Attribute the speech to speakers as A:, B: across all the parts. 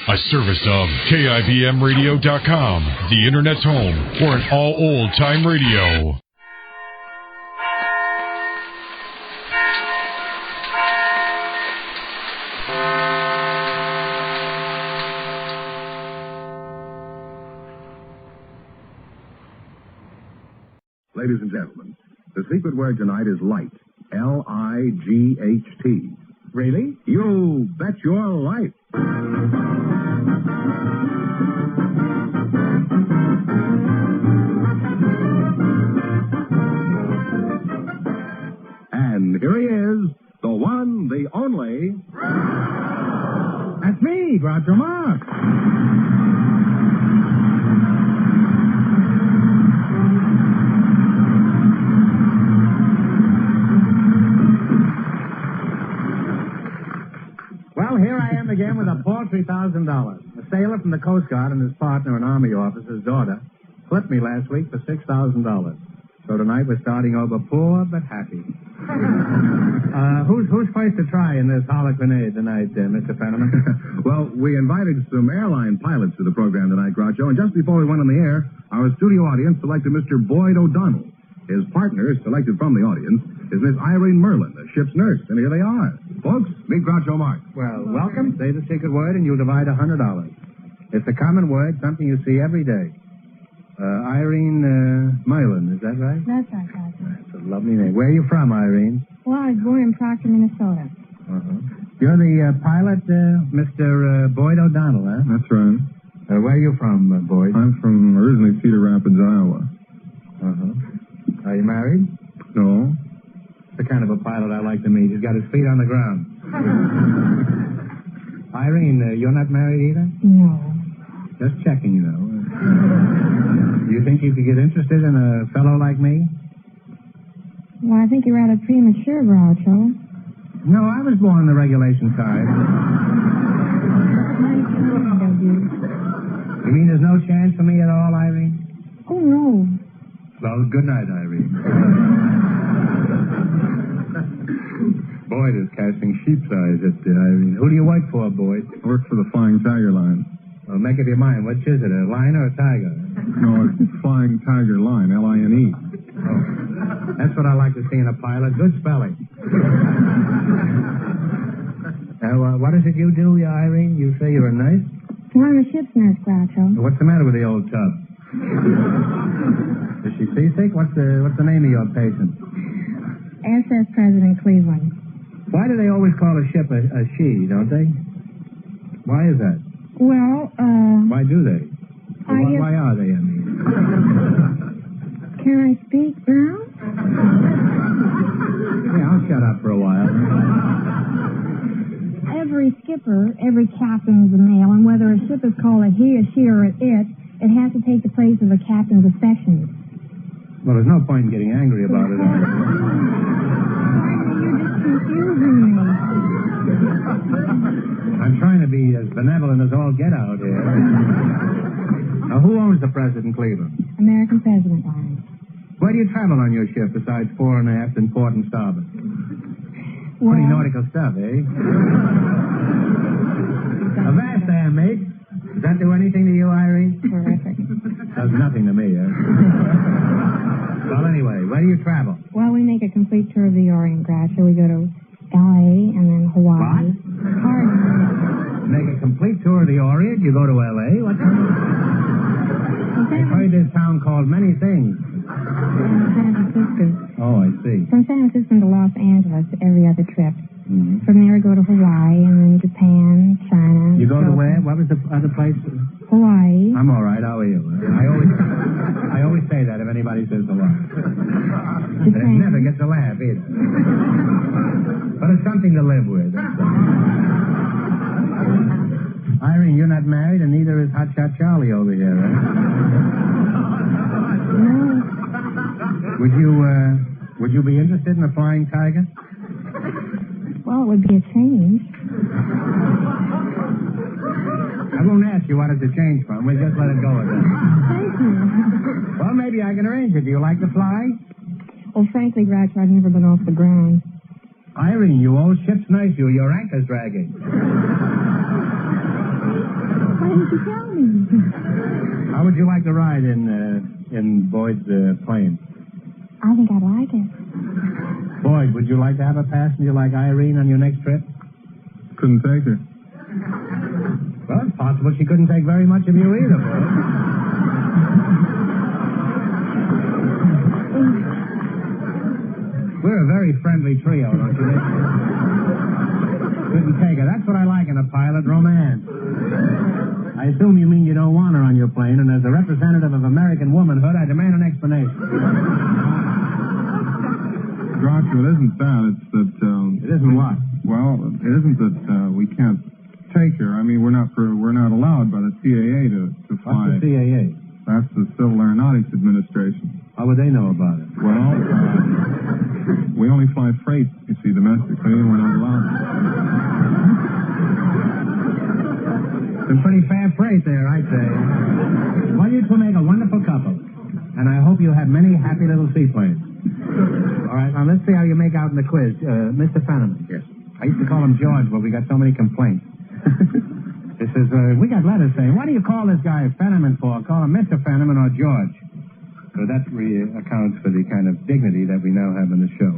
A: A service of KIBMradio.com, the Internet's home for an all old-time radio.
B: Ladies and gentlemen, the secret word tonight is light. L-I-G-H-T.
C: Really?
B: You bet your life. And here he is, the one, the only...
C: That's me, Groucho Marx. Well, here I am again with a paltry $1,000. A sailor from the Coast Guard and his partner, an Army officer's daughter, flipped me last week for $6,000. So tonight we're starting over poor but happy. Who's first to try in this holocronade tonight, Mr. Fenneman?
B: Well, we invited some airline pilots to the program tonight, Groucho, and just before we went on the air, our studio audience selected Mr. Boyd O'Donnell. His partner, selected from the audience, is Miss Irene Merlin, the ship's nurse, and here they are. Folks, meet Groucho Marx.
C: Well, welcome. Say the secret word and you'll divide $100. It's a common word, something you see every day. Irene Merlin, is that right?
D: That's right, Groucho.
C: That's a lovely name. Where are you from, Irene?
D: Well, I was born in Proctor, Minnesota.
C: Uh-huh. You're the pilot, Mr. Boyd O'Donnell, huh?
E: That's right.
C: Where are you from, Boyd?
E: I'm from originally Cedar Rapids, Iowa.
C: Uh-huh. Are you married?
E: No.
C: The kind of a pilot I like to meet. He's got his feet on the ground. Irene, you're not married either?
D: No.
C: Just checking, you know. Do you think you could get interested in a fellow like me?
D: Well, I think you're rather premature, Groucho.
C: No, I was born in the regulation time.
D: Nice kind of you.
C: You mean there's no chance for me at all, Irene?
D: Oh, no.
C: Well, good night, Irene. Boyd is casting sheep's eyes at Irene. Who do you work for, Boyd?
E: I work for the Flying Tiger Line.
C: Well, make up your mind. Which is it, a lion or a tiger?
E: No, it's Flying Tiger Line, L-I-N-E.
C: Oh. That's what I like to see in a pilot. Good spelling. What is it you do, Irene? You say you're a nurse?
D: Well, I'm a ship's nurse, Groucho.
C: What's the matter with the old tub? Is she seasick? What's the name of your patient?
D: SS President Cleveland.
C: Why do they always call a ship a she, don't they? Why is that?
D: Well,
C: Why do they? Why are they, I mean?
D: Can I speak now?
C: Yeah, I'll shut up for a while.
D: Every skipper, every captain is a male, and whether a ship is called a he, a she, or an it has to take the place of the captain's affections.
C: Well, there's no point in getting angry about it.
D: You're just confusing me.
C: I'm trying to be as benevolent as all get out here. Now, who owns the President Cleveland?
D: American President Line.
C: Where do you travel on your ship besides fore and aft and port and starboard?
D: Well,
C: Pretty nautical stuff, eh? Avast there, mate. Does that do anything to you, Irene?
D: Terrific.
C: Does nothing to me, eh? Well, anyway, where do you travel?
D: Well, we make a complete tour of the Orient, Groucho. We go to L.A. and then Hawaii.
C: What? Make a complete tour of the Orient? You go to L.A.? What? I've heard this town called many things.
D: San Francisco.
C: Oh, I see.
D: From San Francisco to Los Angeles every other trip.
C: Mm-hmm.
D: From there we go to Hawaii and then Japan, China.
C: You go to where? What was the other place?
D: Hawaii.
C: I'm all right. How are you? I always say that if anybody says hello. But it never gets a laugh either. But it's something to live with. Irene, you're not married, and neither is Hotshot Charlie over here, right?
D: No.
C: Would you be interested in a Flying Tiger?
D: Well, it would be a change.
C: I won't ask you what it's a change from. We'll just let it go with that.
D: Thank you.
C: Well, maybe I can arrange it. Do you like to fly?
D: Well, frankly, Groucho, I've never been off the ground.
C: Irene, you old ship's nurse, your anchor's dragging.
D: didn't you tell me?
C: How would you like to ride in Boyd's plane?
D: I think I'd like it.
C: Boyd, would you like to have a passenger like Irene on your next trip?
E: Couldn't take her.
C: Well, it's possible she couldn't take very much of you either, Boyd. We're a very friendly trio, don't you think? Couldn't take her. That's what I like in a pilot, romance. I assume you mean you don't want her on your plane, and as a representative of American womanhood, I demand an explanation.
E: Groucho, it isn't that. It's that...
C: It isn't what?
E: Well, it isn't that we can't take her. I mean, we're not allowed by the CAA to fly.
C: What's the CAA?
E: That's the Civil Aeronautics Administration.
C: How would they know about it?
E: Well, we only fly freight, you see, domestically, and we're not allowed.
C: Some pretty fair freight there, I'd say. Well, you two make a wonderful couple, and I hope you have many happy little seaplanes. All right, now let's see how you make out in the quiz. Mr. Fenneman.
B: Yes.
C: I used to call him George, but we got so many complaints. This is, we got letters saying, what do you call this guy Fenneman for? Call him Mr. Fenneman or George? So that accounts for the kind of dignity that we now have in the show.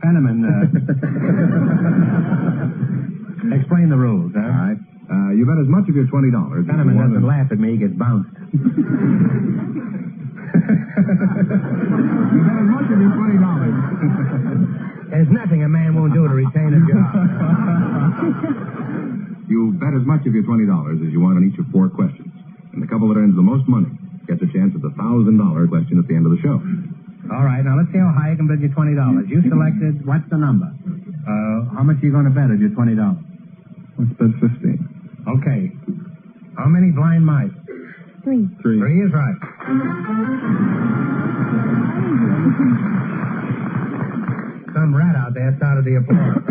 C: Fenneman, explain the rules, huh?
B: All right. You bet as much of your $20.
C: Fenneman doesn't laugh at me, he gets bounced.
B: You bet as much of your $20.
C: There's nothing a man won't do to retain a job.
B: You bet as much of your $20 as you want on each of 4 questions. And the couple that earns the most money gets a chance at the $1,000 question at the end of the show.
C: All right, now let's see how high I can bid you $20. You selected, what's the number? How much are you going to bet of your $20?
E: Let's bet 15.
C: Okay. How many blind mice?
D: 3.
E: 3.
C: 3 is right. Some rat out there started the applause.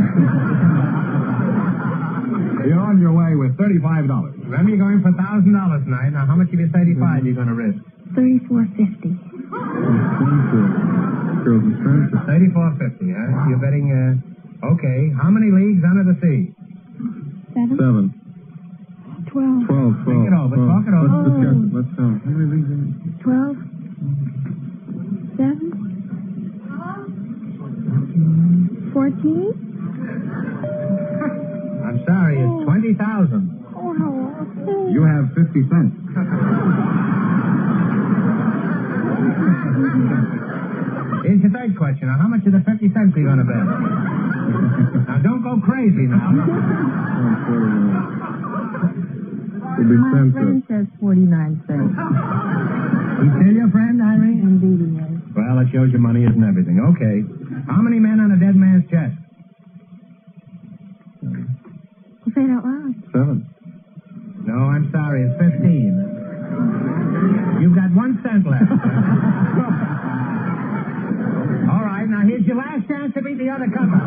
B: You're on your way with $35.
C: Remember, you're going for $1,000 tonight. Now, how much of your 35 are you going to risk?
D: $34.50.
E: Girls expensive.
C: $34.50, huh? You're betting, okay. How many leagues under the sea?
D: 7.
E: 7.
D: 12.
E: 12.
C: Think it over. Talk it over.
E: Let's discuss it. Let's tell. How many leagues are there?
D: 12. 7. 14.
C: I'm sorry, it's 20,000.
D: Oh,
B: You have 50 cents.
C: Here's your third question. Now, how much of the 50 cents are you going to bet? Now, don't go crazy now.
E: It'll be
D: my
E: cents.
D: friend says 49 cents.
C: He's still your friend, Irene?
D: Indeed he is.
C: Well, it shows you money isn't everything. Okay. How many men on a dead man's chest?
D: Say it out loud.
E: 7.
C: No, I'm sorry. It's 15. You've got 1 cent left. All right. Now, here's your last chance to beat the other couple. Now,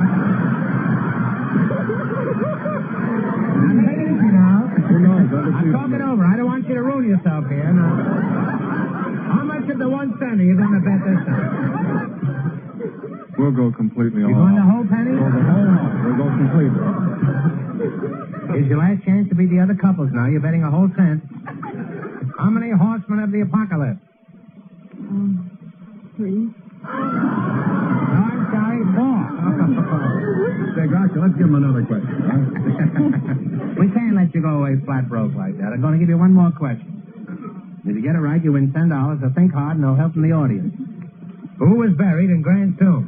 C: take it easy now. I'm talking over. I don't want you to ruin yourself here. Now, how much of the 1 cent are you going to bet this time?
E: We'll go completely
C: You
E: all
C: going the
E: out.
C: whole penny?
E: We'll go whole out. We'll go completely.
C: Here's your last chance to beat the other couples now. You're betting a whole cent. How many horsemen of the apocalypse?
D: 3.
C: No, I'm sorry, 4.
B: Say, Groucho, let's give him another question.
C: We can't let you go away flat broke like that. I'm going to give you one more question. If you get it right, you win $10. So think hard and no help from the audience. Who was buried in Grant's tomb?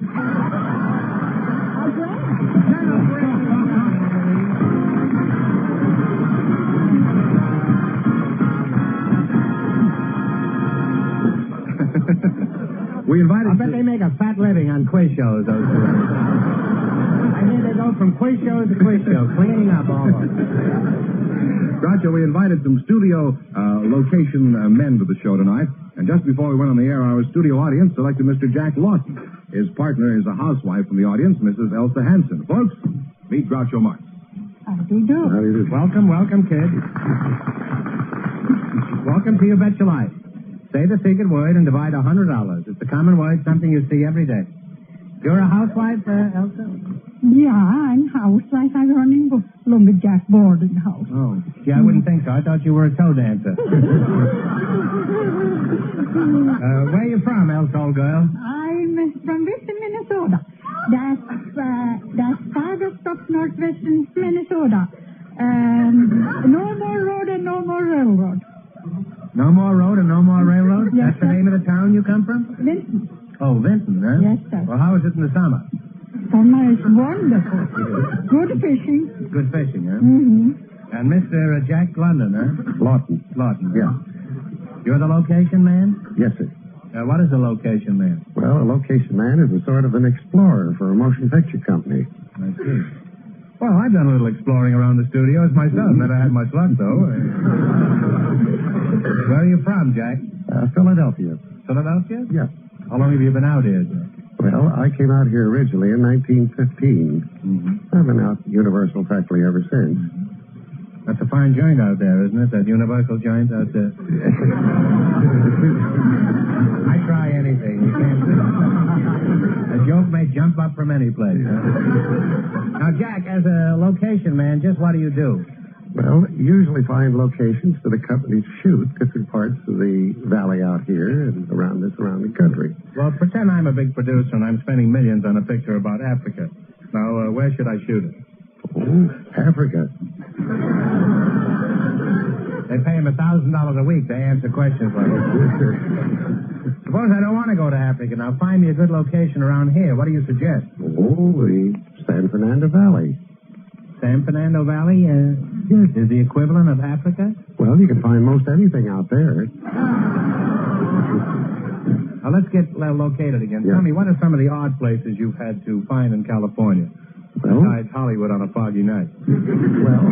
B: We invited...
C: I bet they make a fat living on quiz shows, those two. I hear they go from quiz show to quiz show, cleaning up all over.
B: Groucho, we invited some studio location men to the show tonight. And just before we went on the air, our studio audience selected Mr. Jack Lawton. His partner is a housewife from the audience, Mrs. Elsa Hansen. Folks, meet Groucho Marx.
D: How do you do?
C: Welcome, welcome, kid. Welcome to You Bet Your Life. Say the secret word and divide $100. It's a common word, something you see every day. You're a housewife, Elsa?
D: Ja, ein Haus, like I run in book. lumberjack boarding house.
C: Oh, gee, I wouldn't think so. I thought you were a toe dancer. Where are you from, Elsa, old girl?
D: I'm from western Minnesota. That's part of northwestern Minnesota. No more road and no more railroad.
C: No more road and no more railroad?
D: Yes,
C: That's the name of the town you come from?
D: Vinton.
C: Oh, Vinton, huh?
D: Yes, sir.
C: Well, how is it in the summer?
D: Summer is wonderful. Good fishing.
C: Good fishing, huh?
D: Mm-hmm.
C: And Mr. Jack London, huh?
B: Lawton.
C: Lawton.
B: Yeah.
C: You're the location man?
B: Yes, sir.
C: What is a location man?
B: Well, a location man is a sort of an explorer for a motion picture company.
C: I see. Well, I've done a little exploring around the studios myself. Never had much luck, though. Where are you from, Jack?
B: Philadelphia.
C: Philadelphia?
B: Yes.
C: How long have you been out here, Jack?
B: Well, I came out here originally in 1915.
C: Mm-hmm.
B: I've been out at Universal practically ever since.
C: That's a fine joint out there, isn't it? That Universal joint out there. I try anything. You can't. A joke may jump up from any place. Huh? Now, Jack, as a location man, just what do you do?
B: Well, usually find locations for the company to shoot different parts of the valley out here and around the country.
C: Well, pretend I'm a big producer and I'm spending millions on a picture about Africa. Now, where should I shoot it?
B: Oh, Africa.
C: They pay him $1,000 a week to answer questions like that. Suppose I don't want to go to Africa. Now, find me a good location around here. What do you suggest?
B: Oh, the San Fernando Valley.
C: San Fernando Valley is the equivalent of Africa?
B: Well, you can find most anything out there.
C: Now, let's get located again.
B: Yeah.
C: Tell me, what are some of the odd places you've had to find in California?
B: Well,
C: Besides Hollywood on a foggy night.
B: Well,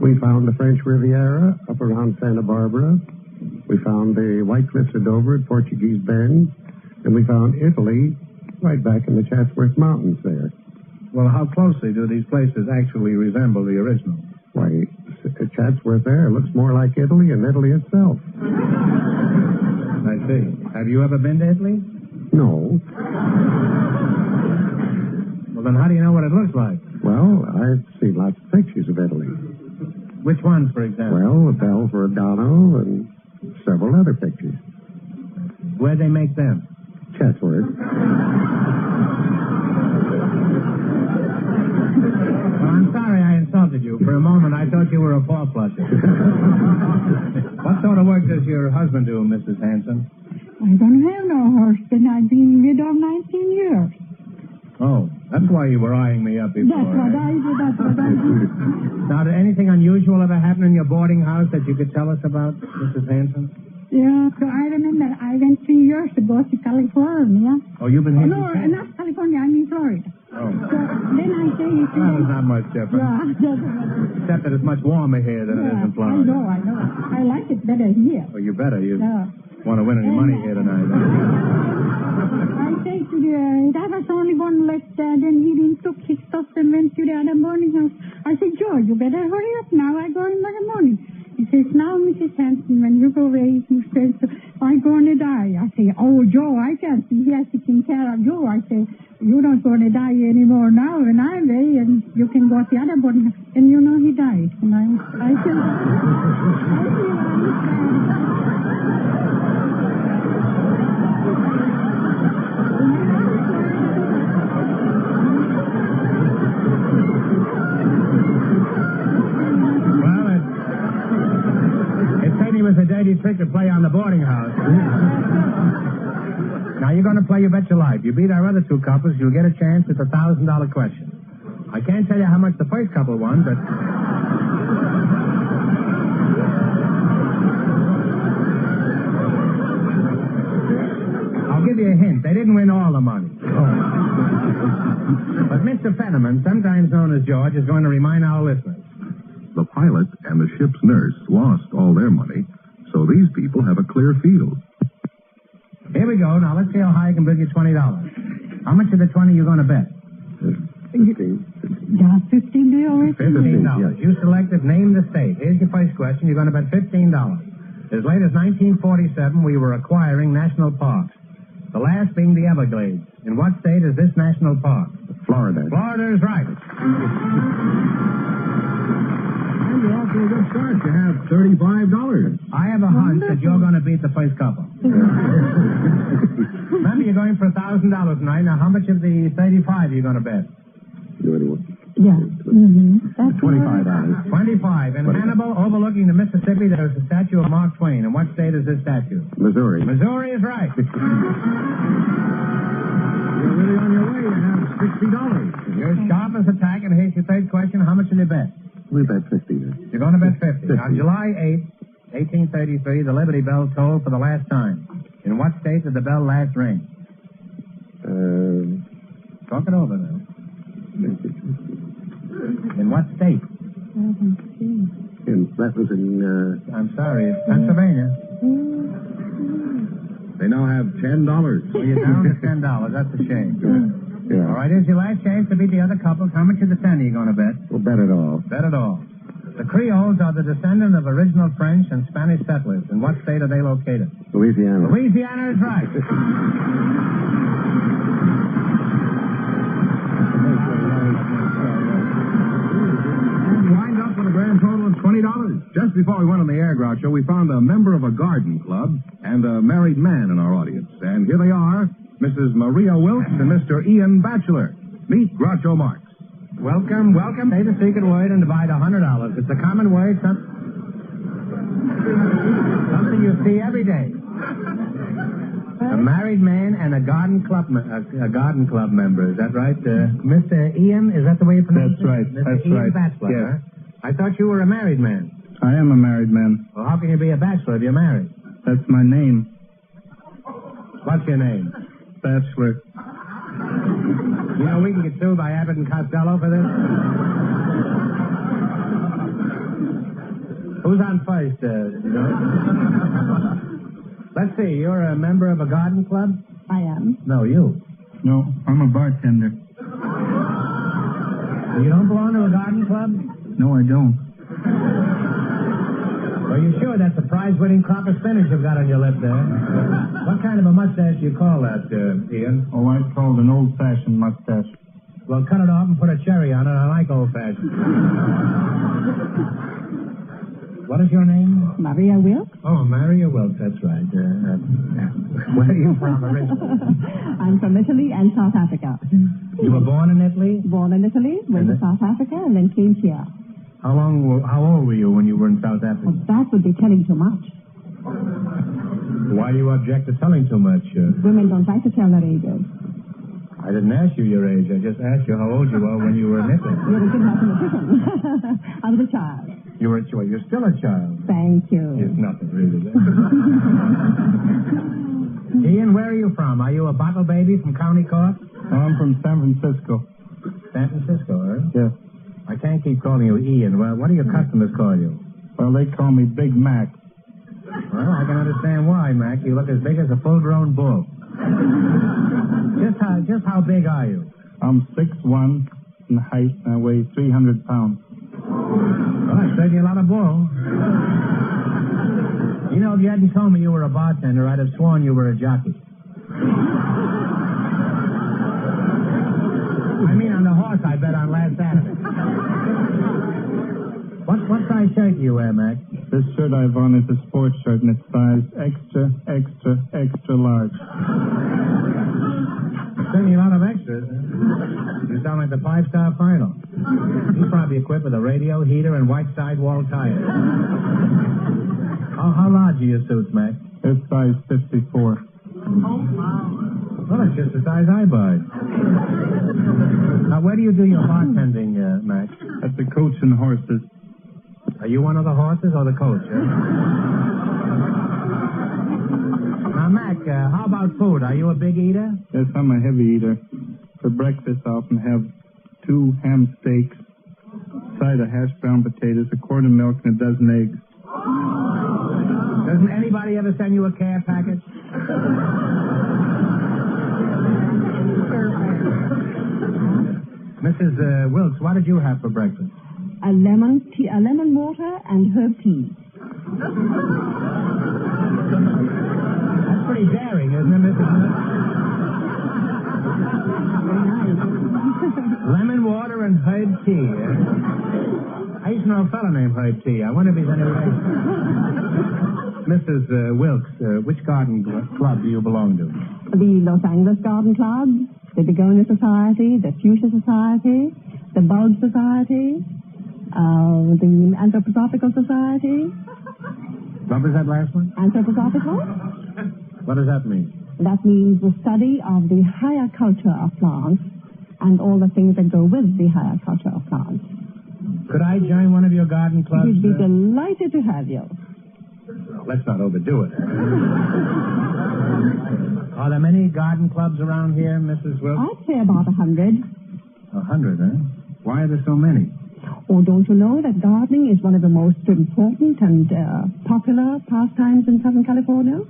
B: we found the French Riviera up around Santa Barbara. We found the White Cliffs of Dover at Portuguese Bend. And we found Italy right back in the Chatsworth Mountains there.
C: Well, how closely do these places actually resemble the original?
B: Why, Chatsworth there looks more like Italy than Italy itself.
C: I see. Have you ever been to Italy?
B: No.
C: Well, then how do you know what it looks like?
B: Well, I've seen lots of pictures of Italy.
C: Which ones, for example?
B: Well, the Belle Verrodano and several other pictures.
C: Where'd they make them?
B: Chatsworth.
C: Well, I'm sorry I insulted you. For a moment, I thought you were a four-plusher. What sort of work does your husband do, Mrs. Hanson?
D: I don't have no husband. I've been widowed 19 years.
C: Oh, that's why you were eyeing me up before.
D: That's what I do.
C: Now, did anything unusual ever happen in your boarding house that you could tell us about, Mrs. Hanson?
D: Yeah, so I remember I went 3 years ago to California.
C: Oh, you've been here?
D: No, not California. I'm in Florida.
C: Oh.
D: So then I say...
C: Well, there's not much difference.
D: Yeah.
C: Except that it's much warmer here than it is in Florida.
D: I know. I like it better here.
C: Oh, you better. You
D: Yeah.
C: want to win any money here tonight.
D: I say to I was only one left there, then he didn't took his stuff and went to the other boarding house. I said, Joe, you better hurry up now. I go in the morning. He says, now, Mrs. Hanson, when you go away, he says, I'm going to die. I say, oh, Joe, I can't be here taking care of you. I say, you don't going to die anymore now, and I'm away, and you can go to the other boarding house. And you know he died. And I said,
C: was a dirty trick to play on the boarding house. Now, you're going to play You Bet Your Life. You beat our other two couples, you'll get a chance at the $1,000 question. I can't tell you how much the first couple won, but... I'll give you a hint. They didn't win all the money. But Mr. Fenneman, sometimes known as George, is going to remind our listeners.
B: The pilot and the ship's nurse lost all their money, so these people have a clear field.
C: Here we go. Now, let's see how high I can bid you $20. How much of the 20 are you going to bet?
B: 15.
D: Yeah, $15.
C: $15. Yes. You selected Name the State. Here's your first question. You're going to bet $15. As late as 1947, we were acquiring national parks. The last being the Everglades. In what state is this national park?
B: Florida.
C: Florida is right.
B: you're off to a good start. You have $35.
C: I have a hunch that you're going to beat the first couple. Remember, you're going for $1,000 tonight. Now, how much of the 35 are you going to bet?
D: Yeah. Mm-hmm. That's
B: $25.
C: 25. In Hannibal, overlooking the Mississippi, there is a statue of Mark Twain. In what state is this statue?
B: Missouri.
C: Missouri is right.
B: You're really on your way. You have $60.
C: You're sharp as a tack, and here's your third question. How much did you bet?
B: We bet 50.
C: You're going to bet 50. On July 8th, 1833, the Liberty Bell tolled for the last time. In what state did the bell last ring? Talk it over now. In what state?
B: That was in,
C: I'm sorry, it's Pennsylvania.
B: They now have $10.
C: Well, you're down to $10. That's a shame.
B: Yeah.
C: All right, here's your last chance to beat the other couples. How much of the 10 are you going to bet?
B: We'll bet it all.
C: Bet it all. The Creoles are the descendant of original French and Spanish settlers. In what state are they located?
B: Louisiana.
C: Louisiana is right.
B: Wind up with a grand total of $20. Just before we went on the air, Groucho, we found a member of a garden club and a married man in our audience. And here they are, Mrs. Maria Wilkes and Mr. Ian Batchelor. Meet Groucho Marx.
C: Welcome, welcome. Say the secret word and divide $100. It's a common word, something you see every day. A married man and a garden club member. Is that right? Mr. Ian, is that the way you pronounce it?
E: That's right.
C: Mr.
E: That's
C: Ian
E: right.
C: Batchelor,
E: Yes.
C: huh? I thought you were a married man.
E: I am a married man.
C: Well, how can you be a bachelor if you're married?
E: That's my name.
C: What's your name?
E: Bachelor.
C: You know, we can get sued by Abbott and Costello for this. Who's on first, you know? Let's see, you're a member of a garden club?
D: I am.
C: No, you.
E: No, I'm a bartender.
C: You don't belong to a garden club?
E: No, I don't.
C: Are you sure that's a prize-winning crop of spinach you've got on your lip there? What kind of a mustache do you call that, Ian?
E: Oh, I call it an old-fashioned mustache.
C: Well, cut it off and put a cherry on it. I like old-fashioned. What is your name?
D: Maria Wilkes.
C: Oh, Maria Wilkes, that's right. Where are you from originally?
D: I'm from Italy and South Africa.
C: You were born in Italy?
D: Born in Italy, went to South Africa, and then came here.
C: How old were you when you were in South Africa?
D: Well, that would be telling too much.
C: Why do you object to telling too much?
D: Women don't like to tell their ages.
C: I didn't ask you your age. I just asked you how old you were when you were in Italy.
D: You're a good mathematician. I was a child.
C: You're still a child.
D: Thank you.
C: It's nothing, really. Ian, where are you from? Are you a bottle baby from County Cork?
E: Oh, I'm from San Francisco.
C: San Francisco, huh?
E: Yes.
C: I can't keep calling you Ian. Well, what do your customers call you?
E: Well, they call me Big Mac.
C: Well, I can understand why, Mac. You look as big as a full-grown bull. Just how big are you?
E: I'm 6'1" in height, and I weigh 300 pounds.
C: Well, that's certainly a lot of bull. You know, if you hadn't told me you were a bartender, I'd have sworn you were a jockey. I mean, on the horse I bet on last Saturday. What size shirt do you wear, Mac?
E: This shirt I have on is a sports shirt, and it's size extra, extra, extra large.
C: Certainly a lot of extras. You sound like the five-star final. He's probably equipped with a radio, heater, and white sidewall tires. How large are your suits, Mac?
E: It's size 54.
C: Oh, wow. Well, that's just the size I buy. Now, where do you do your bartending, Mac?
E: At the Coach and Horses.
C: Are you one of the horses or the coach? Now, Mac, how about food? Are you a big eater?
E: Yes, I'm a heavy eater. For breakfast, I often have 2 ham steaks, a side of hash brown potatoes, a quart of milk, and a dozen eggs.
C: Doesn't anybody ever send you a care package? Mrs. Wilkes, what did you have for breakfast?
D: A lemon water and herb tea.
C: That's pretty daring, isn't it, Mrs. Wilkes? Lemon water and herb tea. I used to know a fellow named Herb T. I wonder if he's any relation. Mrs. Wilkes, which garden club do you belong to?
F: The Los Angeles Garden Club, the Begonia Society, the Fuchsia Society, the Bulb Society, the Anthroposophical Society.
C: What was that last one?
F: Anthroposophical?
C: What does that mean?
F: That means the study of the higher culture of plants and all the things that go with the higher culture of plants.
C: Could I join one of your garden clubs?
F: We'd be delighted to have you.
C: Let's not overdo it. Are there many garden clubs around here, Mrs. Wilkes?
F: I'd say about 100.
C: 100, eh? Why are there so many?
F: Oh, don't you know that gardening is one of the most important and popular pastimes in Southern California?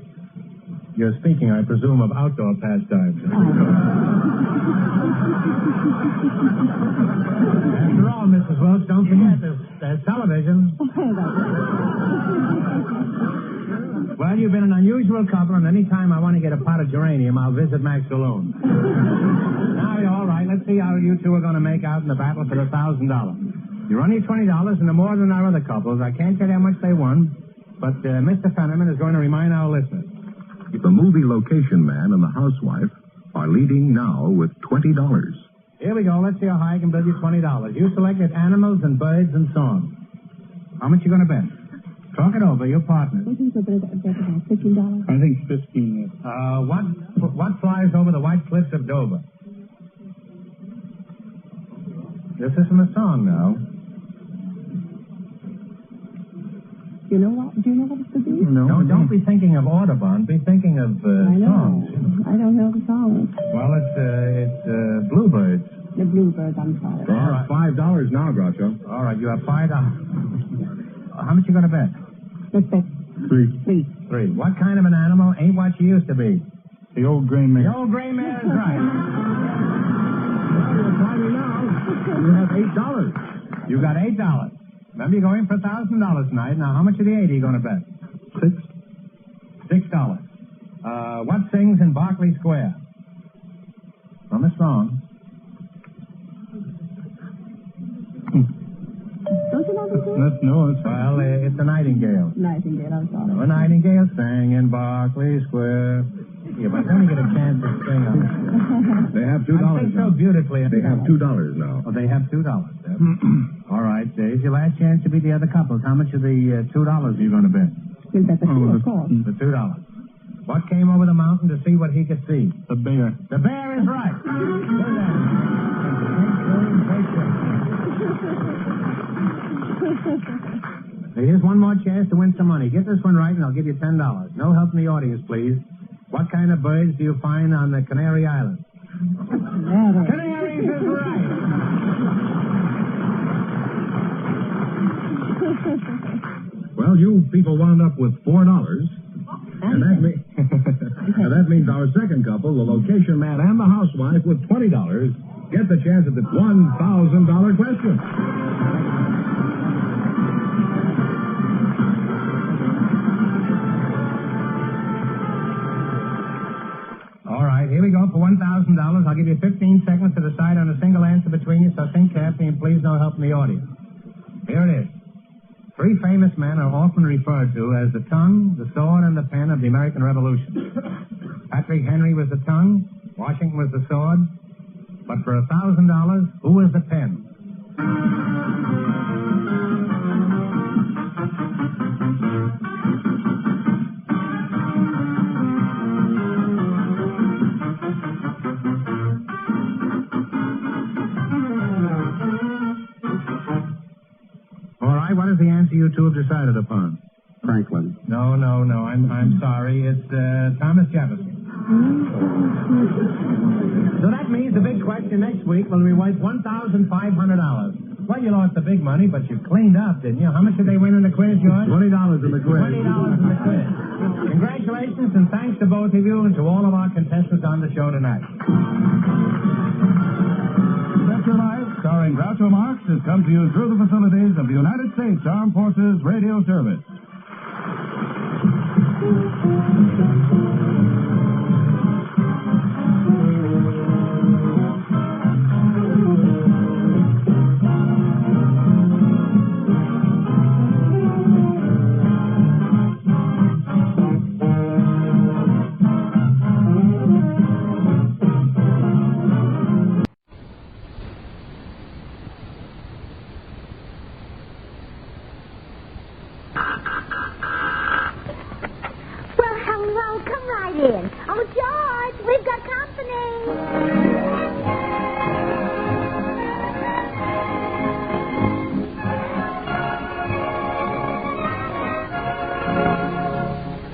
C: You're speaking, I presume, of outdoor pastimes. After all, Mrs. Wilkes, don't forget, there's television. Well, you've been an unusual couple, and any time I want to get a pot of geranium, I'll visit Max Saloon. Now, all right, let's see how you two are going to make out in the battle for the $1,000. You're only $20 and they're more than our other couples. I can't tell you how much they won, but Mr. Fenneman is going to remind our listeners.
B: The movie location man and the housewife are leading now with $20.
C: Here we go. Let's see how high I can build you $20. You selected animals and birds and song. How much you going to bet? Talk it over. Your partner.
F: I think about $15.
E: I think 15.
C: What flies over the white cliffs of Dover? This isn't a song now.
F: Do you know what it could be?
C: No, don't be thinking of Audubon. Be thinking of
F: I know.
C: songs.
F: I don't know the song.
C: Well, it's Bluebirds.
F: The Bluebird, I'm sorry.
B: They have $5 now, Groucho.
C: All right, you have $5. How much you going to bet?
F: Let's bet.
E: Three.
C: $3. What kind of an animal ain't what she used to be?
E: The old gray mare.
C: The old gray mare is right.
B: You have $8.
C: You got $8. Remember, you're going for $1,000 tonight. Now, how much of the 8 are you going to bet? $6. What sings in Berkeley Square? From a song.
F: Don't you know the song?
E: No, it's
C: Well, it's a nightingale.
F: Nightingale, I'm sorry.
C: A nightingale sang in Berkeley Square. Yeah, but then you get a chance to sing on it.
B: They have $2
C: I think so
B: now.
C: beautifully.
B: They have $2 now.
C: Oh, they have $2. All right, Dave. Your last chance to beat the other couples. How much of the $2 are you going to bet?
F: We'll bet the two, of course.
C: The $2. What came over the mountain to see what he could see?
E: the bear.
C: The bear is right. Here's one more chance to win some money. Get this one right, and I'll give you $10. No help in the audience, please. What kind of birds do you find on the Canary Islands? Canaries is right.
B: Well, you people wound up with $4. And that means our second couple, the location man and the housewife, with $20, get the chance at the $1,000 question.
C: All right, here we go for $1,000. I'll give you 15 seconds to decide on a single answer between you, so think carefully and please no help in the audience. Here it is. 3 famous men are often referred to as the tongue, the sword, and the pen of the American Revolution. Patrick Henry was the tongue, Washington was the sword, but for $1,000, who was the pen? What is the answer you two have decided upon?
B: Franklin.
C: No. I'm sorry. It's Thomas Jefferson. So that means the big question next week will be worth $1,500. Well, you lost the big money, but you cleaned up, didn't you? How much did they win in the quiz, George?
B: $20 in the quiz.
C: $20 in the quiz. Congratulations and thanks to both of you and to all of our contestants on the show tonight.
B: Your Life, starring Groucho Marx, has come to you through the facilities of the United States Armed Forces Radio Service.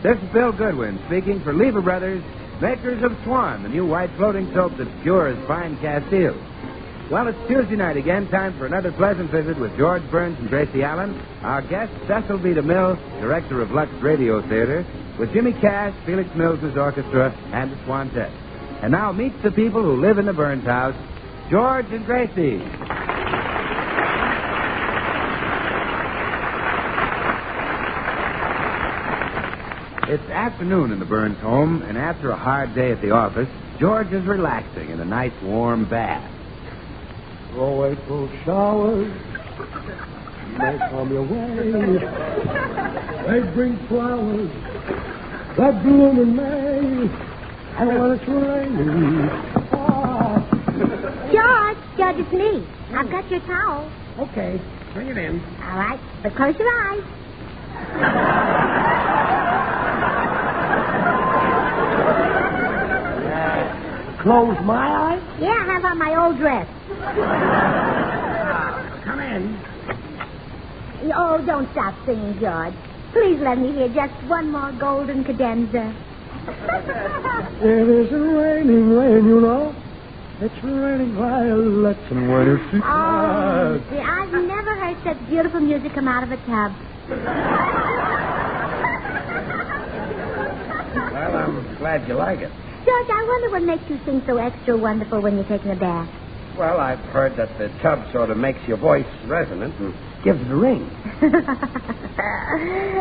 G: This is Bill Goodwin speaking for Lever Brothers, makers of Swan, the new white floating soap that's pure as fine Castile. Well, it's Tuesday night again, time for another pleasant visit with George Burns and Gracie Allen, our guest, Cecil B. DeMille, director of Lux Radio Theater, with Jimmy Cash, Felix Mills' orchestra, and the Swantet. And now meet the people who live in the Burns house, George and Gracie. It's afternoon in the Burns home, and after a hard day at the office, George is relaxing in a nice warm bath.
H: Throw April showers, may come your way. They bring flowers that bloom in May, and when it's raining,
I: George, it's me. I've got your towel.
H: Okay, bring it in.
I: All right, but close your eyes.
H: Close my eyes?
I: Yeah, I have on my old dress.
H: Come in.
I: Oh, don't stop singing, George. Please let me hear just one more golden cadenza.
H: It isn't raining rain, you know. It's raining violets and winter
I: Oh,
H: flowers.
I: see, I've never heard such beautiful music come out of a tub.
G: Well, I'm glad you like it.
I: George, I wonder what makes you sing so extra wonderful when you're taking a bath.
G: Well, I've heard that the tub sort of makes your voice resonant and gives it a ring.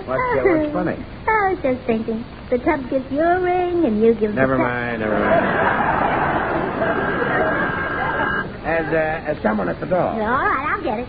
G: What's funny?
I: I was just thinking. The tub gives you a ring and you give
G: Never
I: the
G: mind. As someone at the door.
I: All right, I'll get it.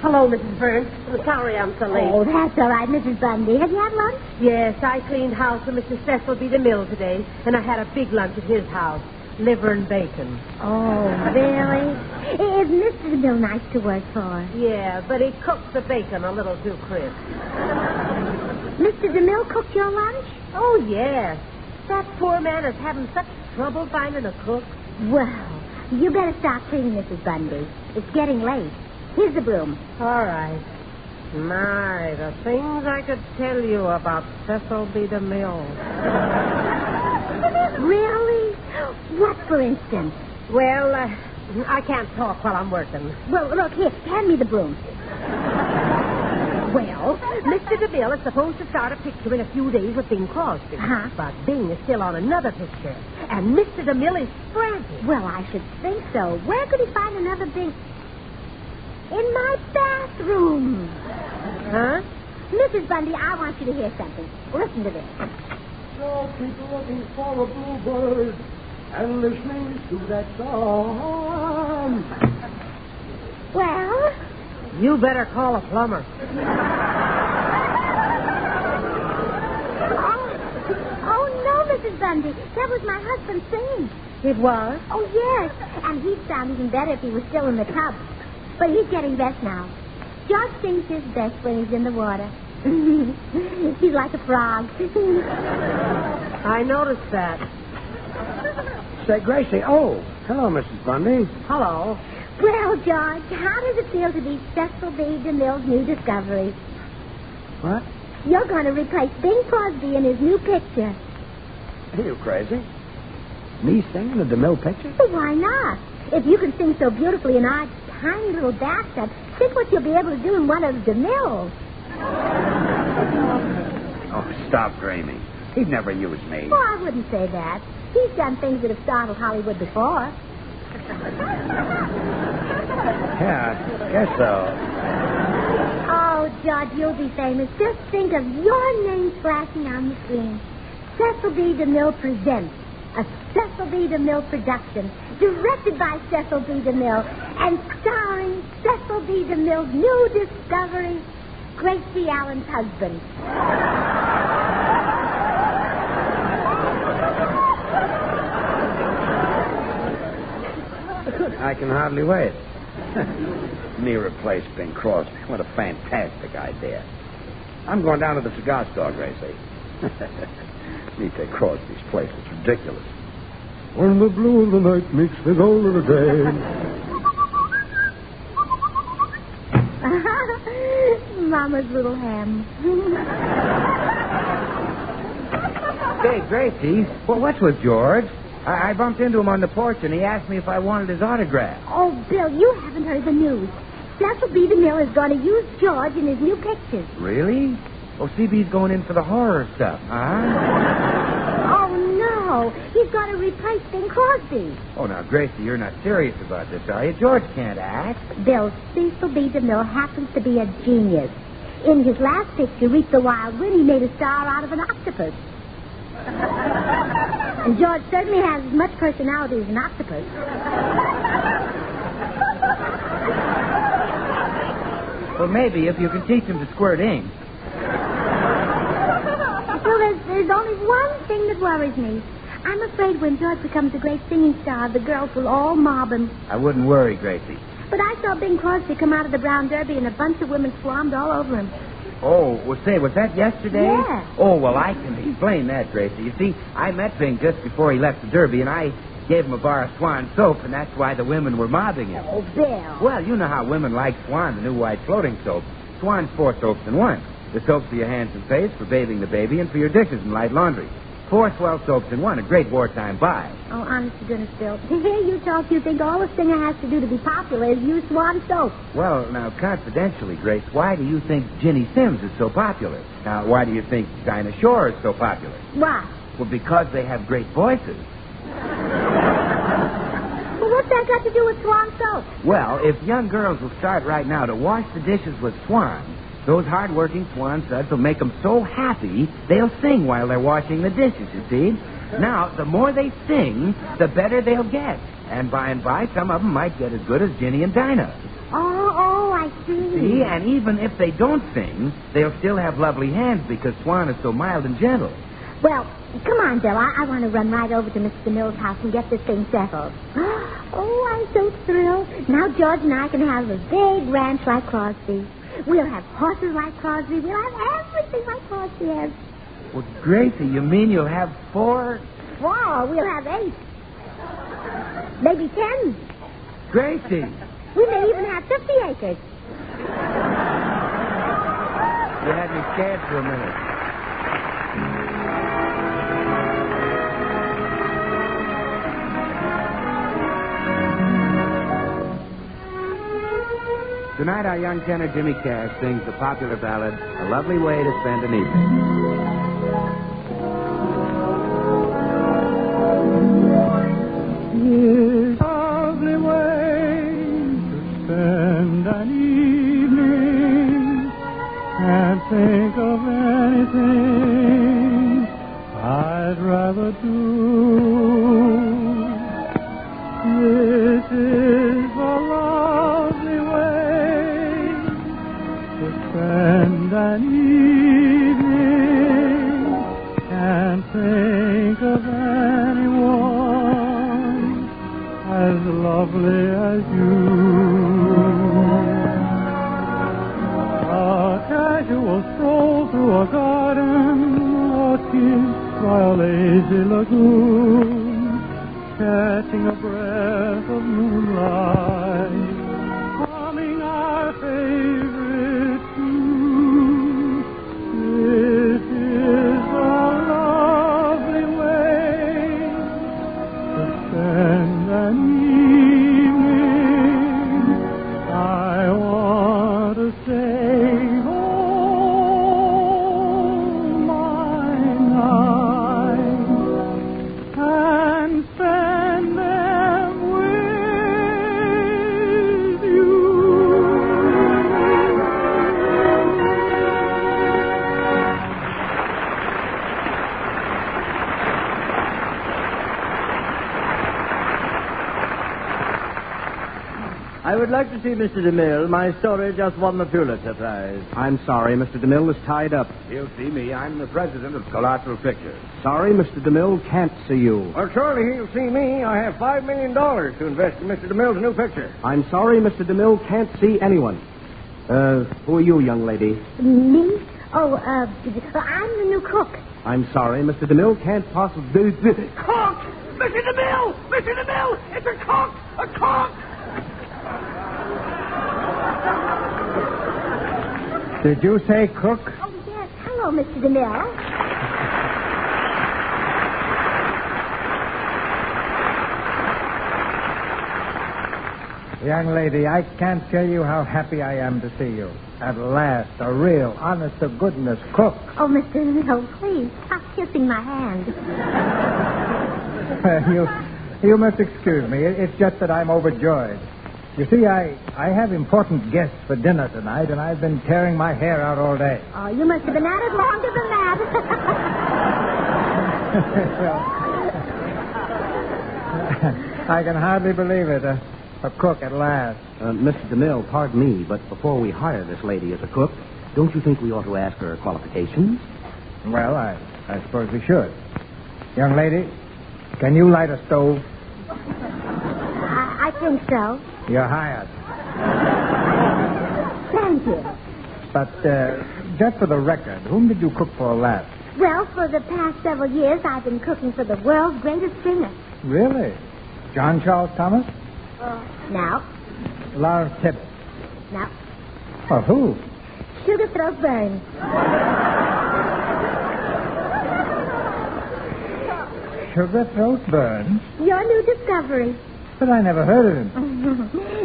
J: Hello, Mrs. Burns. I'm sorry I'm so late.
I: Oh, that's all right, Mrs. Bundy. Have you had lunch?
J: Yes, I cleaned house for Mr. Cecil B. DeMille today, and I had a big lunch at his house. Liver and bacon.
I: Oh, really? Is Mr. DeMille nice to work for?
J: Yeah, but he cooks the bacon a little too crisp.
I: Mr. DeMille cooked your lunch?
J: Oh, yes. That poor man is having such trouble finding a cook.
I: Well, you better stop cleaning, Mrs. Bundy. It's getting late. Here's the broom.
J: All right. My, the things I could tell you about Cecil B. DeMille.
I: Really? What, for instance?
J: Well, I can't talk while I'm working.
I: Well, look, here, hand me the broom.
J: Well, Mr. DeMille is supposed to start a picture in a few days with Bing Crosby.
I: Uh-huh.
J: But Bing is still on another picture. And Mr. DeMille is frantic.
I: Well, I should think so. Where could he find another Bing? In my bathroom.
J: Huh?
I: Mrs. Bundy, I want you to hear something. Listen to this.
H: So people looking for a bluebird and listening to that song.
I: Well?
J: You better call a plumber.
I: Oh, no, Mrs. Bundy. That was my husband singing.
J: It was?
I: Oh, yes. And he'd sound even better if he was still in the tub. But he's getting best now. George sings his best when he's in the water. He's like a frog.
J: I noticed that.
G: Say, Gracie, hello, Mrs. Bundy.
J: Hello.
I: Well, George, how does it feel to be Cecil B. DeMille's new discovery?
G: What?
I: You're going to replace Bing Crosby in his new picture.
G: Are you crazy? Me singing the DeMille picture?
I: Well, why not? If you can sing so beautifully in our tiny little bathtub, think what you'll be able to do in one of DeMille's.
G: Oh, stop dreaming. He'd never use me.
I: Oh, I wouldn't say that. He's done things that have startled Hollywood before.
G: Yeah, I guess so.
I: Oh, George, you'll be famous. Just think of your name flashing on the screen. Cecil B. DeMille presents a Cecil B. DeMille production, directed by Cecil B. DeMille, and starring Cecil B. DeMille's new discovery, Gracie Allen's husband.
G: I can hardly wait. Me replace Bing Crosby. What a fantastic idea. I'm going down to the cigar store, Gracie. Me take Crosby's place. It's ridiculous.
H: When the blue of the night meets the gold of the day.
I: Mama's little ham.
G: Say, Gracie, well, what's with George? I bumped into him on the porch, and he asked me if I wanted his autograph.
I: Oh, Bill, you haven't heard the news. Cecil B. DeMille is going to use George in his new pictures.
G: Really? Oh, CB's going in for the horror stuff, huh?
I: Oh, no. He's going to replace Bing Crosby.
G: Oh, now, Gracie, you're not serious about this, are you? George can't act.
I: Bill, Cecil B. DeMille happens to be a genius. In his last picture, Reap the Wild Wind, he made a star out of an octopus. And George certainly has as much personality as an octopus.
G: Well, maybe if you can teach him to squirt ink.
I: Well, there's only one thing that worries me. I'm afraid when George becomes a great singing star, the girls will all mob him.
G: I wouldn't worry, Gracie.
I: But I saw Bing Crosby come out of the Brown Derby and a bunch of women swarmed all over him.
G: Oh, well, say, was that yesterday?
I: Yeah.
G: Oh, well, I can explain that, Gracie. You see, I met Bing just before he left the Derby, and I gave him a bar of Swan soap, and that's why the women were mobbing him.
I: Oh, Bill.
G: Well, you know how women like Swan, the new white floating soap. Swan's 4 soaps in 1. The soap for your hands and face, for bathing the baby, and for your dishes and light laundry. 4 swell soaps in 1, a great wartime buy.
I: Oh, honest to goodness, Bill. To hear you talk, you think all a singer has to do to be popular is use Swan soap.
G: Well, now, confidentially, Grace, why do you think Ginny Sims is so popular? Now, why do you think Dinah Shore is so popular?
I: Why?
G: Well, because they have great voices.
I: Well, what's that got to do with Swan soap?
G: Well, if young girls will start right now to wash the dishes with Swan, those hard-working Swan suds will make them so happy they'll sing while they're washing the dishes, you see. Now, the more they sing, the better they'll get. And by and by, some of them might get as good as Ginny and Dinah.
I: Oh, I see.
G: See, and even if they don't sing, they'll still have lovely hands because Swan is so mild and gentle.
I: Well, come on, Bill. I want to run right over to Mr. DeMille's house and get this thing settled. Oh, I'm so thrilled. Now George and I can have a big ranch like Crosby. We'll have horses like Crosby. We'll have everything like Crosby has.
G: Well, Gracie, you mean you'll have 4?
I: 4. We'll have 8. Maybe 10.
G: Gracie.
I: We may even have 50 acres.
G: You had me scared for a minute. Tonight, our young tenor Jimmy Cash sings the popular ballad, A Lovely Way to Spend an Evening.
E: It's a lovely way to spend an evening. Can't think of anything I'd rather do. This is a lovely way to spend an evening. Can't think of anyone as lovely as you. A casual stroll through a garden, or kissed by a lazy lagoon, catching a breath of moonlight, humming our favorite tune. This is a lovely way to spend an evening. I want to save all my nights and spend them with you.
K: I would like to see Mr. DeMille. My story just won the Pulitzer Prize.
L: I'm sorry, Mr. DeMille is tied up.
G: He'll see me. I'm the president of Colossal Pictures.
L: Sorry, Mr. DeMille can't see you.
K: Well, surely he'll see me. I have $5 million to invest in Mr. DeMille's new picture.
L: I'm sorry, Mr. DeMille can't see anyone. Who are you, young lady?
I: Me? Oh, I'm the new cook.
L: I'm sorry, Mr. DeMille can't possibly...
K: Cook! Mr. DeMille! Mr. DeMille! It's a cook! A cook!
C: Did you say cook?
I: Oh, yes. Hello, Mr. DeMille.
C: Young lady, I can't tell you how happy I am to see you. At last, a real, honest-to-goodness cook.
I: Oh, Mr. DeMille, please, stop kissing my hand.
C: You must excuse me. It's just that I'm overjoyed. You see, I have important guests for dinner tonight, and I've been tearing my hair out all day.
I: Oh, you must have been at it longer than that.
C: Well, I can hardly believe it. A cook at last.
L: Mr. DeMille, pardon me, but before we hire this lady as a cook, don't you think we ought to ask her qualifications?
C: Well, I suppose we should. Young lady, can you light a stove?
I: I think so.
C: You're hired.
I: Thank you.
C: But just for the record, whom did you cook for last?
I: Well, for the past several years, I've been cooking for the world's greatest singer.
C: Really? John Charles Thomas?
I: Now.
C: Lawrence Tibbs?
I: Now.
C: Oh, who?
I: Sugar Throat Burns.
C: Sugar Throat Burns?
I: Your new discovery.
C: But I never heard of him.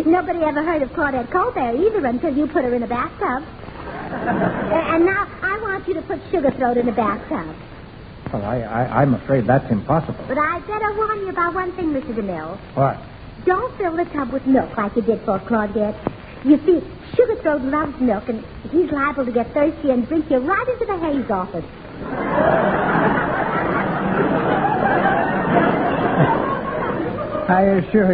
I: Nobody ever heard of Claudette Colbert either until you put her in a bathtub. And now I want you to put Sugar Throat in a bathtub.
C: Well, I'm afraid that's impossible.
I: But I'd better warn you about one thing, Mr. DeMille.
C: What?
I: Don't fill the tub with milk like you did for Claudette. You see, Sugar Throat loves milk, and he's liable to get thirsty and drink you right into the Hayes office.
C: I assure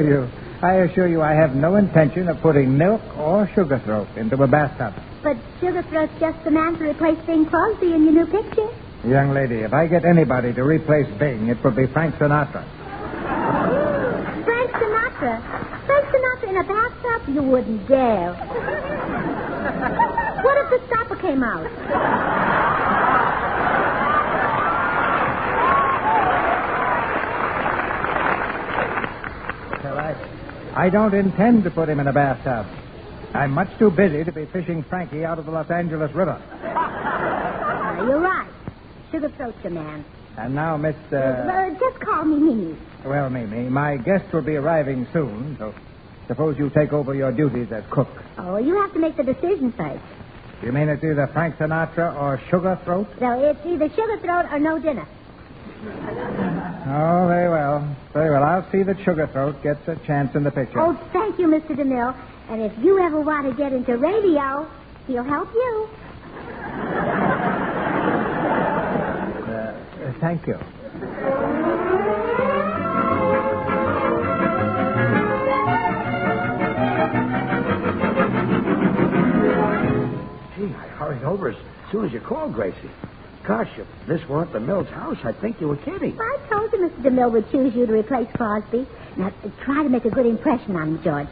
C: you I have no intention of putting milk or Sugar Throat into a bathtub.
I: But Sugar Throat's just the man to replace Bing Crosby in your new picture.
C: Young lady, if I get anybody to replace Bing, it will be Frank Sinatra.
I: Frank Sinatra? Frank Sinatra in a bathtub? You wouldn't dare. What if the stopper came out?
C: Well, I don't intend to put him in a bathtub. I'm much too busy to be fishing Frankie out of the Los Angeles River.
I: You're right. Sugar Throat's your man.
C: And now, Miss...
I: just call me Mimi.
C: Well, Mimi, my guest will be arriving soon, so suppose you take over your duties as cook.
I: Oh, you have to make the decision first.
C: You mean it's either Frank Sinatra or Sugar Throat?
I: No, it's either Sugar Throat or no dinner.
C: Oh, very well. Very well. I'll see that Sugar Throat gets a chance in the picture.
I: Oh, thank you, Mr. DeMille. And if you ever want to get into radio, he'll help you.
C: Thank you.
K: Gee, I hurried over as soon as you called, Gracie. Gosh, if this weren't the Mills' house, I'd think you were kidding.
I: I told you Mr. DeMille would choose you to replace Crosby. Now, try to make a good impression on him, George.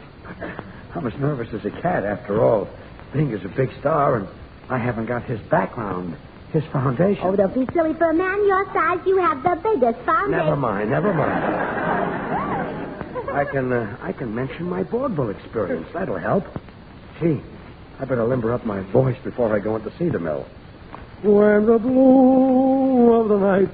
K: I'm as nervous as a cat, after all. Bing is a big star, and I haven't got his background, his foundation.
I: Oh, don't be silly. For a man your size, you have the biggest foundation.
K: Never mind. I can mention my vaudeville experience. That'll help. Gee, I better limber up my voice before I go in to see the mill. When the blue of the night...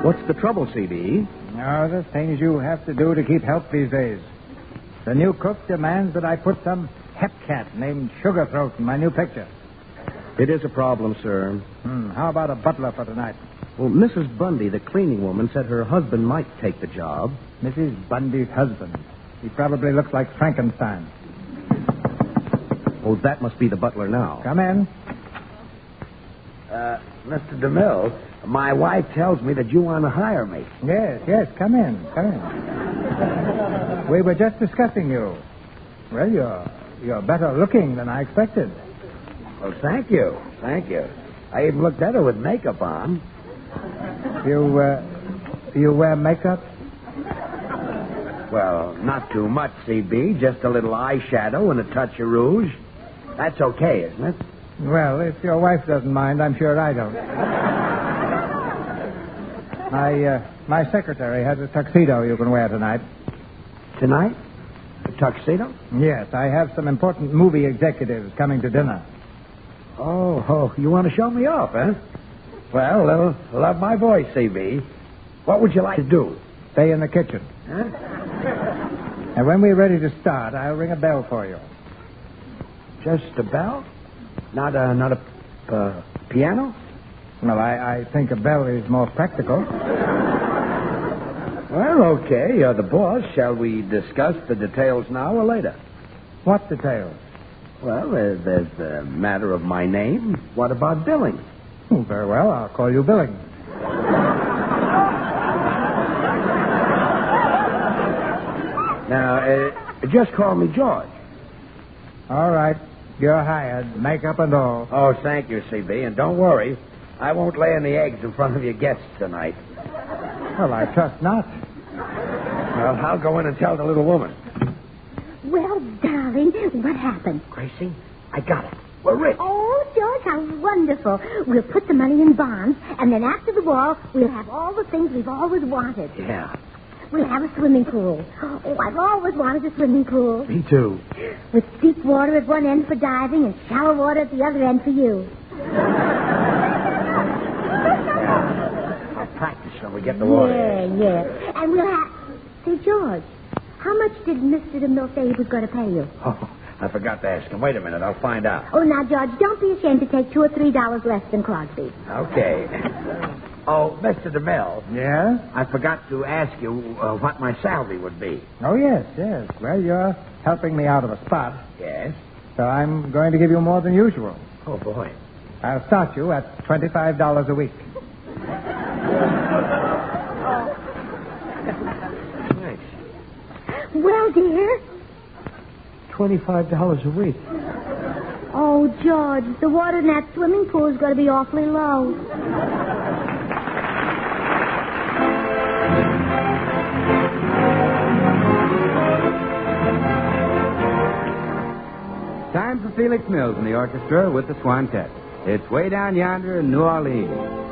L: What's the trouble, CB?
C: Oh, the things you have to do to keep health these days. The new cook demands that I put some hep cat named Sugar Throat in my new picture.
L: It is a problem, sir.
C: How about a butler for tonight?
L: Well, Mrs. Bundy, the cleaning woman, said her husband might take the job.
C: Mrs. Bundy's husband. He probably looks like Frankenstein.
L: Oh, that must be the butler now.
C: Come in.
K: Mr. DeMille, my wife tells me that you want to hire me.
C: Yes, come in. We were just discussing you. Well, you're better looking than I expected.
K: Well, thank you. I even look better with makeup on.
C: You wear makeup?
K: Well, not too much, CB. Just a little eyeshadow and a touch of rouge. That's okay, isn't it?
C: Well, if your wife doesn't mind, I'm sure I don't. My secretary has a tuxedo you can wear tonight.
K: Tonight? A tuxedo?
C: Yes, I have some important movie executives coming to dinner.
K: Oh, you want to show me off, huh? Well, they'll love my voice, CB. What would you like to do?
C: Stay in the kitchen.
K: Huh?
C: And when we're ready to start, I'll ring a bell for you.
K: Just a bell? Not a piano?
C: Well, I think a bell is more practical.
K: Well, okay. You're the boss. Shall we discuss the details now or later?
C: What details?
K: Well, there's the matter of my name. What about billing?
C: Oh, very well. I'll call you Billing.
K: Now, just call me George.
C: All right. You're hired. Makeup and all.
K: Oh, thank you, CB. And don't worry. I won't lay any eggs in front of your guests tonight.
C: Well, I trust not.
K: Well, I'll go in and tell the little woman.
I: Well, darling, what happened?
K: Gracie, I got it. We're rich.
I: Oh, George, how wonderful. We'll put the money in bonds, and then after the war, we'll have all the things we've always wanted.
K: Yeah.
I: We'll have a swimming pool. Oh, I've always wanted a swimming pool.
K: Me too.
I: With deep water at one end for diving and shallow water at the other end for you.
K: I'll practice when we get the water.
I: Yeah. And we'll have... Say, George, how much did Mr. Demille say he was going to pay you?
K: Oh, I forgot to ask him. Wait a minute. I'll find out.
I: Oh, now, George, don't be ashamed to take $2 or $3 less than Crosby.
K: Okay. Oh, Mr. Demille.
C: Yeah?
K: I forgot to ask you what my salary would be.
C: Oh, yes. Well, you're helping me out of a spot.
K: Yes?
C: So I'm going to give you more than usual.
K: Oh, boy.
C: I'll start you at $25 a week.
K: Thanks.
I: Well, dear.
K: $25 a week.
I: Oh, George, the water in that swimming pool is going to be awfully low.
G: Time for Felix Mills and the orchestra with the Swantet. It's Way Down Yonder in New Orleans.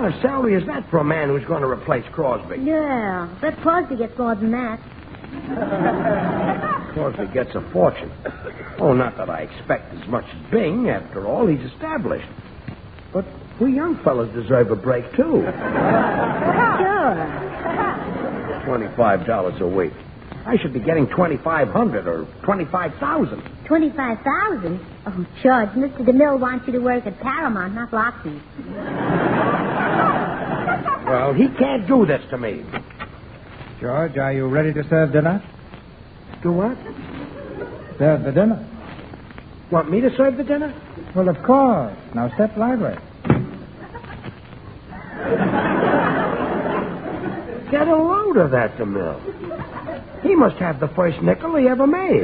K: kind of salary is that for a man who's going to replace Crosby?
I: Yeah, but Crosby gets more than that.
K: Crosby gets a fortune. Oh, not that I expect as much as Bing. After all, he's established. But we young fellas deserve a break, too.
I: Sure.
K: $25 a week. I should be getting $2,500 or $25,000.
I: $25,000? Oh, George, Mr. DeMille wants you to work at Paramount, not Lockheed.
K: Well, he can't do this to me.
C: George, are you ready to serve dinner?
K: Do what?
C: Serve the dinner.
K: Want me to serve the dinner?
C: Well, of course. Now step lively.
K: Get a load of that, DeMille. He must have the first nickel he ever made.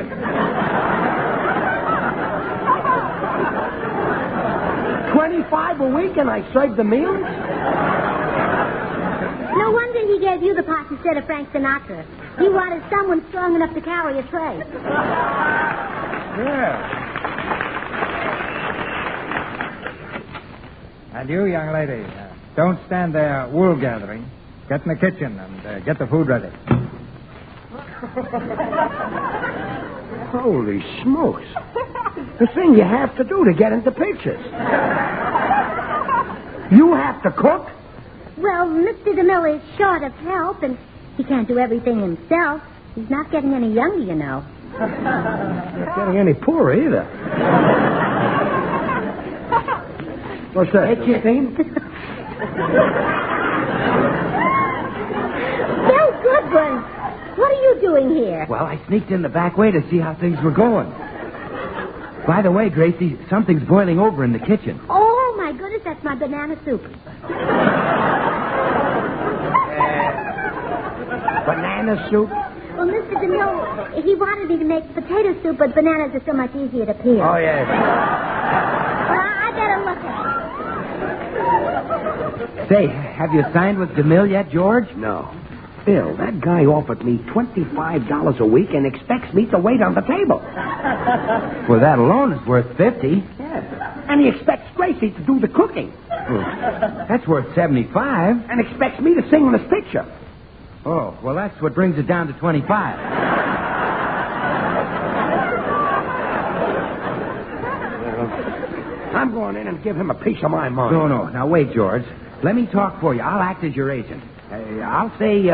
K: $25 a week and I serve the meals?
I: No wonder he gave you the part instead of Frank Sinatra. He wanted someone strong enough to carry a tray.
K: Yeah.
C: And you, young lady, don't stand there wool gathering. Get in the kitchen and get the food ready.
K: Holy smokes. The thing you have to do to get into pictures. You have to cook?
I: Well, Mr. DeMille is short of help, and he can't do everything himself. He's not getting any younger, you know.
K: Not getting any poorer either. What's that?
I: Hey, Justine? Bill Goodwin, what are you doing here?
G: Well, I sneaked in the back way to see how things were going. By the way, Gracie, something's boiling over in the kitchen.
I: Oh, my goodness, that's my banana soup.
K: Banana soup?
I: Well, Mr. DeMille, he wanted me to make potato soup, but bananas are so much easier to peel.
K: Oh, yes.
I: Well, I better look at it.
G: Say, have you signed with DeMille yet, George?
K: No. Bill, that guy offered me $25 a week and expects me to wait on the table.
G: Well, that alone is worth $50.
K: Yes. And he expects Gracie to do the cooking.
G: That's worth $75.
K: And expects me to sing in his picture.
G: Oh, well, that's what brings it down to $25.
K: I'm going in and give him a piece of my mind.
G: No. Now, wait, George. Let me talk for you. I'll act as your agent. I'll say,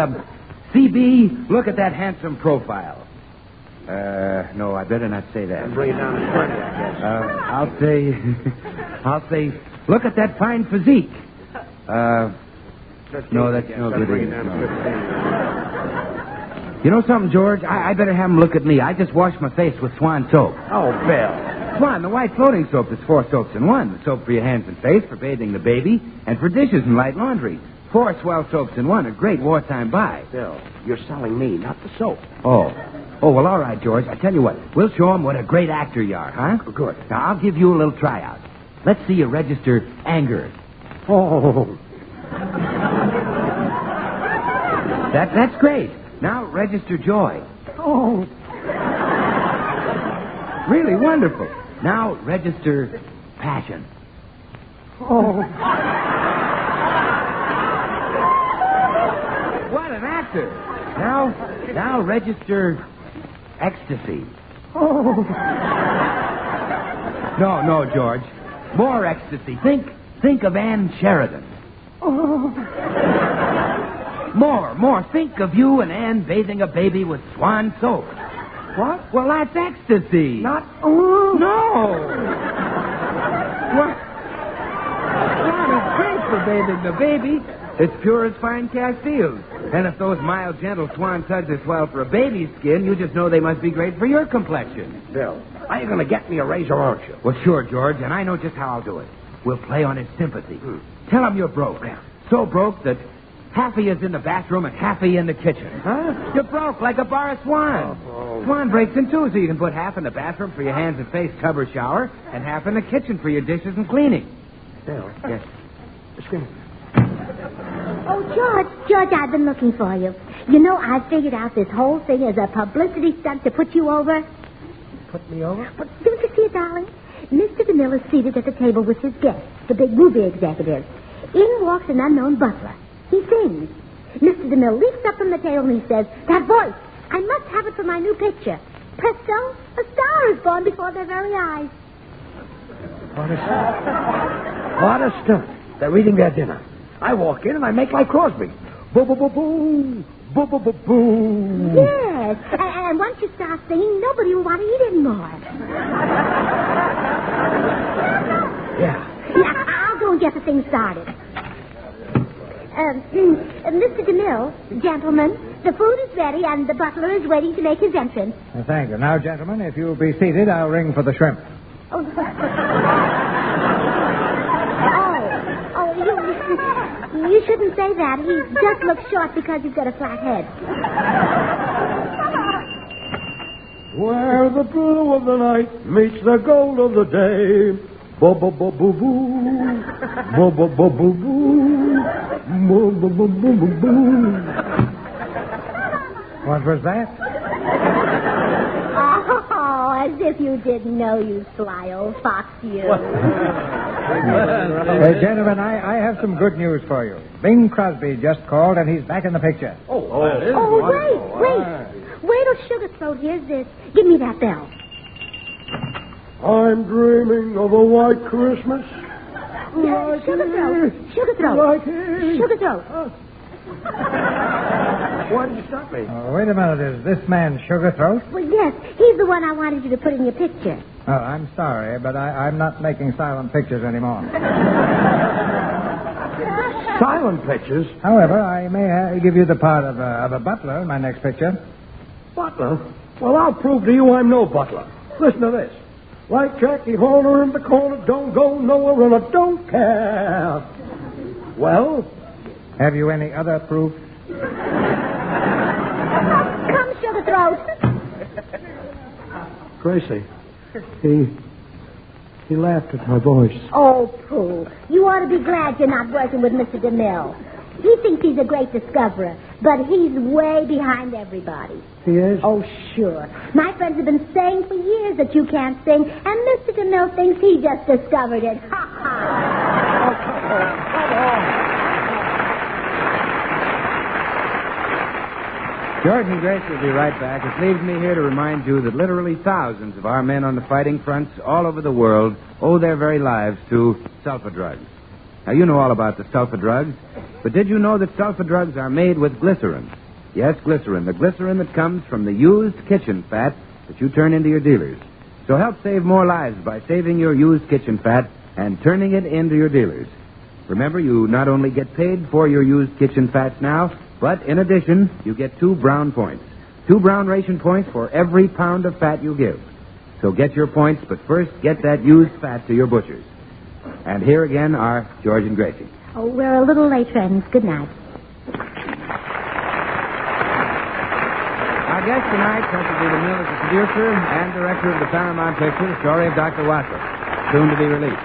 G: CB, look at that handsome profile. No, I better not say that.
K: Bring it down to 20, I guess.
G: I'll say, look at that fine physique. No, that's no good.
K: Bring it down to 15.
G: You know something, George? I better have him look at me. I just washed my face with Swan soap.
K: Oh, Bill.
G: Swan, the white floating soap is 4 soaps in one. The soap for your hands and face, for bathing the baby, and for dishes and light laundry. 4 swell soaps in one. A great wartime buy.
K: Bill, you're selling me, not the soap.
G: Oh, well, all right, George. I tell you what. We'll show him what a great actor you are, huh?
K: Good.
G: Now, I'll give you a little tryout. Let's see you register anger.
K: Oh.
G: That's great. Now, register joy.
K: Oh.
G: Really wonderful. Now, register passion.
K: Oh.
G: What an actor. Now register ecstasy.
K: Oh.
G: No, George. More ecstasy. Think of Ann Sheridan.
K: Oh.
G: More. Think of you and Ann bathing a baby with Swan soap.
K: What?
G: Well, that's ecstasy.
K: Not... Oh.
G: No. What is great for bathing the baby? It's pure as fine Castiles. And if those mild, gentle Swan suds are swell for a baby's skin, you just know they must be great for your complexion.
K: Bill, are you going to get me a razor, aren't you?
G: Well, sure, George, and I know just how I'll do it. We'll play on his sympathy. Tell him you're broke. So broke that half of you's in the bathroom and half of you in the kitchen.
K: Huh?
G: You're broke like a bar of Swan.
K: Oh.
G: Swan breaks in two, so you can put half in the bathroom for your hands and face, tub or shower, and half in the kitchen for your dishes and cleaning.
K: Bill.
G: Yes.
I: Oh, George, I've been looking for you. You know, I figured out this whole thing as a publicity stunt to put you over.
K: Put me over?
I: But don't you see it, darling? Mr. DeMille is seated at the table with his guest, the big movie executive. In walks an unknown butler. He sings. Mr. Demille leaps up from the table and he says, "That voice, I must have it for my new picture." Presto, a star is born before their very eyes.
K: What a stunt. What a stunt. They're eating their dinner. I walk in and I make like Crosby. Boo-boo-boo-boo. Boo-boo-boo-boo.
I: Yes, and once you start singing, nobody will want to eat anymore.
K: Yeah.
I: I'll go and get the thing started. Mr. DeMille, gentlemen, the food is ready and the butler is waiting to make his entrance.
C: Thank you. Now, gentlemen, if you'll be seated, I'll ring for the shrimp.
I: You shouldn't say that. He just looks short because he's got a flat head.
H: Where the blue of the night meets the gold of the day. Bo-bo-bo-boo-boo. Bo-bo-bo-boo-boo. Bo-bo-bo-boo-boo.
C: What was that?
I: Oh, as if you didn't know, you sly old fox, you.
C: Gentlemen, I have some good news for you. Bing Crosby just called, and he's back in the picture.
I: Wait till Sugarthroat hears this. Give me that bell.
H: I'm dreaming of a white Christmas.
I: Sugarthroat.
K: Why did you stop me?
C: Wait a minute. Is this man Sugarthroat?
I: Well, yes. He's the one I wanted you to put in your picture.
C: Oh, I'm sorry, but I'm not making silent pictures anymore.
K: Silent pictures?
C: However, I may give you the part of a butler in my next picture.
H: Butler? Well, I'll prove to you I'm no butler. Listen to this. Like Jackie Horner in the corner, don't go nowhere and I don't care. Well?
C: Have you any other proof?
I: Come, Sugarthroat.
H: Gracie, he laughed at my voice.
I: Oh, Pooh. You ought to be glad you're not working with Mr. DeMille. He thinks he's a great discoverer, but he's way behind everybody.
H: He is?
I: Oh, sure. My friends have been saying for years that you can't sing, and Mr. DeMille thinks he just discovered it. Ha, ha.
H: Oh, come on.
G: George and Grace will be right back. It leaves me here to remind you that literally thousands of our men on the fighting fronts all over the world owe their very lives to sulfa drugs. Now, you know all about the sulfa drugs, but did you know that sulfa drugs are made with glycerin? Yes, glycerin, the glycerin that comes from the used kitchen fat that you turn into your dealers. So help save more lives by saving your used kitchen fat and turning it into your dealers. Remember, you not only get paid for your used kitchen fats now, but in addition, you get 2 brown points. 2 brown ration points for every pound of fat you give. So get your points, but first get that used fat to your butchers. And here again are George and Gracie.
I: Oh, we're a little late, friends. Good night.
G: Our guest tonight, Cecil B. DeMille, is the producer and director of the Paramount picture, The Story of Dr. Watson, soon to be released.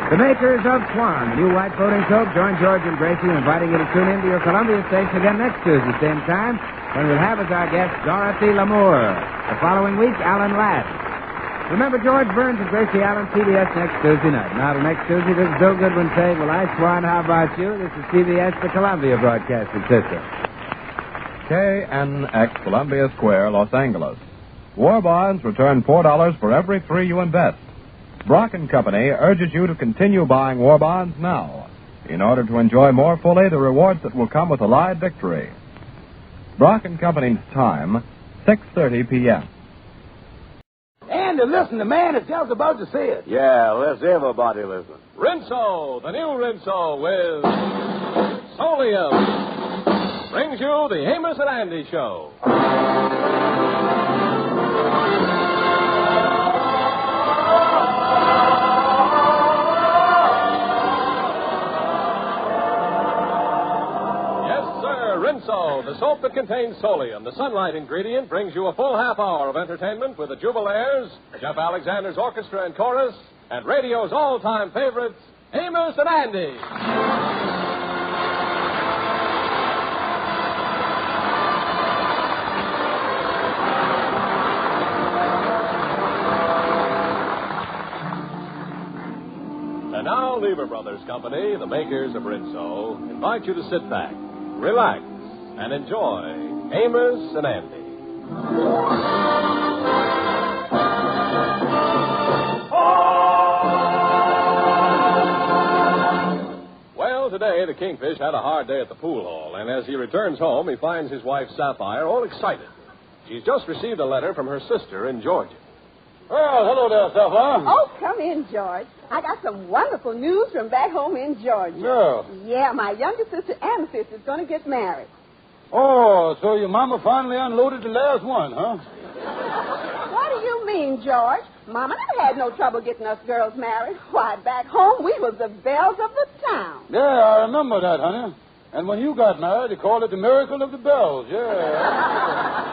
G: The makers of Swan, the new white floating soap, join George and Gracie in inviting you to tune in to your Columbia station again next Tuesday, same time, when we'll have as our guest Dorothy Lamour. The following week, Alan Ladd. Remember George Burns and Gracie Allen, CBS next Tuesday night. Now, till next Tuesday, this is Bill Goodwin saying, well, Swan, how about you? This is CBS, the Columbia Broadcasting System.
M: KNX Columbia Square, Los Angeles. War bonds return $4 for every $3 you invest. Brock & Company urges you to continue buying war bonds now in order to enjoy more fully the rewards that will come with Allied victory. Brock & Company's time, 6:30 p.m.
K: Andy, listen, the man is just about to see it.
N: Yeah, let's everybody listen.
O: Rinso, the new Rinso with Solium, brings you the Amos and Andy Show. Rinso, the soap that contains Solium, the sunlight ingredient, brings you a full half hour of entertainment with the Jubilaires, Jeff Alexander's orchestra and chorus, and radio's all-time favorites, Amos and Andy. And now leave Lever Brothers Company, the makers of Rinso, invite you to sit back, relax, and enjoy Amos and Andy. Well, today the Kingfish had a hard day at the pool hall, and as he returns home, he finds his wife Sapphire all excited. She's just received a letter from her sister in Georgia.
P: Well, hello there, Sapphire.
Q: Oh, come in, George. I got some wonderful news from back home in Georgia.
P: Yeah.
Q: Yeah, my younger sister, Amos, is going to get married.
P: Oh, so your mama finally unloaded the last one, huh?
Q: What do you mean, George? Mama never had no trouble getting us girls married. Why, back home, we was the belles of the town.
P: Yeah, I remember that, honey. And when you got married, they called it the miracle of the bells, yeah.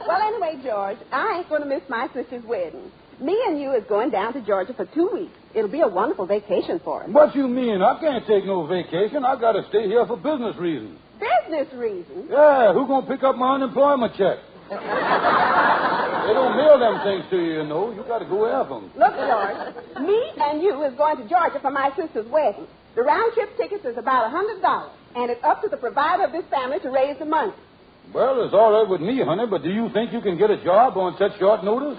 Q: Well, anyway, George, I ain't going to miss my sister's wedding. Me and you is going down to Georgia for 2 weeks. It'll be a wonderful vacation for us.
P: What you mean? I can't take no vacation. I got to stay here for business reasons.
Q: Business reasons?
P: Yeah, who going to pick up my unemployment check? They don't mail them things to you, you know. You got to go after them.
Q: Look, George, me and you is going to Georgia for my sister's wedding. The round-trip tickets is about $100, and it's up to the provider of this family to raise the money.
P: Well, it's all right with me, honey, but do you think you can get a job on such short notice?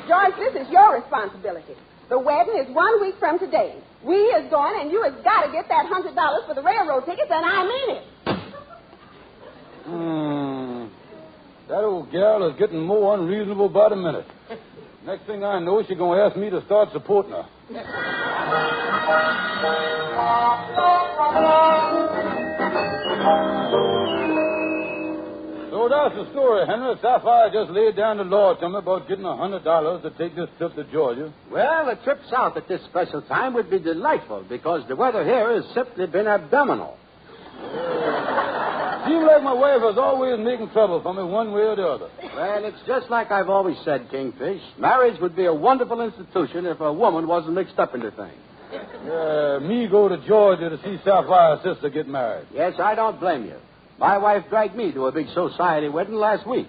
Q: George, this is your responsibility. The wedding is 1 week from today. We is going, and you has got to get that $100 for the railroad tickets, and I mean it.
P: That old gal is getting more unreasonable by the minute. Next thing I know, she's going to ask me to start supporting her. So that's the story, Henry. Sapphire just laid down the law to me about getting $100 to take this trip to Georgia.
K: Well, a trip south at this special time would be delightful because the weather here has simply been abdominal.
P: Seems like my wife is always making trouble for me one way or the other.
K: Well, it's just like I've always said, Kingfish. Marriage would be a wonderful institution if a woman wasn't mixed up into things.
P: Me go to Georgia to see Sapphire's sister get married.
K: Yes, I don't blame you. My wife dragged me to a big society wedding last week.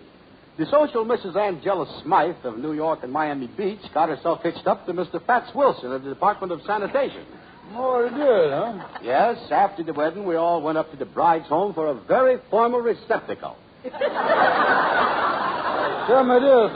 K: The social Mrs. Angela Smythe of New York and Miami Beach got herself hitched up to Mr. Fats Wilson of the Department of Sanitation.
P: Oh, it did, huh?
K: Yes, after the wedding, we all went up to the bride's home for a very formal receptacle.
P: Tell me this,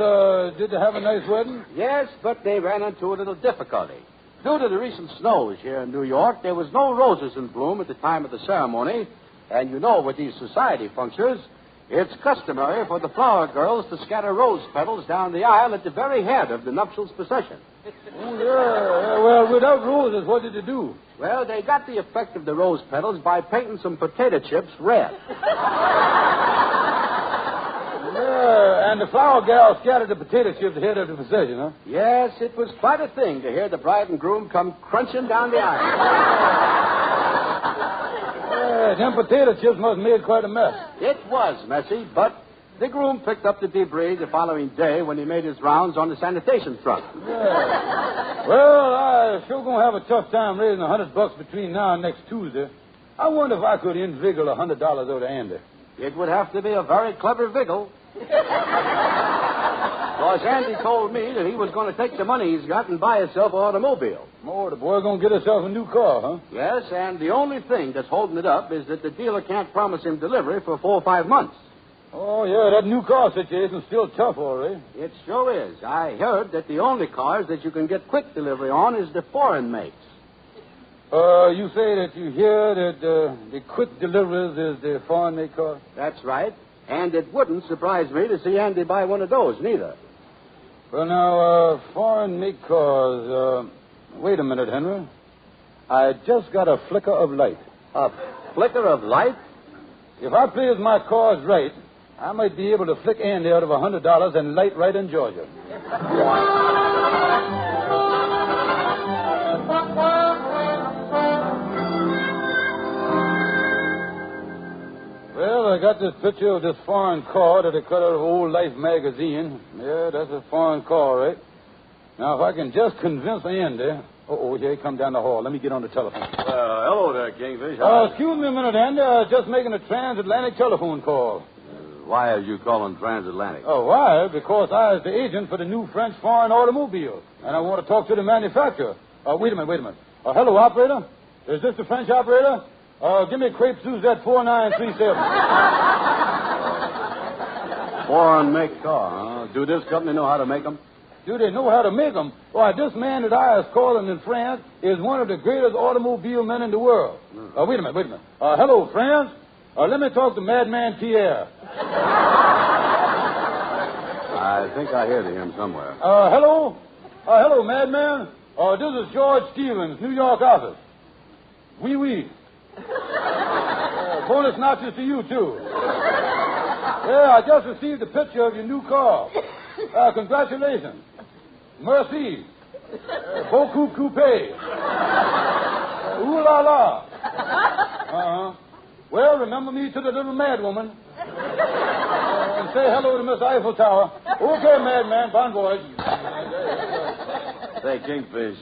P: did they have a nice wedding?
K: Yes, but they ran into a little difficulty. Due to the recent snows here in New York, there was no roses in bloom at the time of the ceremony. And you know, with these society functions, it's customary for the flower girls to scatter rose petals down the aisle at the very head of the nuptials procession.
P: Oh, yeah. Well, without roses, what did they do?
K: Well, they got the effect of the rose petals by painting some potato chips red.
P: Yeah, and the flower gal scattered the potato chips ahead of the procession, huh?
K: Yes, it was quite a thing to hear the bride and groom come crunching down the aisle.
P: Them potato chips must have made quite a mess.
K: It was messy, but the groom picked up the debris the following day when he made his rounds on the sanitation truck.
P: Yeah. Well, I sure going to have a tough time raising $100 between now and next Tuesday. I wonder if I could inveigle $100 out of Andy.
K: It would have to be a very clever viggle. Because Andy told me that he was going to take the money he's got and buy himself an automobile.
P: Oh, the boy going to get himself a new car, huh?
K: Yes, and the only thing that's holding it up is that the dealer can't promise him delivery for 4 or 5 months.
P: Oh, yeah, that new car situation's still tough, all right.
K: It sure is. I heard that the only cars that you can get quick delivery on is the foreign makes.
P: You say that you hear that the quick deliveries is the foreign make car?
K: That's right. And it wouldn't surprise me to see Andy buy one of those, neither.
P: Well, now, foreign make cars, wait a minute, Henry. I just got a flicker of light.
K: A flicker of light?
P: If I plays my cards right, I might be able to flick Andy out of $100 and light right in Georgia. Well, I got this picture of this foreign car that I cut out of Old Life magazine. Yeah, that's a foreign car, right? Now, if I can just convince Andy... here he come down the hall. Let me get on the telephone.
N: Hello there, Kingfish.
P: Excuse me a minute, Andy. I was just making a transatlantic telephone call.
N: Why are you calling transatlantic?
P: Oh, why? Because I is the agent for the new French foreign automobile, and I want to talk to the manufacturer. Wait a minute. Hello, operator. Is this the French operator? Give me crepe Suzette 4937.
N: Foreign make car, huh? Do this company know how to make them?
P: Do they know how to make them? Why, this man that I is calling in France is one of the greatest automobile men in the world. Wait a minute. Hello, France. Let me talk to Madman Pierre.
N: I think I hear him somewhere.
P: Hello? Hello, Madman. This is George Stevens, New York office. Oui. Bonus notches to you, too. Yeah, I just received a picture of your new car. Congratulations. Merci. Beaucoup coupé. Ooh la la. Uh-huh. Well, remember me to the little mad woman. And say hello to Miss Eiffel Tower. Okay, madman. Bon voyage.
N: Say, Kingfish,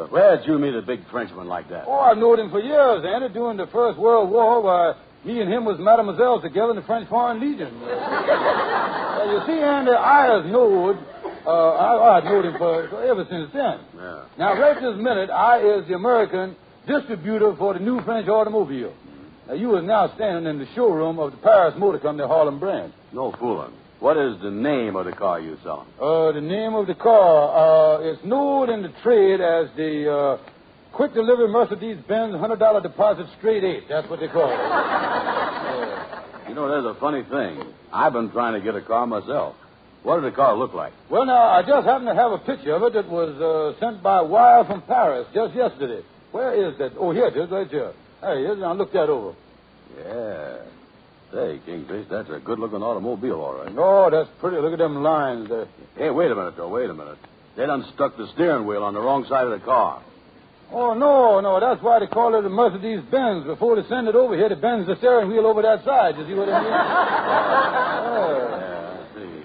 N: where'd you meet a big Frenchman like that?
P: Oh, I've known him for years, Andy. During the First World War, why, me and him was mademoiselles together in the French Foreign Legion. You see, Andy, I've known him for ever since then.
N: Yeah.
P: Now, right this minute, I is the American distributor for the new French automobile. Now, you is now standing in the showroom of the Paris Motor Company Harlem branch.
N: No fooling. What is the name of the car you selling?
P: The name of the car is known in the trade as the Quick Delivery Mercedes-Benz $100 deposit straight 8. That's what they call it.
N: You know, there's a funny thing. I've been trying to get a car myself. What did the car look like?
P: Well, now, I just happen to have a picture of it that was sent by wire from Paris just yesterday. Where is that? Oh, here it is, right here. There it is. Now, look that over.
N: Yeah. Say, Kingfish, that's a good-looking automobile, all right.
P: Oh, that's pretty. Look at them lines there.
N: Hey, wait a minute. They done stuck the steering wheel on the wrong side of the car.
P: Oh, no. That's why they call it a Mercedes-Benz. Before they send it over here, they bend the steering wheel over that side. You see what I mean?
N: Yeah, I see.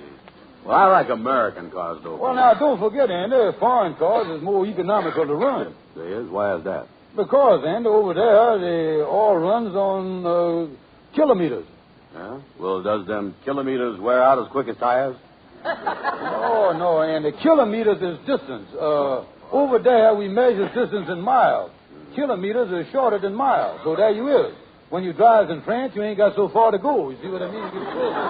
N: Well, I like American cars, though.
P: Well, now, don't forget, Andy, foreign cars is more economical to run.
N: They is? Why is that?
P: Because, Andy, over there, they all runs on kilometers.
N: Yeah? Well, does them kilometers wear out as quick as tires?
P: No, Andy. Kilometers is distance. Over there, we measure distance in miles. Kilometers is shorter than miles. So there you is. When you drive in France, you ain't got so far to go. You see what I mean? You get closer.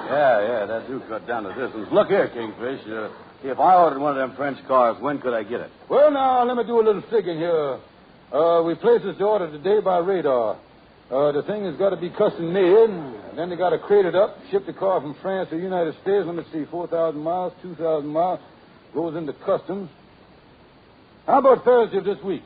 N: Yeah, that do cut down the distance. Look here, Kingfish. If I ordered one of them French cars, when could I get it?
P: Well, now, let me do a little figuring here. We place this order today by radar. The thing has got to be custom made, and then they got to crate it up, ship the car from France to the United States. Let me see, 4,000 miles, 2,000 miles, goes into customs. How about Thursday of this week?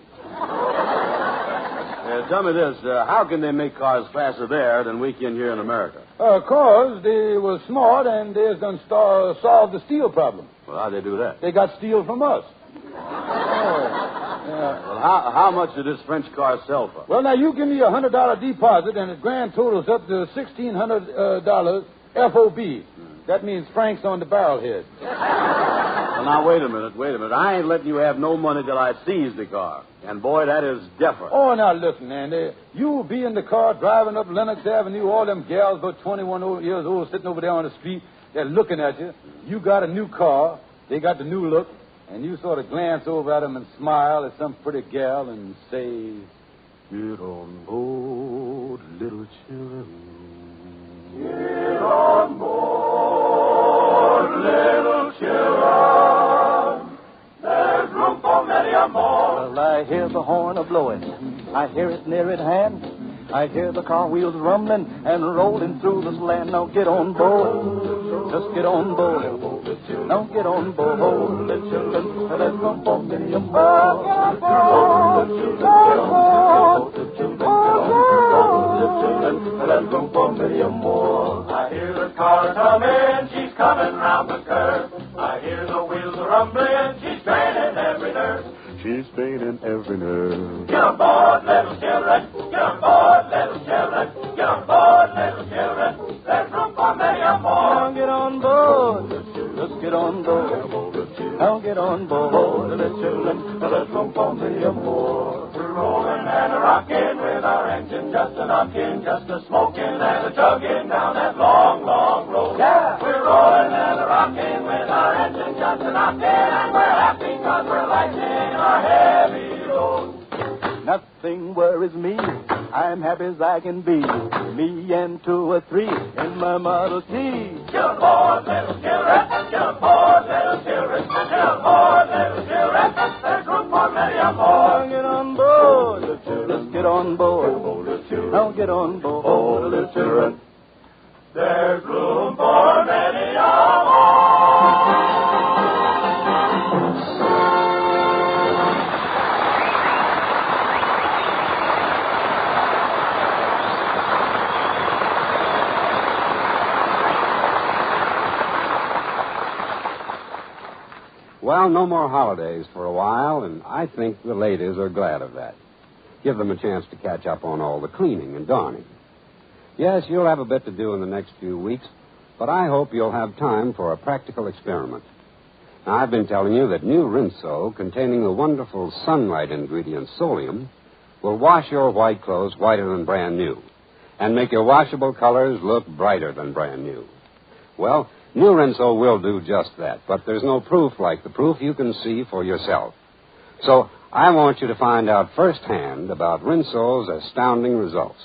N: Tell me this, how can they make cars faster there than we can here in America?
P: 'Cause they were smart and they has done solve the steel problem.
N: Well, how'd they do that?
P: They got steel from us.
N: Well, how much did this French car sell for?
P: Well, now, you give me a $100 deposit, and the grand totals up to $1,600 FOB. That means francs on the barrel head.
N: Well, now, wait a minute. I ain't letting you have no money till I seize the car. And, boy, that is different.
P: Oh, now, listen, Andy. You be in the car driving up Lenox Avenue, all them gals about 21 years old sitting over there on the street. They're looking at you. You got a new car. They got the new look. And you sort of glance over at them and smile at some pretty gal and say, "Get on board, little children. Get on board, little children. There's room for many a more."
R: Well, I hear the horn a-blowing. I hear it near at hand. I hear the car wheels rumbling and rolling through this land. Now get on board. Just get on board. Now get on board. Let's go for many a more. Get on board. Let's go for many a more.
S: I hear the car coming. She's coming round the curve. I hear the wheels rumbling. She's straining every nerve.
R: She's straining every nerve.
S: Get on board, little children. Get on board, little children. Get on board, little children. There's room for many a more.
R: Now get on board. Just get on board. Now get on board, little children. There's room for many a more.
S: We're rolling and a rocking with our engine just a knocking, just a smoking and a chugging down that long, long rocking and we're happy 'cause we're lightening our heavy load.
R: Nothing worries me. I'm happy as I can be. Me and 2 or 3 in my Model T.
S: Get aboard, little children. Get aboard, little children. Get aboard, little children. There's room for many a more.
R: Get on board, little children. Let's get on board. Now get on board,
S: oh, little children. There's room for many a more.
K: Well, no more holidays for a while, and I think the ladies are glad of that. Give them a chance to catch up on all the cleaning and darning. Yes, you'll have a bit to do in the next few weeks, but I hope you'll have time for a practical experiment. Now, I've been telling you that new Rinso, containing the wonderful sunlight ingredient Solium, will wash your white clothes whiter than brand new and make your washable colors look brighter than brand new. Well, new Rinso will do just that, but there's no proof like the proof you can see for yourself. So I want you to find out firsthand about Rinso's astounding results.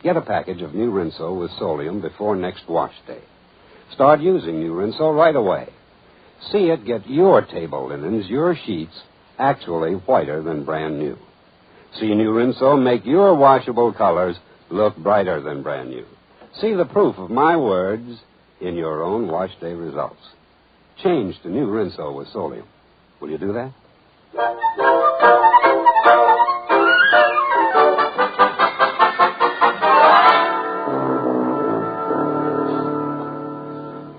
K: Get a package of new Rinso with Solium before next wash day. Start using new Rinso right away. See it get your table linens, your sheets, actually whiter than brand new. See new Rinso make your washable colors look brighter than brand new. See the proof of my words in your own wash day results. Change to new Rinso with Solium. Will you do that?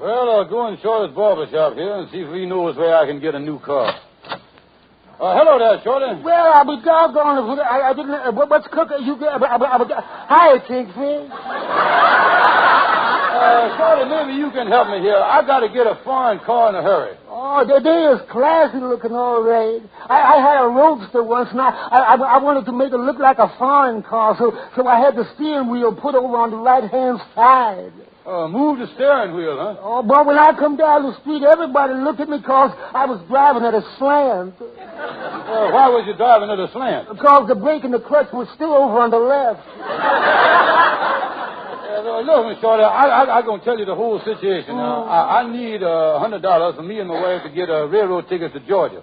P: Well, I'll go in Shorty's barber shop here and see if he knows where I can get a new car. Hello there, Shorty.
T: Well, I'll be doggone if I didn't. What's cooking? You get? Hi, Kingfish.
P: Shorty, maybe you can help me here. I got to get a foreign car in a hurry.
T: Oh, they is classy looking, all right. I had a roadster once, and I wanted to make it look like a foreign car, so I had the steering wheel put over on the right-hand side.
P: Move the steering wheel, huh?
T: Oh, but when I come down the street, everybody looked at me because I was driving at a slant.
P: Why was you driving at a slant?
T: Because the brake and the clutch was still over on the left.
P: Look, Miss Shorty, I'm going to tell you the whole situation now. I need $100 for me and my wife to get railroad tickets to Georgia.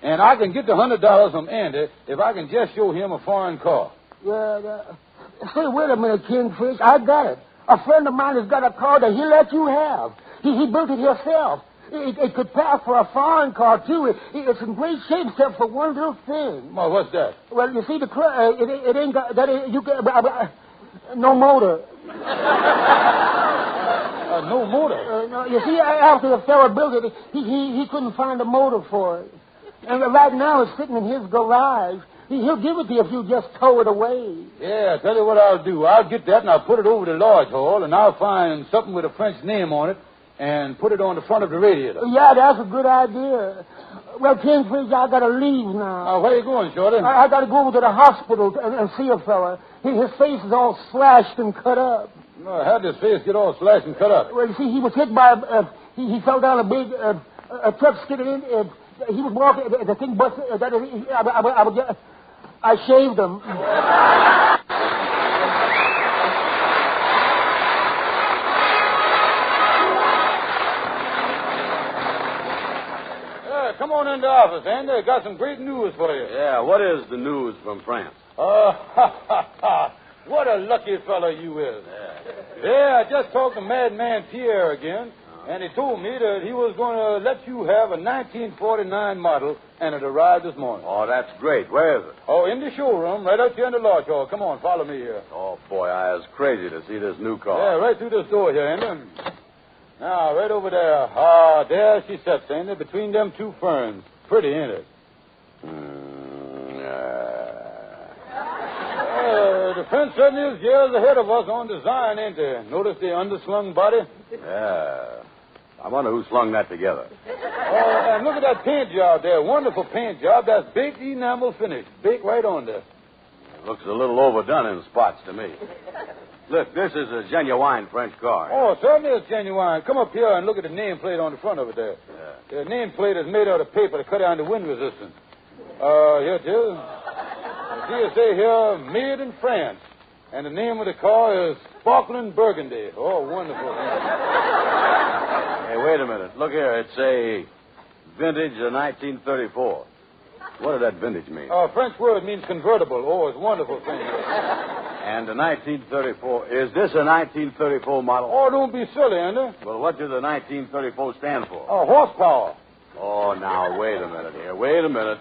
P: And I can get the $100 from Andy if I can just show him a foreign car.
T: Say, wait a minute, Kingfish. I got it. A friend of mine has got a car that he'll let you have. He built it himself. It could pass for a foreign car, too. It's in great shape except for one little thing.
P: Well, what's that?
T: Well, you see, it ain't got... you can, no motor.
P: No motor?
T: No, you see, after the fella built it, he couldn't find a motor for it. And right now it's sitting in his garage. He'll give it to you if you just tow it away.
P: Yeah, tell you what I'll do. I'll get that and I'll put it over the lodge hall and I'll find something with a French name on it and put it on the front of the radiator.
T: Yeah, that's a good idea. Well, Kingfish, I got to leave now.
P: Where you going, Shorty?
T: I got to go over to the hospital and see a fella. His face is all slashed and cut up.
P: How did his face get all slashed and cut up?
T: Well, you see, he was hit by he fell down a big a truck skidded in. He was walking. The thing busted. I shaved him.
P: Come on into the office, Andy. I got some great news for you.
N: Yeah, what is the news from France?
P: What a lucky fellow you is. Yeah, I just talked to Madman Pierre again, and he told me that he was going to let you have a 1949 model, and it arrived this morning.
N: Oh, that's great. Where is it?
P: Oh, in the showroom, right out here in the lodge hall. Come on, follow me here.
N: Oh, boy, I was crazy to see this new car.
P: Yeah, right through this door here, Andy. Now, right over there. There she sits, Andy, between them two ferns. Pretty, ain't it? The French certainly is years ahead of us on design, ain't they? Notice the underslung body?
N: Yeah. I wonder who slung that together.
P: And look at that paint job there. Wonderful paint job. That's baked enamel finish. Baked right on there.
N: It looks a little overdone in spots to me. Look, this is a genuine French car.
P: Oh, certainly it's genuine. Come up here and look at the nameplate on the front of it there.
N: Yeah.
P: The nameplate is made out of paper to cut down the wind resistance. Here it is. See, it say here, made in France. And the name of the car is Sparkling Burgundy. Oh, wonderful.
N: Hey, wait a minute. Look here. It's a vintage of 1934. What does that vintage mean?
P: French word means convertible. Oh, it's wonderful thing.
N: And the 1934. Is this a 1934 model?
P: Oh, don't be silly, Andy.
N: Well, what does the 1934 stand for?
P: Horsepower.
N: Oh, now, wait a minute here. Wait a minute.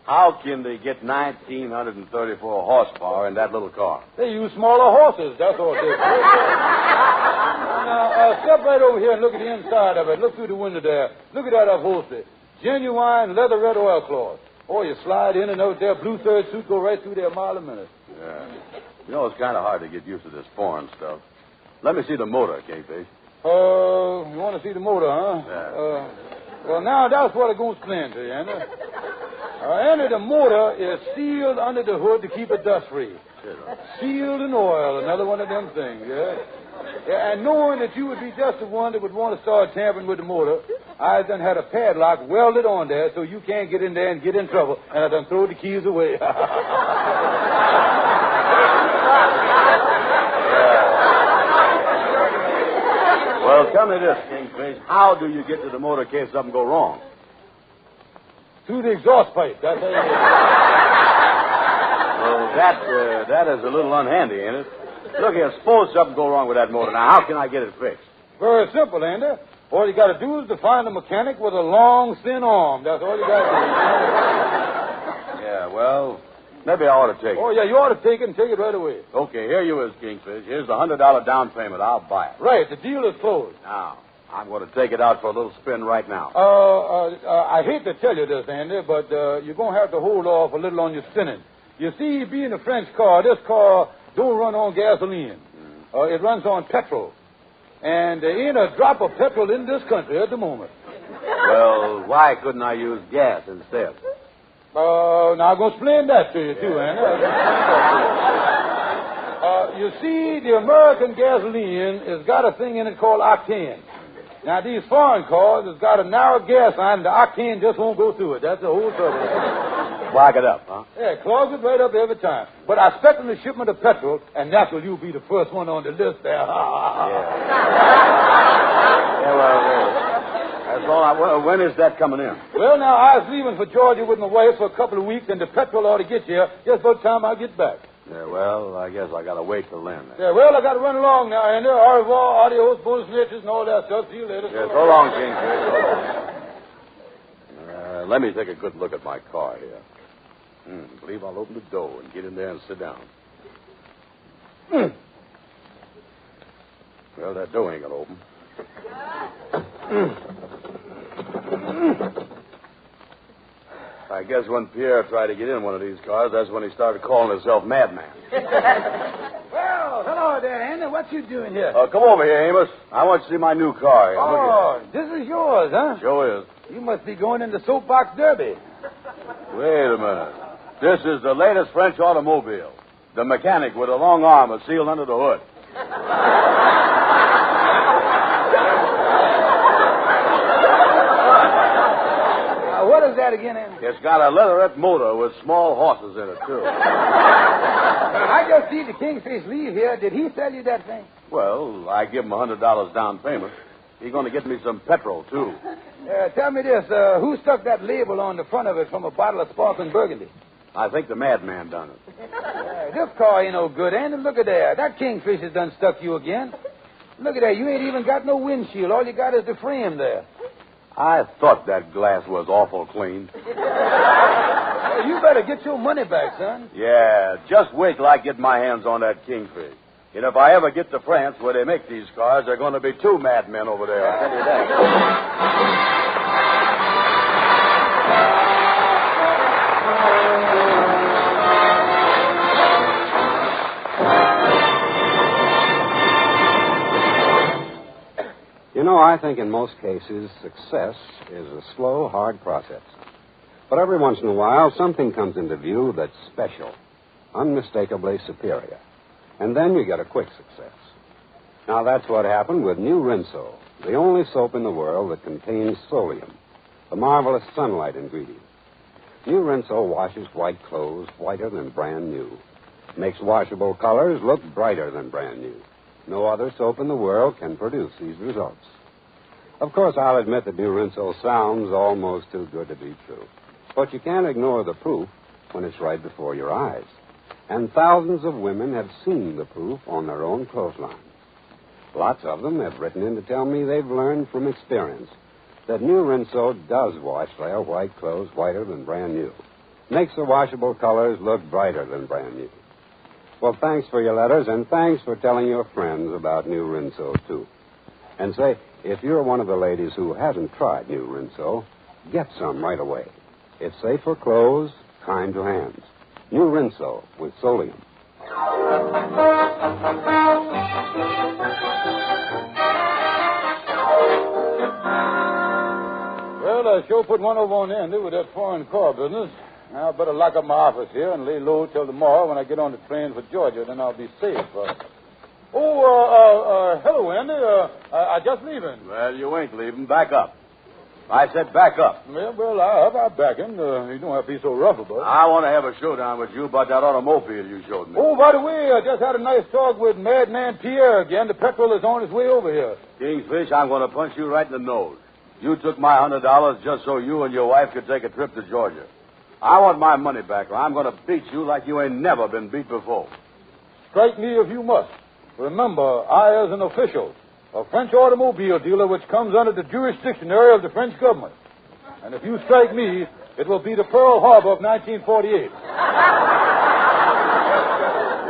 N: How can they get 1,934 horsepower in that little car?
P: They use smaller horses. That's all it is. Now, step right over here and look at the inside of it. Look through the window there. Look at that upholstery. Genuine leather red oilcloth. Oh, you slide in and out there. Blue third suit go right through there a mile a minute.
N: Yeah. You know, it's kind of hard to get used to this foreign stuff. Let me see the motor, Kingfish.
P: You want to see the motor, huh?
N: Yeah.
P: Well, now, that's what I'm going to explain to you, Andy. Andy, the motor is sealed under the hood to keep it dust-free. Sealed in oil, another one of them things, yeah? Yeah, and knowing that you would be just the one that would want to start tampering with the motor, I done had a padlock welded on there so you can't get in there and get in trouble, and I done throw the keys away.
N: Well, tell me this, Kingfish. How do you get to the motor in case something go wrong?
P: Through the exhaust pipe. That's how you get
N: Well, that is a little unhandy, ain't it? Look here, suppose something go wrong with that motor. Now, how can I get it fixed?
P: Very simple, Andy. All you got to do is to find a mechanic with a long, thin arm. That's all you got to do.
N: Yeah, well, maybe I ought to take it.
P: Oh, yeah, you ought to take it and take it right away.
N: Okay, here you is, Kingfish. Here's the $100 down payment. I'll buy it.
P: Right, the deal is closed.
N: Now, I'm going to take it out for a little spin right now.
P: I hate to tell you this, Andy, but you're going to have to hold off a little on your spinning. You see, being a French car, this car don't run on gasoline. It runs on petrol. And there ain't a drop of petrol in this country at the moment.
N: Well, why couldn't I use gas instead?
P: Now, I'm going to explain that to you, too, Andy. You see, the American gasoline has got a thing in it called octane. Now, these foreign cars has got a narrow gas line, and the octane just won't go through it. That's the whole trouble.
N: Clog it up, huh?
P: Yeah, clogs it right up every time. But I expect the shipment of petrol, and naturally you'll be the first one on the list there.
N: Yeah, well, that's all. When is that coming in?
P: Well, now, I was leaving for Georgia with my wife for a couple of weeks, and the petrol ought to get here just about the time I get back.
N: Yeah, well, I guess I got to wait till then.
P: Yeah, well, I got to run along now, Andy. Au revoir, adios, bonus noches, and all that stuff. See you later.
N: Yeah, so long, Kingfish. So long. Let me take a good look at my car here. I believe I'll open the door and get in there and sit down. Well, that door ain't going to open. I guess when Pierre tried to get in one of these cars, that's when he started calling himself Madman.
U: Well, hello there, Andy. What you doing here?
N: Come over here, Amos. I want to see my new car. Here.
U: Oh, this is yours, huh?
N: Sure is.
U: You must be going in the soapbox derby.
N: Wait a minute. This is the latest French automobile. The mechanic with a long arm is sealed under the hood.
U: What is that again, Andy?
N: It's got a leatherette motor with small horses in it, too.
U: I just see the Kingfish leave here. Did he sell you that thing?
N: Well, I give him $100 down payment. He's going to get me some petrol, too.
U: Tell me this. Who stuck that label on the front of it from a bottle of sparkling burgundy?
N: I think the madman done it.
U: This car ain't no good, Andy. Look at there. That Kingfish has done stuck you again. Look at that. You ain't even got no windshield. All you got is the frame there.
N: I thought that glass was awful clean.
U: You better get your money back, son.
N: Yeah, just wait till I get my hands on that Kingfish. And if I ever get to France where they make these cars, there are going to be two madmen over there, I'll tell you that.
V: You know, I think in most cases, success is a slow, hard process. But every once in a while, something comes into view that's special, unmistakably superior. And then you get a quick success. Now, that's what happened with new Rinso, the only soap in the world that contains solium. the marvelous sunlight ingredient. New Rinso washes white clothes whiter than brand new. Makes washable colors look brighter than brand new. No other soap in the world can produce these results. Of course, I'll admit that New Rinso sounds almost too good to be true. But you can't ignore the proof when it's right before your eyes. And thousands of women have seen the proof on their own clothesline. Lots of them have written in to tell me they've learned from experience that New Rinso does wash their white clothes whiter than brand new. Makes the washable colors look brighter than brand new. Well, thanks for your letters, and thanks for telling your friends about New Rinso, too. And say, if you're one of the ladies who hasn't tried New Rinso, get some right away. It's safe for clothes, kind to hands. New Rinso with Solium.
P: Well, I sure put one over on Andy with that foreign car business. Now, I better lock up my office here and lay low till tomorrow when I get on the train for Georgia. Then I'll be safe. Hello, Andy. I just leaving.
N: Well, you ain't leaving. Back up. I said back up.
P: Yeah, well, I'll back him. You don't have to be so rough about it.
N: I want to have a showdown with you about that automobile you showed me.
P: Oh, by the way, I just had a nice talk with Madman Pierre again. The petrol is on his way over here.
N: Kingfish, I'm going to punch you right in the nose. You took my $100 just so you and your wife could take a trip to Georgia. I want my money back, or I'm going to beat you like you ain't never been beat before.
P: Strike me if you must. Remember, I, as an official, a French automobile dealer which comes under the jurisdictionary of the French government. And if you strike me, it will be the Pearl Harbor of 1948.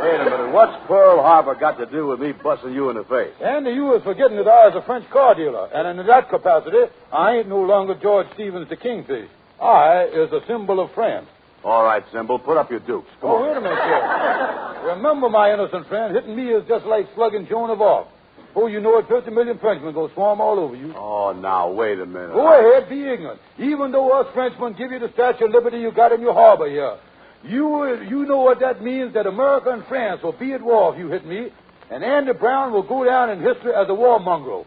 N: Wait a minute. What's Pearl Harbor got to do with me busting you in the face?
P: Andy, you was forgetting that I was a French car dealer. And in that capacity, I ain't no longer George Stevens the Kingfish. I is a symbol of France.
N: All right, Symbol, put up your dukes. Come on.
P: Wait a minute, sir. Remember, my innocent friend, hitting me is just like slugging Joan of Arc. Before you know it, 50 million Frenchmen go swarm all over you.
N: Oh, now, wait a minute.
P: Go ahead, be ignorant. Even though us Frenchmen give you the Statue of Liberty you got in your harbor here. You know what that means, that America and France will be at war if you hit me, and Andy Brown will go down in history as a warmonger.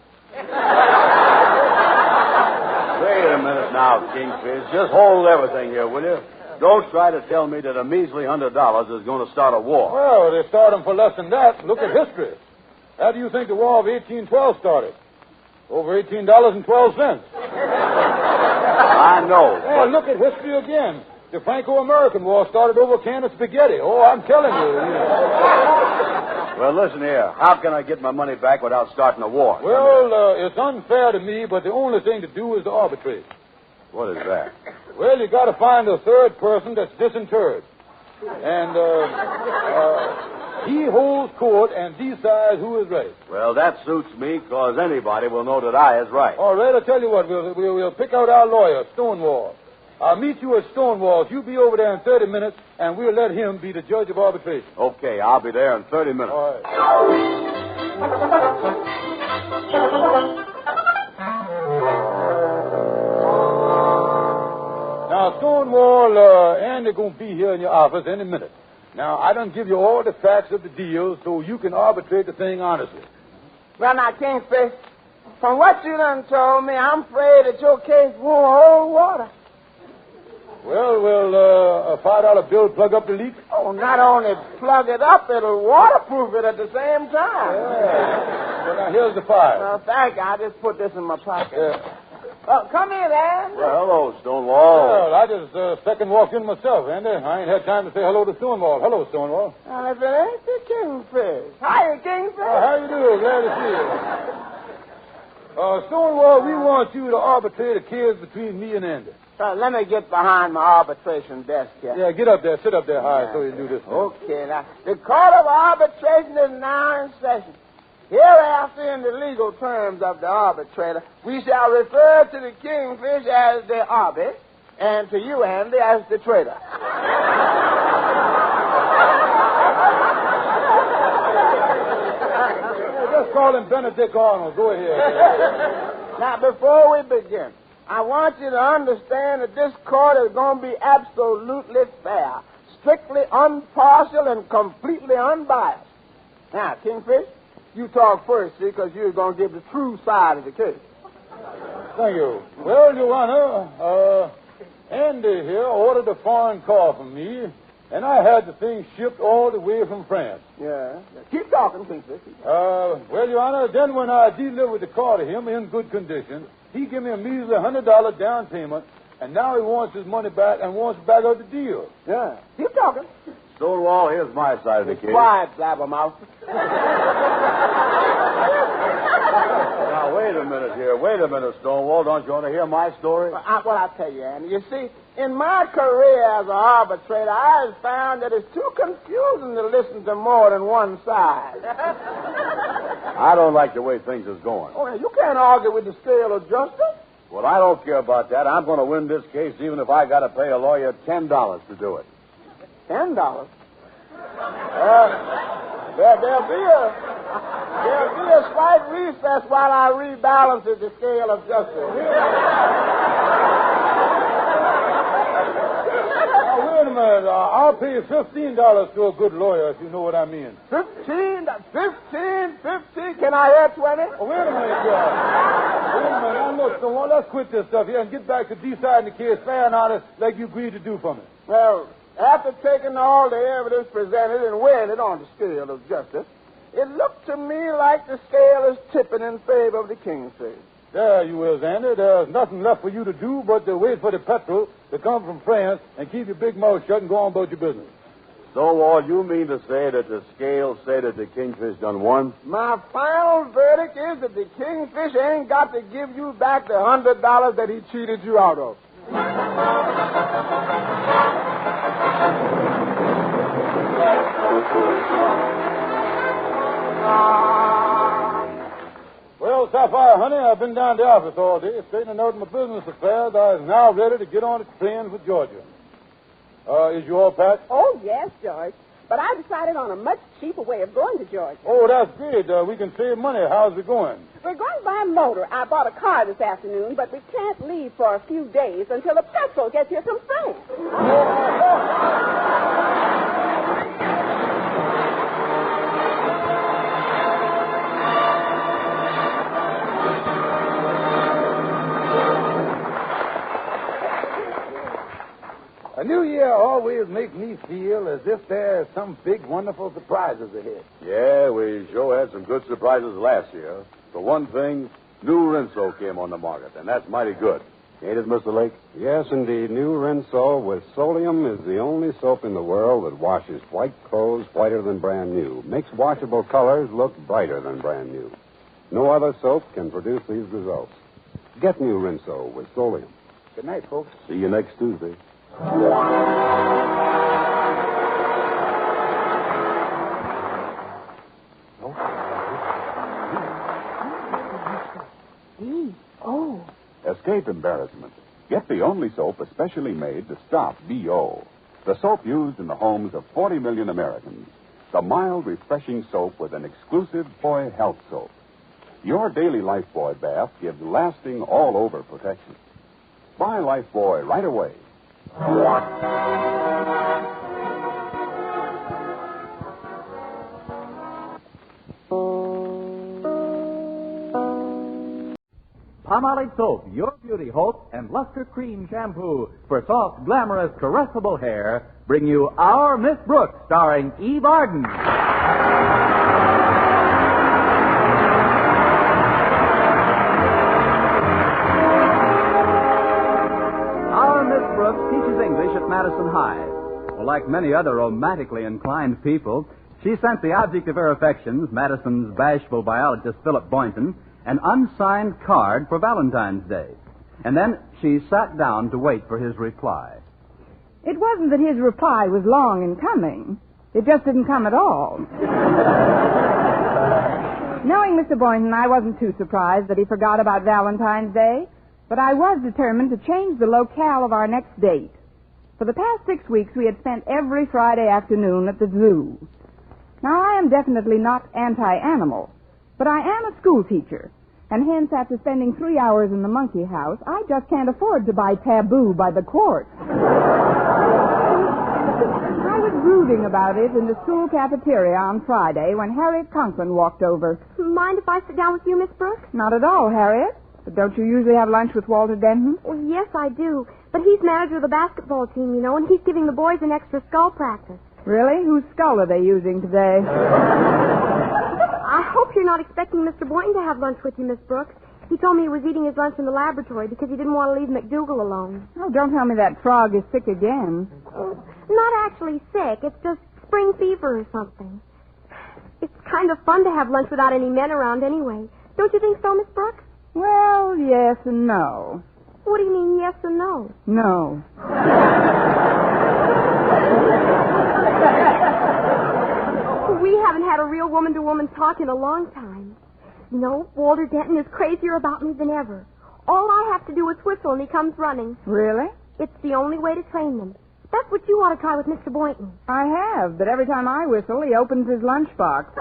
N: Wait a minute now, Kingfish. Just hold everything here, will you? Don't try to tell me that a measly $100 is going to start a war.
P: Well, they start them for less than that. Look at history. How do you think the War of 1812 started? Over $18.12.
N: I know.
P: Well, look at history again. The Franco-American War started over a can of spaghetti. Oh, I'm telling you.
N: Well, listen here. How can I get my money back without starting a war?
P: Well, it's unfair to me, but the only thing to do is to arbitrate.
N: What is that?
P: Well, you got to find a third person that's disinterred. And he holds court and decides who is right.
N: Well, that suits me, because anybody will know that I is right.
P: All right, I'll tell you what. We'll pick out our lawyer, Stonewall. I'll meet you at Stonewall's. You be over there in 30 minutes, and we'll let him be the judge of arbitration.
N: Okay, I'll be there in 30 minutes.
P: All right. Now, Stonewall, Andy going to be here in your office any minute. Now, I done give you all the facts of the deal so you can arbitrate the thing honestly.
Q: Well, now, Kingfish, from what you done told me, I'm afraid that your case won't hold water.
P: Well, will a $5 bill plug up the leak?
Q: Oh, not only plug it up, it'll waterproof it at the same time.
P: Yeah. Well, now, here's the file.
Q: Well, thank you. I just put this in my pocket.
P: Yeah.
Q: Come in, Andy.
N: Well, hello, Stonewall.
P: Well, I just second walked in myself, Andy. I ain't had time to say hello to Stonewall. Hello, Stonewall.
Q: Well, if it ain't the Kingfish. Hiya, Kingfish.
P: How you doing? Glad to see you. Stonewall, we want you to arbitrate a case between me and Andy.
Q: Let me get behind my arbitration desk here.
P: Yeah, get up there. Sit up there high so you can do this.
Q: Okay, now, the Court of Arbitration is now in session. Hereafter, in the legal terms of the arbitrator, we shall refer to the Kingfish as the arbit, and to you, Andy, as the traitor.
P: Just call him Benedict Arnold. Go ahead.
Q: Now, before we begin, I want you to understand that this court is going to be absolutely fair, strictly impartial, and completely unbiased. Now, Kingfish, you talk first, see, because you're going to give the true side of the case.
P: Thank you. Well, Your Honor, Andy here ordered a foreign car from me, and I had the thing shipped all the way from France.
Q: Yeah. Keep talking, Kingfish.
P: Well, Your Honor, then when I delivered the car to him in good condition, he gave me a measly $100 down payment, and now he wants his money back and wants back out the deal.
Q: Yeah. Keep talking.
N: Stonewall, here's my side of the case.
Q: Quiet, blabbermouth.
N: Now, wait a minute here. Wait a minute, Stonewall. Don't you want to hear my story?
Q: Well, I'll tell you, Andy. You see, in my career as an arbitrator, I have found that it's too confusing to listen to more than one side.
N: I don't like the way things is going.
Q: Oh, you can't argue with the scale of justice.
N: Well, I don't care about that. I'm going to win this case even if I got to pay a lawyer $10 to do it.
Q: $10? There'll be a slight recess while I rebalance the scale of justice.
P: Now, wait a minute. I'll pay you $15 to a good lawyer, if you know what I mean.
Q: 15? 15? Can I hear 20?
P: Oh, wait a minute, George. Wait a minute. Now, look, Stonewall, let's quit this stuff here and get back to deciding the case fair and honest like you agreed to do for me.
Q: Well, after taking all the evidence presented and weighing it on the scale of justice, it looked to me like the scale is tipping in favor of the Kingfish.
P: There you is, Andy. There's nothing left for you to do but to wait for the petrol to come from France and keep your big mouth shut and go on about your business.
N: Stonewall, you mean to say that the scales say that the Kingfish done won?
Q: My final verdict is that the Kingfish ain't got to give you back the $100 that he cheated you out of.
P: Well, Sapphire, honey, I've been down to the office all day, straightening out my business affairs. I'm now ready to get on the train for Georgia. Is you all packed?
A: Oh, yes, George. But I decided on a much cheaper way of going to Georgia.
P: Oh, that's great. We can save money. How's it going?
A: We're going by motor. I bought a car this afternoon, but we can't leave for a few days until the petrol gets here from France.
P: A new year always makes me feel as if there's some big, wonderful surprises ahead.
N: Yeah, we sure had some good surprises last year. For one thing, new Rinso came on the market, and that's mighty good. Ain't it, Mr. Lake?
V: Yes, indeed. New Rinso with Solium is the only soap in the world that washes white clothes whiter than brand new, makes washable colors look brighter than brand new. No other soap can produce these results. Get New Rinso with Solium.
P: Good night, folks.
N: See you next Tuesday.
A: Oh.
D: Escape embarrassment. Get the only soap especially made to stop BO. The soap used in the homes of 40 million Americans. The mild, refreshing soap with an exclusive boy health soap. Your daily Lifebuoy bath gives lasting all-over protection. Buy Lifebuoy right away.
W: Palmolive Soap, your beauty hope, and Luster Cream Shampoo for soft, glamorous, caressable hair bring you Our Miss Brooks, starring Eve Arden. Our Miss Brooks teaches English at Madison High. Well, like many other romantically inclined people, she sent the object of her affections, Madison's bashful biologist Philip Boynton, an unsigned card for Valentine's Day. And then she sat down to wait for his reply.
X: It wasn't that his reply was long in coming. It just didn't come at all. Knowing Mr. Boynton, I wasn't too surprised that he forgot about Valentine's Day, but I was determined to change the locale of our next date. For the past 6 weeks, we had spent every Friday afternoon at the zoo. Now, I am definitely not anti-animal, but I am a school teacher, and hence, after spending 3 hours in the monkey house, I just can't afford to buy Taboo by the quart. I was brooding about it in the school cafeteria on Friday when Harriet Conklin walked over.
I: Mind if I sit down with you, Miss Brooks?
X: Not at all, Harriet. But don't you usually have lunch with Walter Denton?
B: Well, yes, I do. But he's manager of the basketball team, you know, and he's giving the boys an extra skull practice.
X: Really? Whose skull are they using today?
B: I hope you're not expecting Mr. Boynton to have lunch with you, Miss Brooks. He told me he was eating his lunch in the laboratory because he didn't want to leave McDougal alone.
X: Oh, don't tell me that frog is sick again.
B: Not actually sick. It's just spring fever or something. It's kind of fun to have lunch without any men around anyway. Don't you think so, Miss Brooks?
X: Well, yes and no.
B: What do you mean, yes and no?
X: No.
B: We haven't had a real woman-to-woman talk in a long time. You know, Walter Denton is crazier about me than ever. All I have to do is whistle and he comes running.
X: Really?
B: It's the only way to train them. That's what you want to try with Mr. Boynton.
X: I have, but every time I whistle, he opens his lunchbox.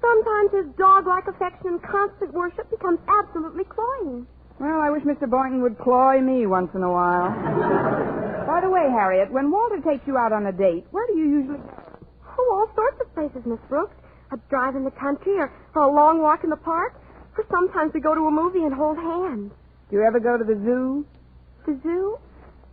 B: Sometimes his dog-like affection and constant worship becomes absolutely cloying.
X: Well, I wish Mr. Boynton would cloy me once in a while. By the way, Harriet, when Walter takes you out on a date, where do you usually go?
B: Oh, all sorts of places, Miss Brooks. A drive in the country or a long walk in the park. Or sometimes we go to a movie and hold hands.
X: Do you ever go to the zoo?
B: The zoo?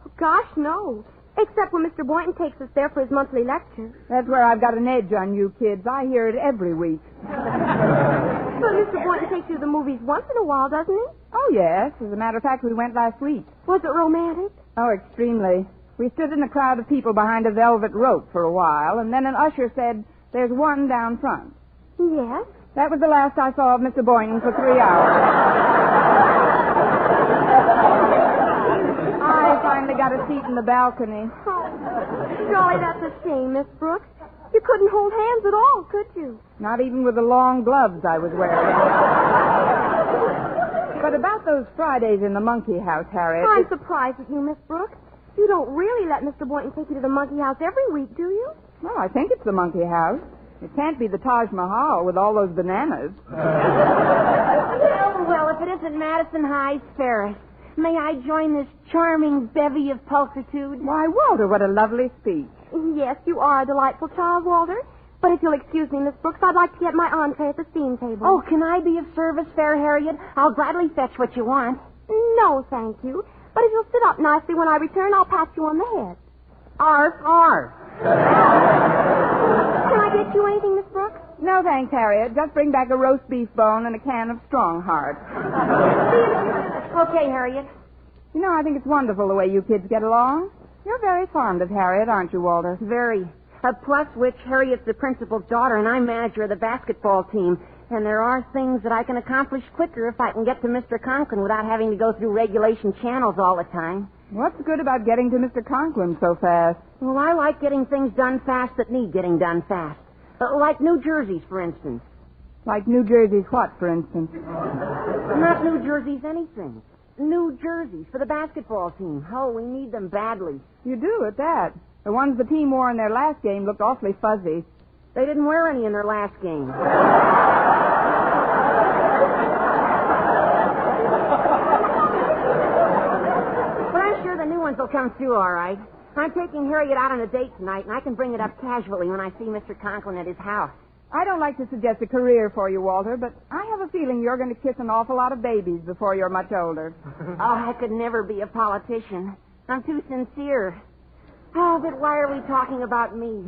B: Oh, gosh, no. Except when Mr. Boynton takes us there for his monthly lecture.
X: That's where I've got an edge on you kids. I hear it every week.
B: But Mr. Boynton takes you to the movies once in a while, doesn't he?
X: Oh, yes. As a matter of fact, we went last week.
B: Was it romantic?
X: Oh, extremely. We stood in a crowd of people behind a velvet rope for a while, and then an usher said, "There's one down front."
B: Yes?
X: That was the last I saw of Mr. Boynton for 3 hours. I finally got a seat in the balcony.
B: Oh, golly, that's a shame, Miss Brooks. You couldn't hold hands at all, could you?
X: Not even with the long gloves I was wearing. But about those Fridays in the monkey house, Harriet...
B: I'm surprised at you, Miss Brooks. You don't really let Mr. Boynton take you to the monkey house every week, do you?
X: Well, I think it's the monkey house. It can't be the Taj Mahal with all those bananas.
E: Well, if it isn't Madison High's Ferris, may I join this charming bevy of pulchritude?
X: Why, Walter, what a lovely speech.
B: Yes, you are a delightful child, Walter. But if you'll excuse me, Miss Brooks, I'd like to get my entree at the steam table.
E: Oh, can I be of service, fair Harriet? I'll gladly fetch what you want.
B: No, thank you. But if you'll sit up nicely when I return, I'll pat you on the head.
E: Arf, arf.
B: Can I get you anything, Miss Brooks?
X: No, thanks, Harriet. Just bring back a roast beef bone and a can of Strong Heart.
E: Okay, Harriet.
X: You know, I think it's wonderful the way you kids get along. You're very fond of Harriet, aren't you, Walter?
E: Very. Plus which, Harriet's the principal's daughter, and I'm manager of the basketball team. And there are things that I can accomplish quicker if I can get to Mr. Conklin without having to go through regulation channels all the time.
X: What's good about getting to Mr. Conklin so fast?
E: Well, I like getting things done fast that need getting done fast. Like New Jersey's, for instance.
X: Like New Jersey's what, for instance?
E: Not New Jersey's anything. New Jersey's for the basketball team. Oh, we need them badly.
X: You do, at that. The ones the team wore in their last game looked awfully fuzzy.
E: They didn't wear any in their last game. But I'm sure the new ones will come through all right. I'm taking Harriet out on a date tonight, and I can bring it up casually when I see Mr. Conklin at his house.
X: I don't like to suggest a career for you, Walter, but I have a feeling you're going to kiss an awful lot of babies before you're much older.
E: Oh, I could never be a politician. I'm too sincere. Oh, but why are we talking about me?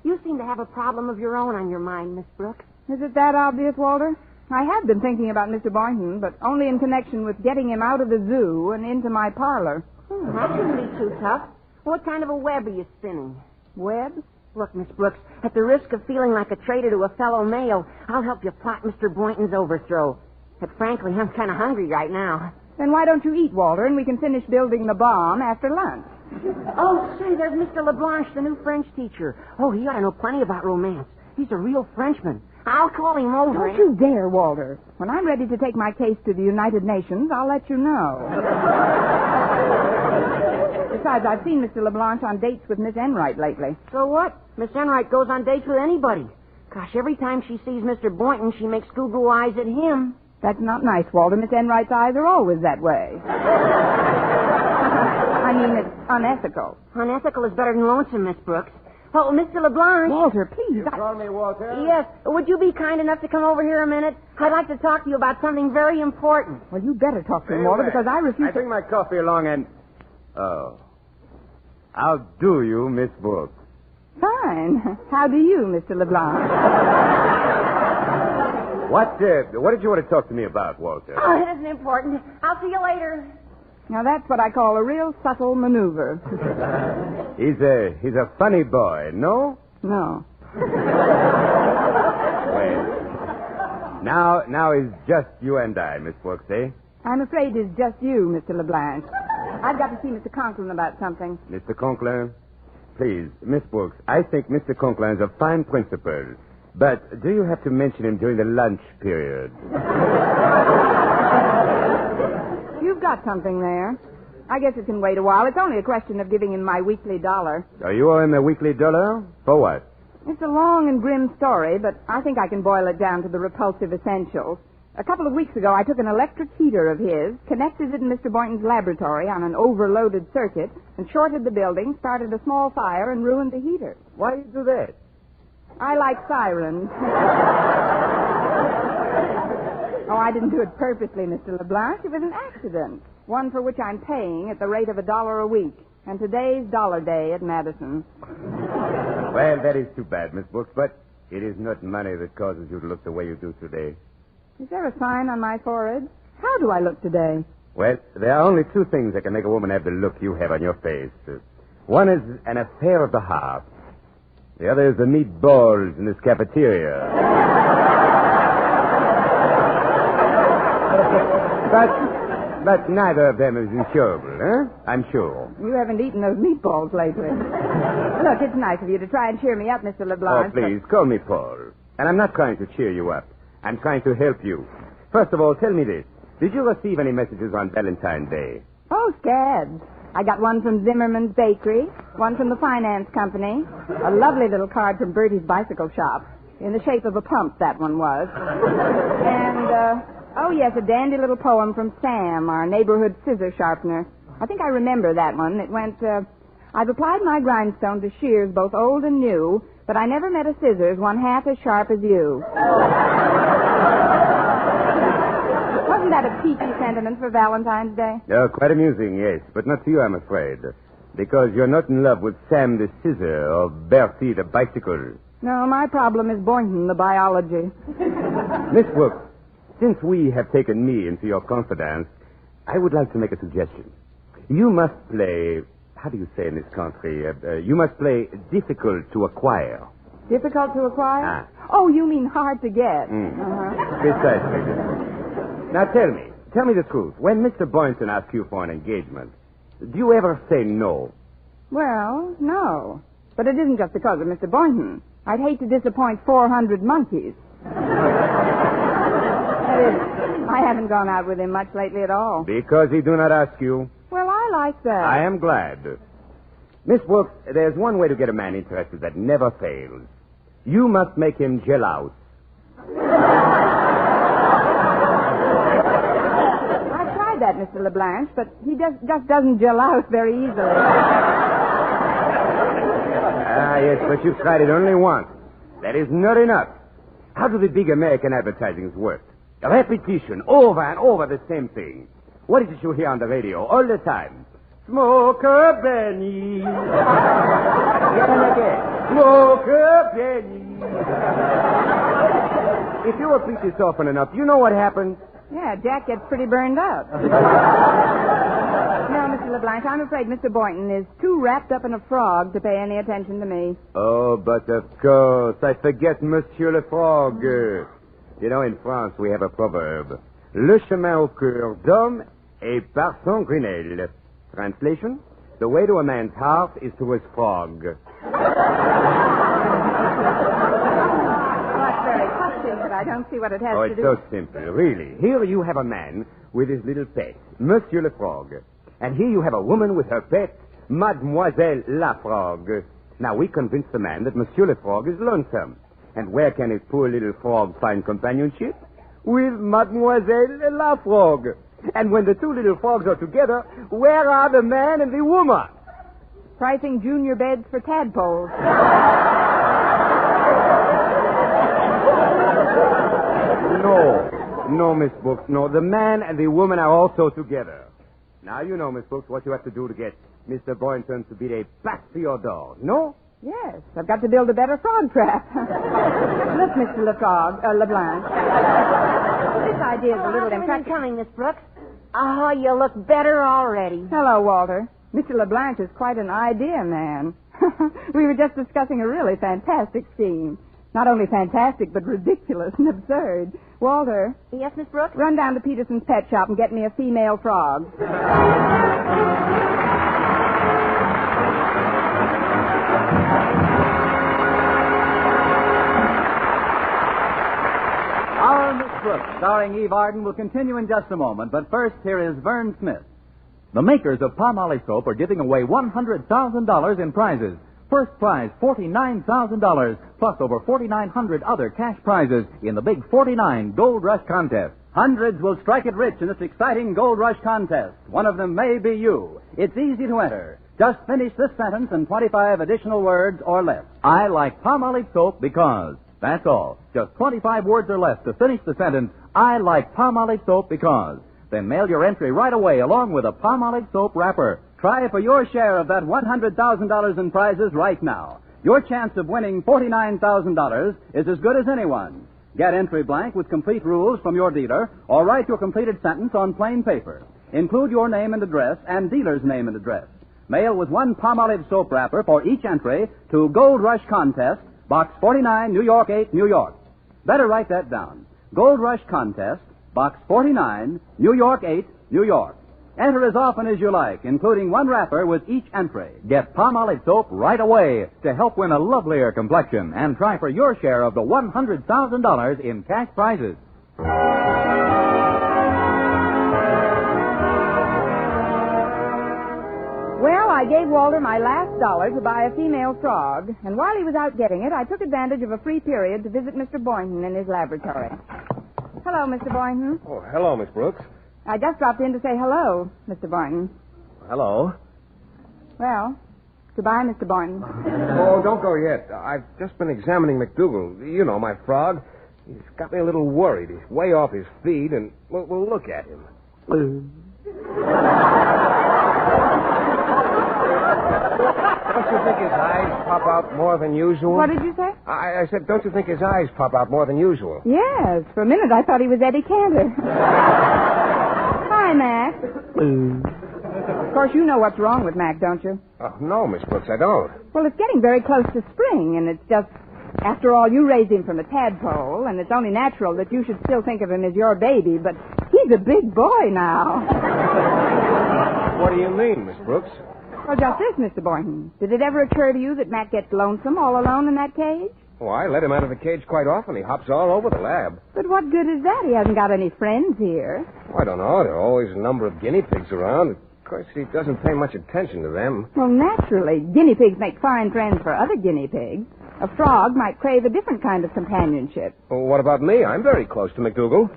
E: You seem to have a problem of your own on your mind, Miss Brooks.
X: Is it that obvious, Walter? I have been thinking about Mr. Boynton, but only in connection with getting him out of the zoo and into my parlor.
E: That shouldn't be too tough. What kind of a web are you spinning?
X: Web?
E: Look, Miss Brooks, at the risk of feeling like a traitor to a fellow male, I'll help you plot Mr. Boynton's overthrow. But frankly, I'm kind of hungry right now.
X: Then why don't you eat, Walter, and we can finish building the bomb after lunch?
E: Oh, say, there's Mr. LeBlanche, the new French teacher. Oh, he ought to know plenty about romance. He's a real Frenchman. I'll call him over.
X: Don't you dare, Walter. When I'm ready to take my case to the United Nations, I'll let you know. Besides, I've seen Mr. LeBlanche on dates with Miss Enright lately.
E: So what? Miss Enright goes on dates with anybody. Gosh, every time she sees Mr. Boynton, she makes goo-goo eyes at him.
X: That's not nice, Walter. Miss Enright's eyes are always that way. I mean, it's unethical.
E: Unethical is better than lonesome, Miss Brooks. Oh, Mr. LeBlanc.
X: Walter, please.
C: You call me Walter?
E: Yes. Would you be kind enough to come over here a minute? I'd like to talk to you about something very important.
X: Well, you better talk to him,
C: Very
X: Walter,
C: well.
X: because I refuse
C: I bring my coffee along and... Oh. How do you, Miss Brooks?
X: Fine. How do you, Mr. LeBlanc?
C: What did you want to talk to me about, Walter?
E: Oh, it isn't important. I'll see you later.
X: Now, that's what I call a real subtle maneuver.
C: He's a funny boy, no?
X: No.
C: Well, now it's just you and I, Miss Brooks, eh?
X: I'm afraid it's just you, Mr. LeBlanc. I've got to see Mr. Conklin about something.
C: Mr. Conklin? Please, Miss Brooks, I think Mr. Conklin is a fine principal. But do you have to mention him during the lunch period?
X: You've got something there. I guess it can wait a while. It's only a question of giving him my weekly $1.
C: Are you owe him a weekly $1? For what?
X: It's a long and grim story, but I think I can boil it down to the repulsive essentials. A couple of weeks ago, I took an electric heater of his, connected it in Mr. Boynton's laboratory on an overloaded circuit, and shorted the building, started a small fire, and ruined the heater.
C: Why do you do that?
X: I like sirens. Oh, I didn't do it purposely, Mr. LeBlanc. It was an accident. One for which I'm paying at the rate of $1 a week. And today's dollar day at Madison.
C: Well, that is too bad, Miss Brooks, but it is not money that causes you to look the way you do today.
X: Is there a sign on my forehead? How do I look today?
C: Well, there are only two things that can make a woman have the look you have on your face. One is an affair of the heart. The other is the meatballs in this cafeteria. But neither of them is incurable, huh? I'm sure.
X: You haven't eaten those meatballs lately. Look, it's nice of you to try and cheer me up, Mr. LeBlanc.
C: Oh, please, call me Paul. And I'm not trying to cheer you up. I'm trying to help you. First of all, tell me this. Did you receive any messages on Valentine's Day?
X: Oh, scads. I got one from Zimmerman's Bakery, one from the finance company, a lovely little card from Bertie's bicycle shop, in the shape of a pump, that one was. And, oh, yes, a dandy little poem from Sam, our neighborhood scissor sharpener. I think I remember that one. It went, I've applied my grindstone to shears both old and new, but I never met a scissors one half as sharp as you. Wasn't that a peachy sentiment for Valentine's Day?
C: Oh, quite amusing, yes, but not to you, I'm afraid. Because you're not in love with Sam the scissor or Bertie the bicycle.
X: No, my problem is Boynton, the biology.
C: Miss Brooks, since we have taken me into your confidence, I would like to make a suggestion. You must play, how do you say in this country? You must play difficult to acquire.
X: Difficult to acquire?
C: Ah.
X: Oh, you mean hard to get.
C: Precisely. Now tell me the truth. When Mr. Boynton asks you for an engagement, do you ever say no?
X: Well, no. But it isn't just because of Mr. Boynton. I'd hate to disappoint 400 monkeys. That is, I haven't gone out with him much lately at all.
C: Because he do not ask you?
X: Well, I like that.
C: I am glad. Miss Brooks, there's one way to get a man interested that never fails. You must make him jealous.
X: I've tried that, Mr. LeBlanc, but he just doesn't jealous very easily.
C: Ah, yes, but you've tried it only once. That is not enough. How do the big American advertisings work? A repetition, over and over the same thing. What is it you hear on the radio all the time? Smoker Benny. Smoker Benny. If you repeat this often enough, you know what happens?
X: Yeah, Jack gets pretty burned up. No, Mr. LeBlanc, I'm afraid Mr. Boynton is too wrapped up in a frog to pay any attention to me.
C: Oh, but of course, I forget Monsieur le Frog. You know, in France, we have a proverb. Le chemin au cœur d'homme est par son grenelle. Translation? The way to a man's heart is to his frog.
X: Well, that's very touching, but I don't see what it has to
C: It's
X: do.
C: so simple, really. Here you have a man with his little pet, Monsieur le Frog. And here you have a woman with her pet, Mademoiselle la Frog. Now, we convince the man that Monsieur le Frog is lonesome. And where can his poor little frog find companionship? With Mademoiselle la Frog. And when the two little frogs are together, where are the man and the woman?
X: Pricing junior beds for tadpoles.
C: No, Miss Brooks, no. The man and the woman are also together. Now you know, Miss Brooks, what you have to do to get Mr. Boynton to be a back to your door. No?
X: Yes, I've got to build a better frog trap. Look, Mr. LeBlanc. This idea is a little impractical.
E: Coming, Miss Brooks. Oh, you look better already.
X: Hello, Walter. Mr. LeBlanc is quite an idea man. We were just discussing a really fantastic scheme. Not only fantastic, but ridiculous and absurd. Walter.
E: Yes, Miss Brooks?
X: Run down to Peterson's pet shop and get me a female frog.
W: Our Miss Brooks, starring Eve Arden, will continue in just a moment. But first, here is Vern Smith. The makers of Palmolive soap are giving away $100,000 in prizes. First prize, $49,000, plus over 4,900 other cash prizes in the Big 49 Gold Rush Contest. Hundreds will strike it rich in this exciting Gold Rush Contest. One of them may be you. It's easy to enter. Just finish this sentence in 25 additional words or less. I like Palmolive soap because. That's all. Just 25 words or less to finish the sentence, I like Palmolive soap because. Then mail your entry right away along with a Palmolive soap wrapper. Try for your share of that $100,000 in prizes right now. Your chance of winning $49,000 is as good as anyone. Get entry blank with complete rules from your dealer, or write your completed sentence on plain paper. Include your name and address and dealer's name and address. Mail with one Palmolive soap wrapper for each entry to Gold Rush Contest, Box 49, New York 8, New York. Better write that down. Gold Rush Contest, Box 49, New York 8, New York. Enter as often as you like, including one wrapper with each entry. Get Palmolive soap right away to help win a lovelier complexion and try for your share of the $100,000 in cash prizes.
X: Well, I gave Walter my last dollar to buy a female frog, and while he was out getting it, I took advantage of a free period to visit Mr. Boynton in his laboratory. Hello, Mr. Boynton.
F: Oh, hello, Miss Brooks.
X: I just dropped in to say hello, Mr. Boynton.
F: Hello.
X: Well, goodbye, Mr. Boynton.
F: Oh, don't go yet. I've just been examining McDougal. You know, my frog. He's got me a little worried. He's way off his feed, and we'll look at him. Don't you think his eyes pop out more than usual?
X: What did you say?
F: I said, don't you think his eyes pop out more than usual?
X: Yes. For a minute, I thought he was Eddie Cantor. Hi, Mac. Of course, you know what's wrong with Mac, don't you?
F: Oh, no, Miss Brooks, I don't.
X: Well, it's getting very close to spring, and it's just... After all, you raised him from a tadpole, and it's only natural that you should still think of him as your baby, but he's a big boy now.
F: What do you mean, Miss Brooks?
X: Well, just this, Mr. Boynton. Did it ever occur to you that Mac gets lonesome all alone in that cage?
F: Oh, I let him out of the cage quite often. He hops all over the lab.
X: But what good is that? He hasn't got any friends here.
F: Oh, I don't know. There are always a number of guinea pigs around. Of course, he doesn't pay much attention to them.
X: Well, naturally. Guinea pigs make fine friends for other guinea pigs. A frog might crave a different kind of companionship.
F: Well, what about me? I'm very close to McDougal.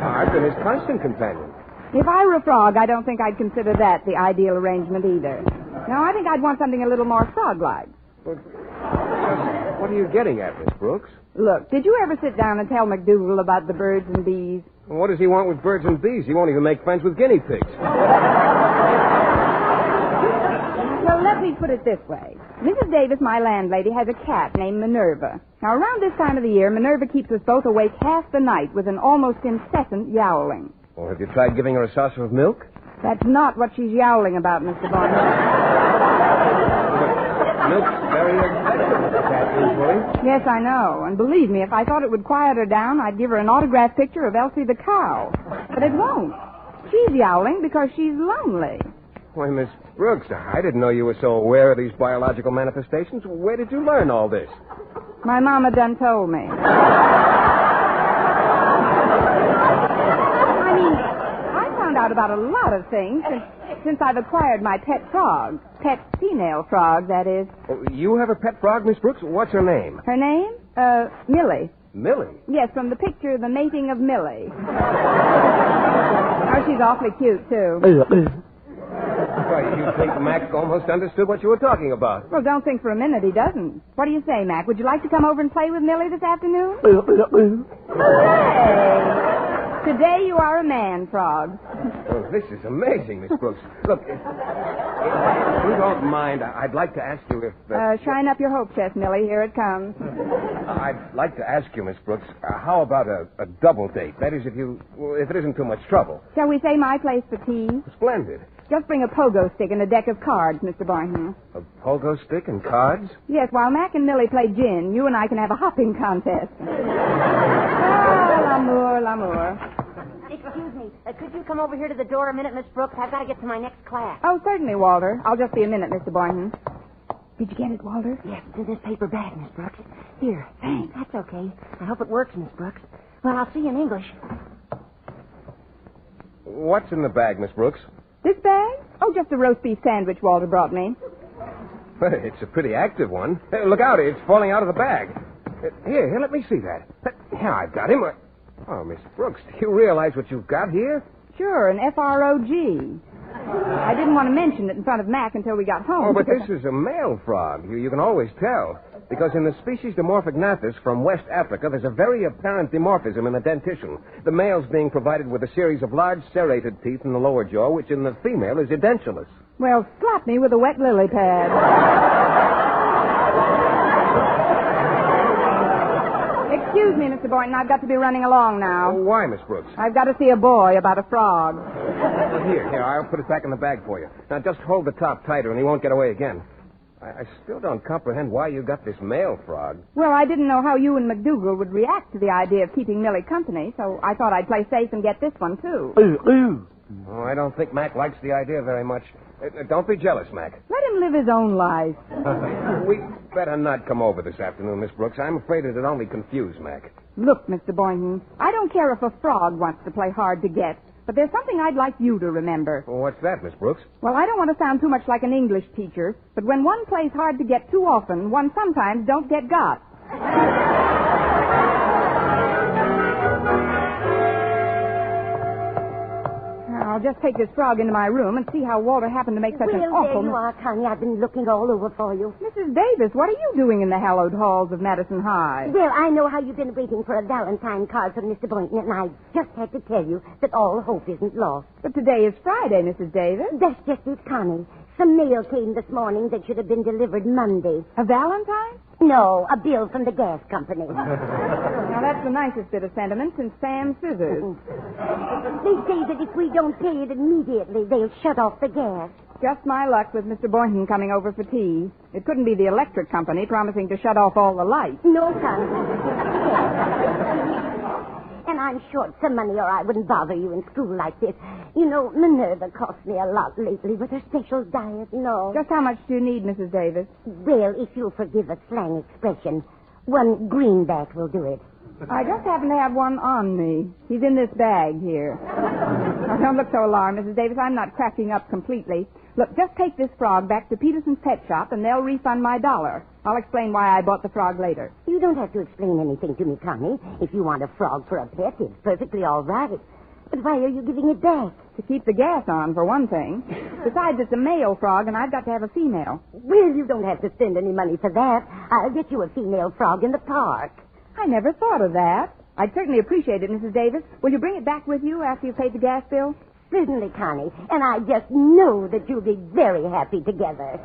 F: I've been his constant companion.
X: If I were a frog, I don't think I'd consider that the ideal arrangement either. No, I think I'd want something a little more frog-like.
F: But what are you getting at, Miss Brooks?
X: Look, did you ever sit down and tell McDougal about the birds and bees?
F: Well, what does he want with birds and bees? He won't even make friends with guinea pigs.
X: Well, let me put it this way. Mrs. Davis, my landlady, has a cat named Minerva. Now, around this time of the year, Minerva keeps us both awake half the night with an almost incessant yowling.
F: Well, have you tried giving her a saucer of milk?
X: That's not what she's yowling about, Mr. Boynton.
F: Milk's very expensive with a cat, usually.
X: Yes, I know. And believe me, if I thought it would quiet her down, I'd give her an autographed picture of Elsie the cow. But it won't. She's yowling because she's lonely.
F: Why, Miss Brooks, I didn't know you were so aware of these biological manifestations. Where did you learn all this?
X: My mama done told me. I found out about a lot of things since I've acquired my pet frog. Pet female frog, that is.
F: Oh, you have a pet frog, Miss Brooks? What's her name?
X: Her name? Millie.
F: Millie?
X: Yes, from the picture, The Mating of Millie. Oh, she's awfully cute, too.
F: Why, you think Mac almost understood what you were talking about?
X: Well, don't think for a minute he doesn't. What do you say, Mac? Would you like to come over and play with Millie this afternoon? Hey! Today you are a man, Frog.
F: Oh, this is amazing, Miss Brooks. Look, if you don't mind, I'd like to ask you if...
X: Shine up your hope chest, Millie. Here it comes.
F: I'd like to ask you, Miss Brooks, how about a double date? That is, if it isn't too much trouble.
X: Shall we say my place for tea?
F: Splendid.
X: Just bring a pogo stick and a deck of cards, Mr. Boynton.
F: A pogo stick and cards?
X: Yes, while Mac and Millie play gin, you and I can have a hopping contest. L'amour.
E: Excuse me. Could you come over here to the door a minute, Miss Brooks? I've got to get to my next class.
X: Oh, certainly, Walter. I'll just be a minute, Mr. Boynton. Did you get it, Walter?
E: Yes, it's in this paper bag, Miss Brooks. Here. Thanks. That's okay. I hope it works, Miss Brooks. Well, I'll see you in English.
F: What's in the bag, Miss Brooks?
X: This bag? Oh, just a roast beef sandwich Walter brought me.
F: It's a pretty active one. Hey, look out, it's falling out of the bag. Here, let me see that. Here, I've got him. Oh, Miss Brooks, do you realize what you've got here?
X: Sure, an FROG. I didn't want to mention it in front of Mac until we got home.
F: Oh, but this is a male frog. You can always tell. Because in the species Dimorphognathus from West Africa, there's a very apparent dimorphism in the dentition. The male's being provided with a series of large serrated teeth in the lower jaw, which in the female is edentulous.
X: Well, slap me with a wet lily pad. Excuse me, Mr. Boynton. I've got to be running along now.
F: Oh, why, Miss Brooks?
X: I've got to see a boy about a frog.
F: Here, I'll put it back in the bag for you. Now, just hold the top tighter and he won't get away again. I still don't comprehend why you got this male frog.
X: Well, I didn't know how you and McDougal would react to the idea of keeping Millie company, so I thought I'd play safe and get this one, too.
F: Oh, I don't think Mac likes the idea very much. Don't be jealous, Mac.
X: Let him live his own life.
F: We better not come over this afternoon, Miss Brooks. I'm afraid it'd only confuse Mac.
X: Look, Mr. Boynton, I don't care if a frog wants to play hard to get, but there's something I'd like you to remember.
F: Well, what's that, Miss Brooks?
X: Well, I don't want to sound too much like an English teacher, but when one plays hard to get too often, one sometimes don't get got. I'll just take this frog into my room and see how Walter happened to make such an awful...
E: There you are, Connie. I've been looking all over for you.
X: Mrs. Davis, what are you doing in the hallowed halls of Madison High?
E: Well, I know how you've been waiting for a Valentine card from Mr. Boynton, and I just had to tell you that all hope isn't lost.
X: But today is Friday, Mrs. Davis.
E: That's just it, Connie. Some mail came this morning that should have been delivered Monday.
X: A Valentine?
E: No, a bill from the gas company.
X: Now, that's the nicest bit of sentiment since Sam Scissors.
E: They say that if we don't pay it immediately, they'll shut off the gas.
X: Just my luck with Mr. Boynton coming over for tea. It couldn't be the electric company promising to shut off all the lights.
E: No, Connie. And I'm short some money or I wouldn't bother you in school like this. You know, Minerva cost me a lot lately with her special diet and all.
X: Just how much do you need, Mrs. Davis?
E: Well, if you'll forgive a slang expression, one greenback will do it.
X: I just happen to have one on me. He's in this bag here. Now, don't look so alarmed, Mrs. Davis. I'm not cracking up completely. Look, just take this frog back to Peterson's pet shop, and they'll refund my $1. I'll explain why I bought the frog later.
E: You don't have to explain anything to me, Connie. If you want a frog for a pet, it's perfectly all right. But why are you giving it back?
X: To keep the gas on, for one thing. Besides, it's a male frog, and I've got to have a female.
E: Well, you don't have to spend any money for that. I'll get you a female frog in the park.
X: I never thought of that. I'd certainly appreciate it, Mrs. Davis. Will you bring it back with you after you've paid the gas bill?
E: Certainly, Connie. And I just know that you'll be very happy together.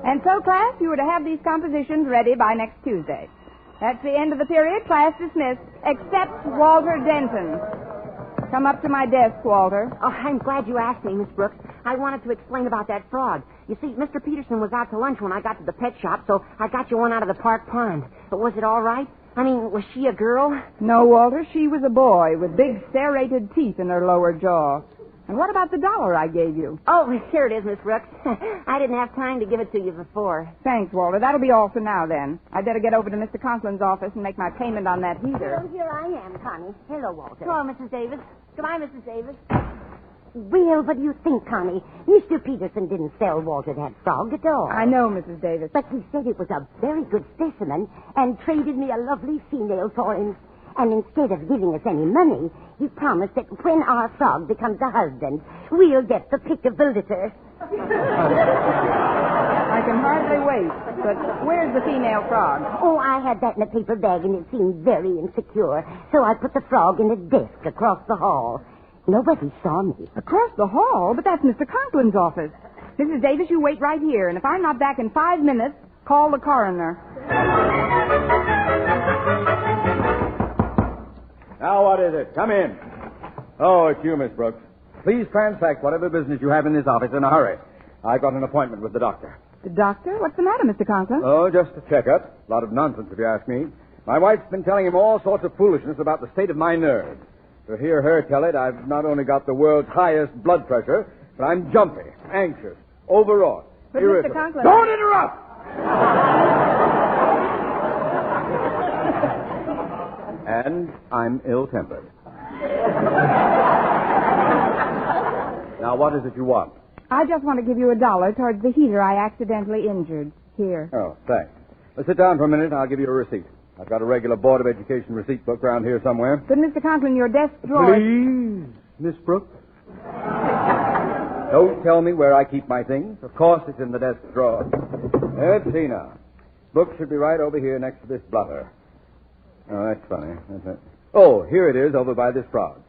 X: And so, class, you were to have these compositions ready by next Tuesday. That's the end of the period. Class dismissed, except Walter Denton. Come up to my desk, Walter.
E: Oh, I'm glad you asked me, Miss Brooks. I wanted to explain about that frog. You see, Mr. Peterson was out to lunch when I got to the pet shop, so I got you one out of the park pond. But was it all right? I mean, was she a girl?
X: No, Walter, she was a boy with big serrated teeth in her lower jaw. And what about the $1 I gave you?
E: Oh, here it is, Miss Brooks. I didn't have time to give it to you before.
X: Thanks, Walter. That'll be all for now, then. I'd better get over to Mr. Conklin's office and make my payment on that heater.
E: Well, here I am, Connie. Hello, Walter.
B: Hello, Mrs. Davis. Goodbye, Mrs. Davis.
E: Well, what do you think, Connie? Mr. Peterson didn't sell Walter that frog at all.
X: I know, Mrs. Davis.
E: But he said it was a very good specimen and traded me a lovely female for him. And instead of giving us any money, he promised that when our frog becomes a husband, we'll get the pick of the litter.
X: I can hardly wait. But where's the female frog?
E: Oh, I had that in a paper bag, and it seemed very insecure. So I put the frog in a desk across the hall. Nobody saw me.
X: Across the hall? But that's Mr. Conklin's office. Mrs. Davis, you wait right here, and if I'm not back in 5 minutes, call the coroner.
G: Now, what is it? Come in. Oh, it's you, Miss Brooks. Please transact whatever business you have in this office in a hurry. I've got an appointment with the doctor.
X: The doctor? What's the matter, Mr. Conklin?
G: Oh, just a checkup. A lot of nonsense, if you ask me. My wife's been telling him all sorts of foolishness about the state of my nerves. To hear her tell it, I've not only got the world's highest blood pressure, but I'm jumpy, anxious, overwrought,
X: But
G: irritable.
X: Mr. Conklin...
G: Don't interrupt! And I'm ill-tempered. Now, what is it you want?
X: I just want to give you $1 towards the heater I accidentally injured. Here.
G: Oh, thanks. Let's sit down for a minute. I'll give you a receipt. I've got a regular Board of Education receipt book around here somewhere.
X: But, Mr. Conklin, your desk drawer...
G: Please, Miss Brooks. Don't tell me where I keep my things. Of course it's in the desk drawer. Let's see now. Book should be right over here next to this blotter. Oh, that's funny. That's it. Oh, here it is over by this frog.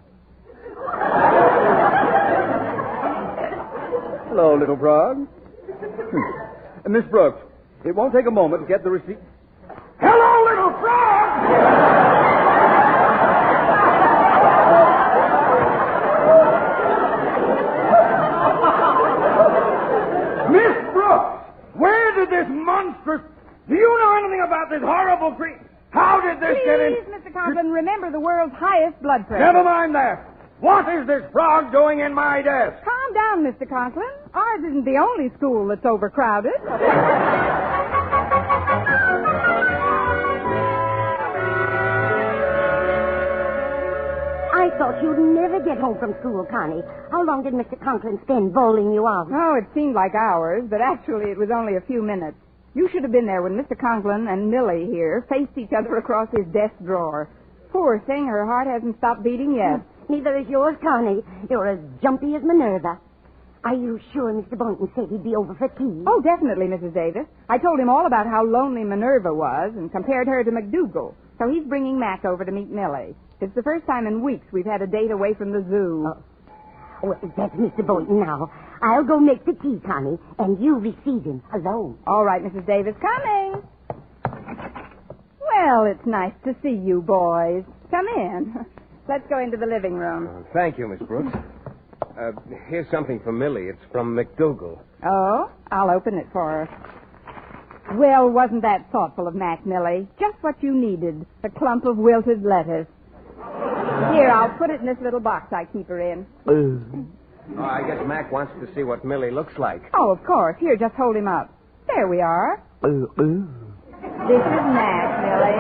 G: Hello, little frog. Miss Brooks, it won't take a moment to get the receipt. Hello, little frog! Miss Brooks, where did this monstrous... Do you know anything about this horrible creature? How did this get in...
X: Please, Mr. Conklin, remember the world's highest blood pressure.
G: Never mind that. What is this frog doing in my desk?
X: Calm down, Mr. Conklin. Ours isn't the only school that's overcrowded.
E: I thought you'd never get home from school, Connie. How long did Mr. Conklin spend bowling you out?
X: Oh, it seemed like hours, but actually it was only a few minutes. You should have been there when Mr. Conklin and Millie here faced each other across his desk drawer. Poor thing, her heart hasn't stopped beating yet.
E: Neither is yours, Connie. You're as jumpy as Minerva. Are you sure Mr. Boynton said he'd be over for tea?
X: Oh, definitely, Mrs. Davis. I told him all about how lonely Minerva was and compared her to McDougal. So he's bringing Mac over to meet Millie. It's the first time in weeks we've had a date away from the zoo.
E: Oh. Well, that's Mr. Boynton now. I'll go make the tea, Connie, and you receive him alone.
X: All right, Mrs. Davis, coming. Well, it's nice to see you boys. Come in. Let's go into the living room.
F: Thank you, Miss Brooks. Here's something for Millie. It's from McDougal.
X: Oh? I'll open it for her. Well, wasn't that thoughtful of Mac, Millie? Just what you needed. A clump of wilted lettuce. Here, I'll put it in this little box I keep her in.
F: Oh, I guess Mac wants to see what Millie looks like.
X: Oh, of course. Here, just hold him up. There we are. This is Mac, Millie.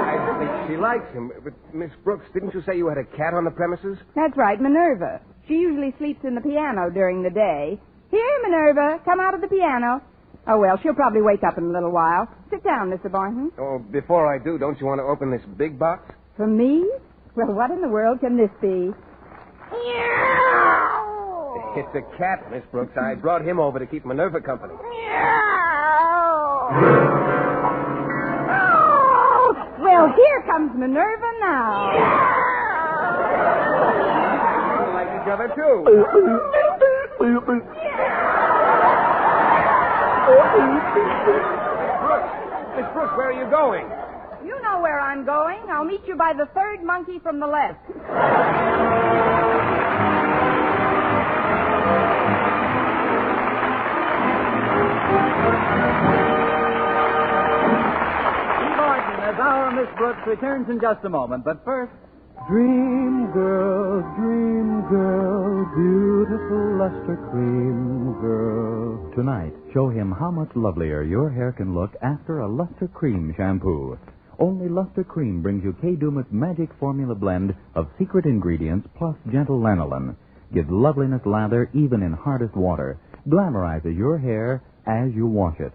F: I think she likes him. But, Miss Brooks, didn't you say you had a cat on the premises?
X: That's right, Minerva. She usually sleeps in the piano during the day. Here, Minerva, come out of the piano. Oh, well, she'll probably wake up in a little while. Sit down, Mr. Boynton.
F: Oh, before I do, don't you want to open this big box?
X: For me? Well, what in the world can this be?
F: It's a cat, Miss Brooks. I brought him over to keep Minerva company.
X: Well, here comes Minerva now.
F: We like each other, too. Miss Brooks, where are you going?
X: You know where I'm going. I'll meet you by the third monkey from the left.
W: As our Miss Brooks returns in just a moment, but first... Dream girl, beautiful luster cream girl.
H: Tonight, show him how much lovelier your hair can look after a luster cream shampoo. Only Luster Cream brings you Kay Daumit's magic formula blend of secret ingredients plus gentle lanolin. Gives loveliness lather even in hardest water. Glamorizes your hair as you wash it.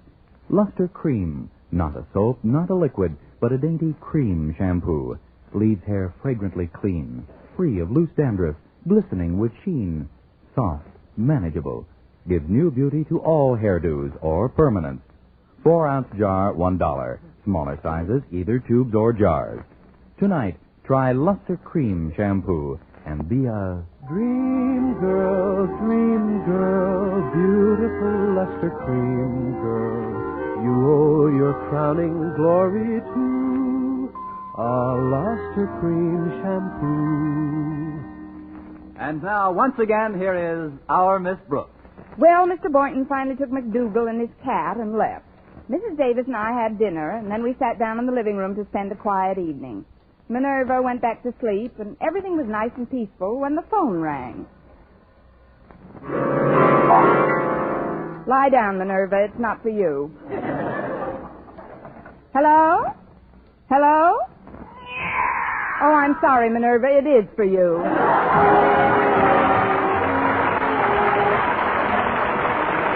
H: Luster Cream. Not a soap, not a liquid, but a dainty cream shampoo. Leaves hair fragrantly clean. Free of loose dandruff. Glistening with sheen. Soft. Manageable. Gives new beauty to all hairdos or permanents. 4-ounce jar, $1. Smaller sizes, either tubes or jars. Tonight, try Luster Cream Shampoo and be a dream girl, beautiful Luster Cream girl. You owe your crowning glory to a Luster Cream Shampoo.
W: And now, once again, here is our Miss Brooks.
X: Well, Mr. Boynton finally took McDougal and his cat and left. Mrs. Davis and I had dinner, and then we sat down in the living room to spend a quiet evening. Minerva went back to sleep, and everything was nice and peaceful when the phone rang. Lie down, Minerva. It's not for you. Hello? Hello? Oh, I'm sorry, Minerva. It is for you.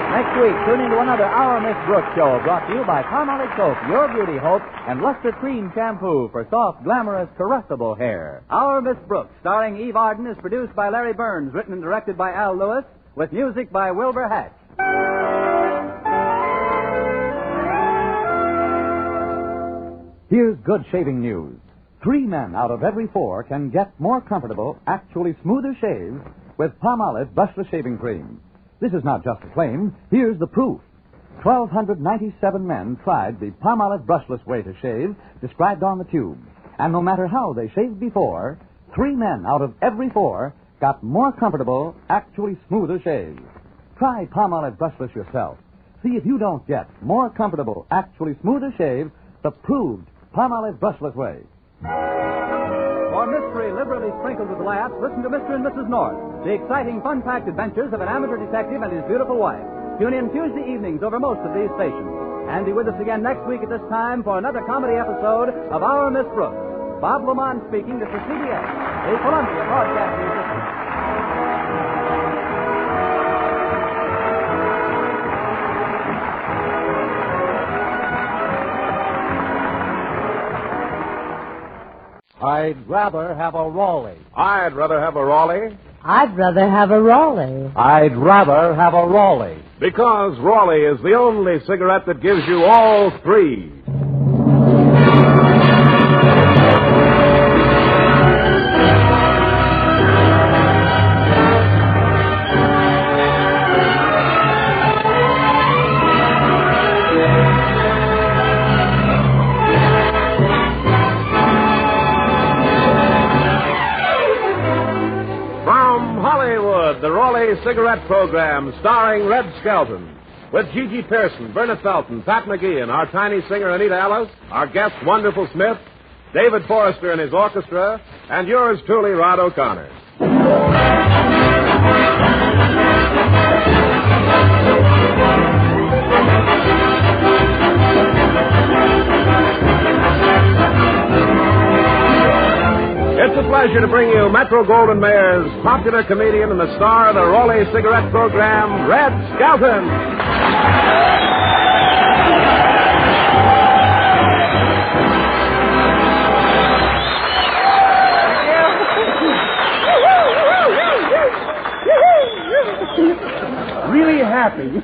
W: Next week, tune into another Our Miss Brooks show brought to you by Palmolive Soap, Your Beauty Hope, and Luster Cream Shampoo for soft, glamorous, caressable hair. Our Miss Brooks, starring Eve Arden, is produced by Larry Burns, written and directed by Al Lewis, with music by Wilbur Hatch.
J: Here's good shaving news. 3 men out of every 4 can get more comfortable, actually smoother shaves with Palmolive Brushless Shaving Cream. This is not just a claim. Here's the proof. 1,297 men tried the Palmolive brushless way to shave described on the tube. And no matter how they shaved before, 3 men out of every 4 got more comfortable, actually smoother shaves. Try Palmolive brushless yourself. See if you don't get more comfortable, actually smoother shaves the proved Palmolive brushless way.
W: For mystery liberally sprinkled with laughs, listen to Mr. and Mrs. North, the exciting, fun-packed adventures of an amateur detective and his beautiful wife. Tune in Tuesday evenings over most of these stations. And be with us again next week at this time for another comedy episode of Our Miss Brooks. Bob Lamont speaking. This is CBS, the Columbia Broadcasting System.
L: I'd rather have a Raleigh.
N: I'd rather have a Raleigh.
M: I'd rather have a Raleigh.
L: I'd rather have a Raleigh.
N: Because Raleigh is the only cigarette that gives you all 3. The Raleigh Cigarette Program, starring Red Skelton, with Gigi Pearson, Verna Felton, Pat McGee, and our tiny singer Anita Ellis, our guest Wonderful Smith, David Forrester and his orchestra, and yours truly, Rod O'Connor. It's a pleasure to bring you Metro-Goldwyn-Mayer's popular comedian and the star of the Raleigh Cigarette Program, Red Skelton.
Y: Really happy.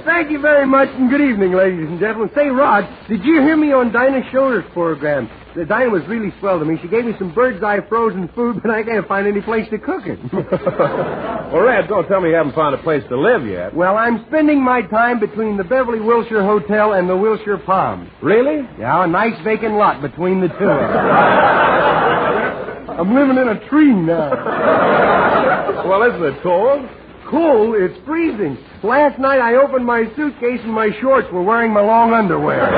Y: Thank you very much, and good evening, ladies and gentlemen. Say, Rod, did you hear me on Dinah Schroeder's program? Dinah was really swell to me. She gave me some bird's-eye frozen food, but I can't find any place to cook it.
N: Well, Red, don't tell me you haven't found a place to live yet.
Y: Well, I'm spending my time between the Beverly Wilshire Hotel and the Wilshire Palms.
N: Really?
Y: Yeah, a nice vacant lot between the two. I'm living in a tree now.
N: Well, isn't it cold?
Y: Cool? It's freezing. Last night I opened my suitcase and my shorts were wearing my long underwear.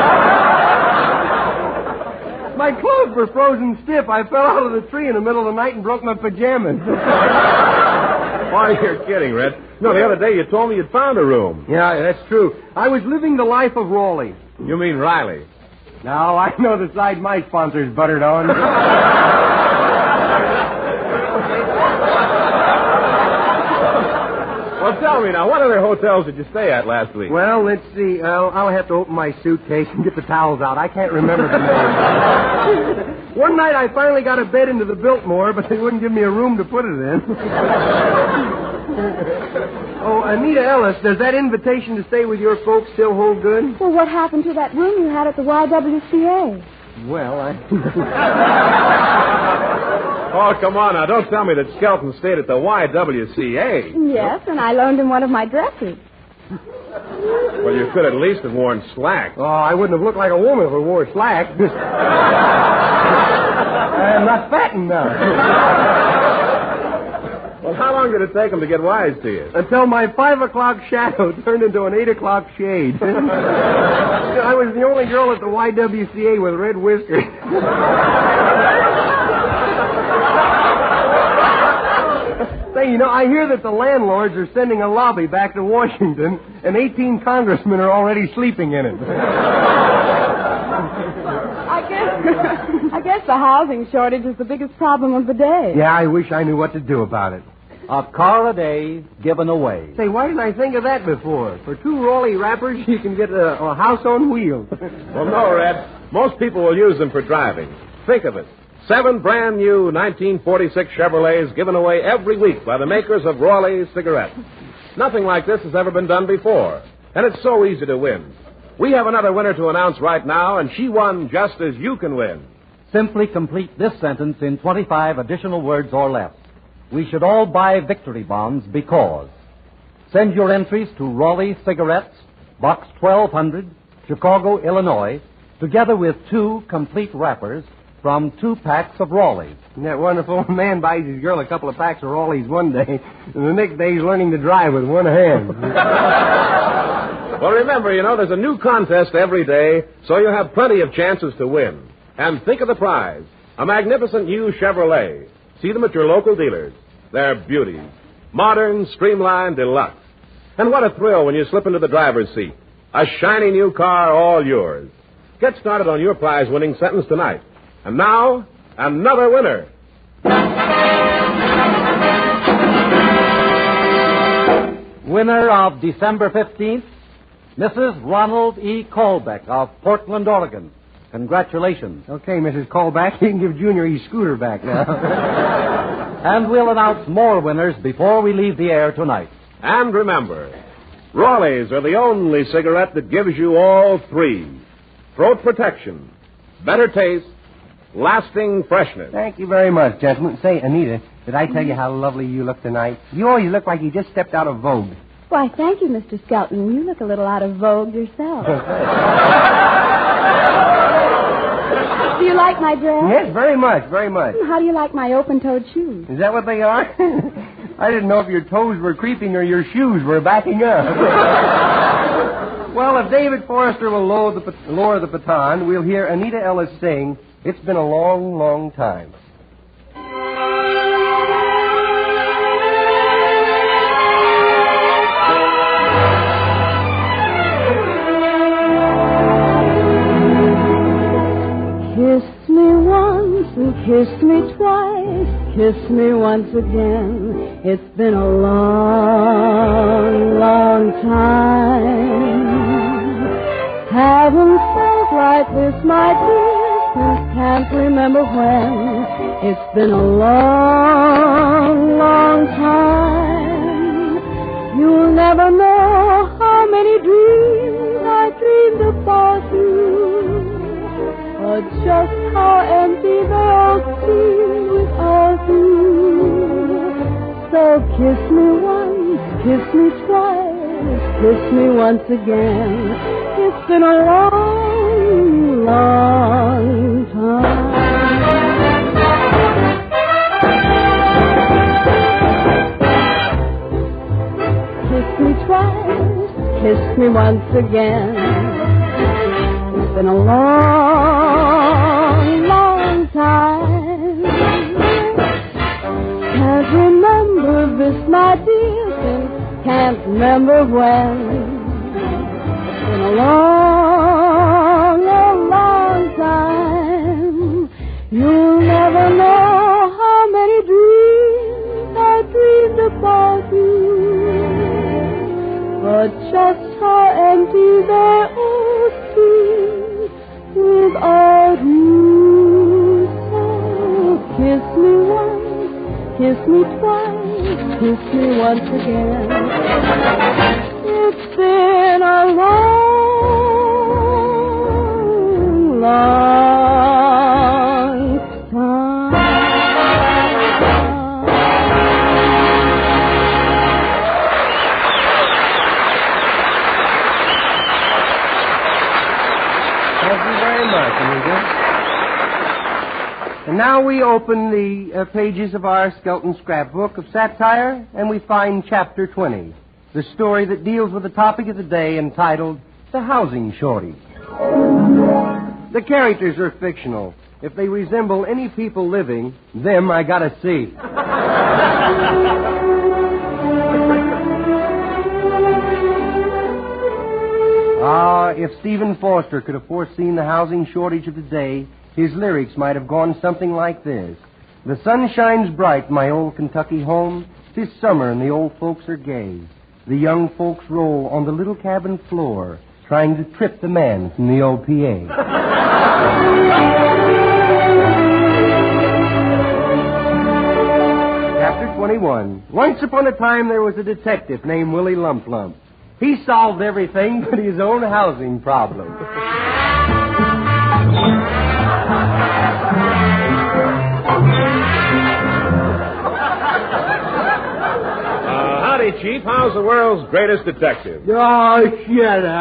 Y: My clothes were frozen stiff. I fell out of the tree in the middle of the night and broke my pajamas.
N: Why, you're kidding, Red. No, the other day you told me you'd found a room.
Y: Yeah, that's true. I was living the life of Raleigh.
N: You mean Riley?
Y: Now, I know the side my sponsor's buttered on.
N: Well, tell me now, what other hotels did you stay at last week?
Y: Well, let's see. I'll have to open my suitcase and get the towels out. I can't remember the name. One night I finally got a bed into the Biltmore, but they wouldn't give me a room to put it in. Oh, Anita Ellis, does that invitation to stay with your folks still hold good?
B: Well, what happened to that room you had at the YWCA?
Y: Well,
N: Oh, come on now. Don't tell me that Skelton stayed at the YWCA.
B: Yes, and I loaned him one of my dresses.
N: Well, you could at least have worn slacks.
Y: Oh, I wouldn't have looked like a woman if I wore slacks. I'm not fat enough.
N: Well, how long did it take him to get wise to you?
Y: Until my 5 o'clock shadow turned into an 8 o'clock shade. I was the only girl at the YWCA with red whiskers. Say, you know, I hear that the landlords are sending a lobby back to Washington, and 18 congressmen are already sleeping in it.
B: I guess the housing shortage is the biggest problem of the day.
Y: Yeah, I wish I knew what to do about it.
L: A car a day given away.
Y: Say, why didn't I think of that before? For 2 Raleigh wrappers, you can get a house on wheels.
N: Well, no, Red. Most people will use them for driving. Think of it. 7 brand new 1946 Chevrolets given away every week by the makers of Raleigh cigarettes. Nothing like this has ever been done before. And it's so easy to win. We have another winner to announce right now, and she won just as you can win.
L: Simply complete this sentence in 25 additional words or less. We should all buy victory bonds because. Send your entries to Raleigh Cigarettes, Box 1200, Chicago, Illinois, together with 2 complete wrappers from 2 packs of Raleighs.
Y: Isn't that wonderful? A man buys his girl a couple of packs of Raleighs one day, and the next day he's learning to drive with one hand.
N: Well, remember, you know, there's a new contest every day, so you have plenty of chances to win. And think of the prize. A magnificent new Chevrolet. See them at your local dealers. They're beauties. Modern, streamlined, deluxe. And what a thrill when you slip into the driver's seat. A shiny new car, all yours. Get started on your prize-winning sentence tonight. And now, another winner.
L: Winner of December 15th, Mrs. Ronald E. Colbeck of Portland, Oregon. Congratulations.
Y: Okay, Mrs. Colbeck, you can give Junior his scooter back now.
L: And we'll announce more winners before we leave the air tonight.
N: And remember, Raleighs are the only cigarette that gives you all 3. Throat protection, better taste, lasting freshness.
Y: Thank you very much, gentlemen. Say, Anita, did I tell you how lovely you look tonight? You always look like you just stepped out of Vogue.
B: Why, thank you, Mr. Skelton. You look a little out of vogue yourself. Do you like my dress?
Y: Yes, very much, very much.
B: How do you like my open-toed shoes?
Y: Is that what they are? I didn't know if your toes were creeping or your shoes were backing up. Well, if David Forrester will lower the baton, we'll hear Anita Ellis sing, "It's Been a Long, Long Time."
K: Kiss me once and kiss me twice, kiss me once again. It's been a long, long time. Haven't felt like this, my dear, since can't remember when. It's been a long, long time. You'll never know how many dreams I dreamed about you. But just how empty they all seem without you. So kiss me once, kiss me twice, kiss me once again. It's been a long, long time. Kiss me twice, kiss me once again. It's been a long, long time. Can't remember this, my dear, since can't remember when. It's been a long, long, long but just how empty they all seem without you. So kiss me once, kiss me twice, kiss me once again. It's been a long, long time.
Y: Thank you very much, Amiga. And now we open the pages of our Skelton scrapbook of satire, and we find Chapter 20, the story that deals with the topic of the day entitled The Housing Shortage. The characters are fictional. If they resemble any people living, them I gotta see. If Stephen Foster could have foreseen the housing shortage of the day, his lyrics might have gone something like this. The sun shines bright in my old Kentucky home. 'Tis summer and the old folks are gay. The young folks roll on the little cabin floor, trying to trip the man from the old PA. Chapter 21. Once upon a time there was a detective named Willie Lump Lump. He solved everything but his own housing problem.
N: Howdy, Chief. How's the world's greatest detective?
Y: Oh, shut up.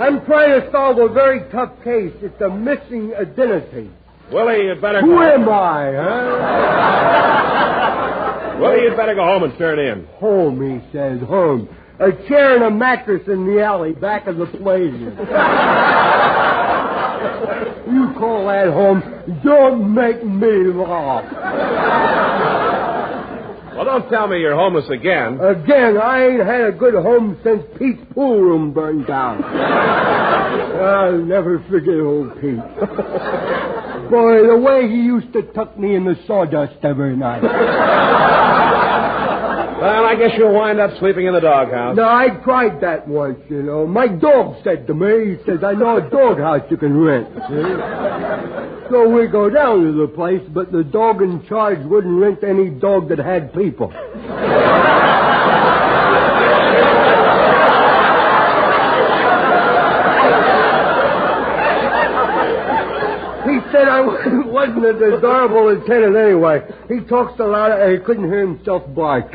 Y: I'm trying to solve a very tough case. It's a missing identity.
N: Willie, you'd better
Y: Who am I, huh?
N: Willie, you'd better go home and turn in.
Y: Home, he says, home. A chair and a mattress in the alley back of the Palladium. You call that home? Don't make me laugh.
N: Well, don't tell me you're homeless again.
Y: Again, I ain't had a good home since Pete's pool room burned down. I'll never forget old Pete. Boy, the way he used to tuck me in the sawdust every night.
N: Well, I guess you'll wind up sleeping in the doghouse.
Y: No, I tried that once, you know. My dog said to me, he says, I know a doghouse you can rent. See? So we go down to the place, but the dog in charge wouldn't rent any dog that had people. He said I wasn't a desirable lieutenant anyway. He talks so loud I couldn't hear himself bark.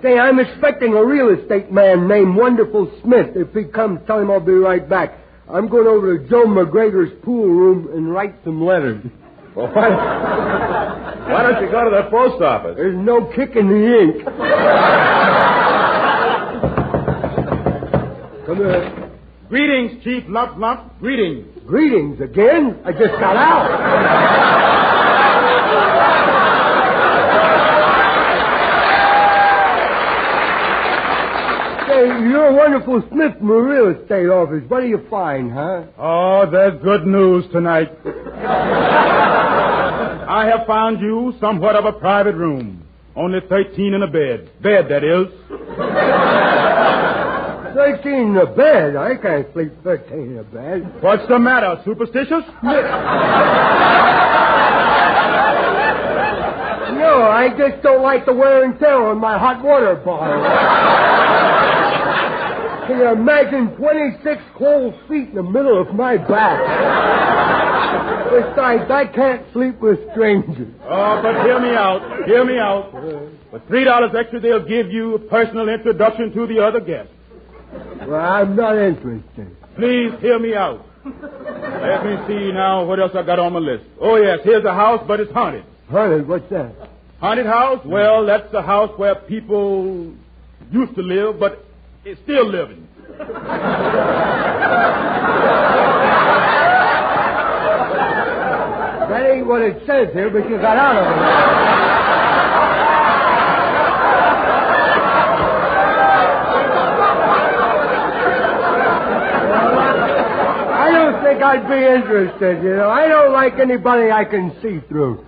Y: Say, I'm expecting a real estate man named Wonderful Smith. If he comes, tell him I'll be right back. I'm going over to Joe McGregor's pool room and write some letters.
N: Well, why don't you go to the post office?
Y: There's no kick in the ink. Come here.
O: Greetings, Chief Lump Lump. Greetings.
Y: Greetings again? I just got out. Say, you're a Wonderful Smith from the real estate office. What do you find, huh?
O: Oh, there's good news tonight. I have found you somewhat of a private room. Only 13 in a bed. Bed, that is.
Y: 13 in a bed? I can't sleep 13 in a bed.
O: What's the matter, superstitious?
Y: No, I just don't like the wear and tear on my hot water bottle. Can you imagine 26 cold feet in the middle of my back? Besides, I can't sleep with strangers.
O: Oh, but hear me out. Hear me out. For $3 extra, they'll give you a personal introduction to the other guests.
Y: Well, I'm not interested.
O: Please hear me out. Let me see now what else I got on my list. Oh, yes, here's a house, but it's haunted.
Y: Haunted? What's that?
O: Haunted house? Well, that's the house where people used to live, but it's still living.
Y: That ain't what it says here, but you got out of it. I don't think I'd be interested, you know. I don't like anybody I can see through.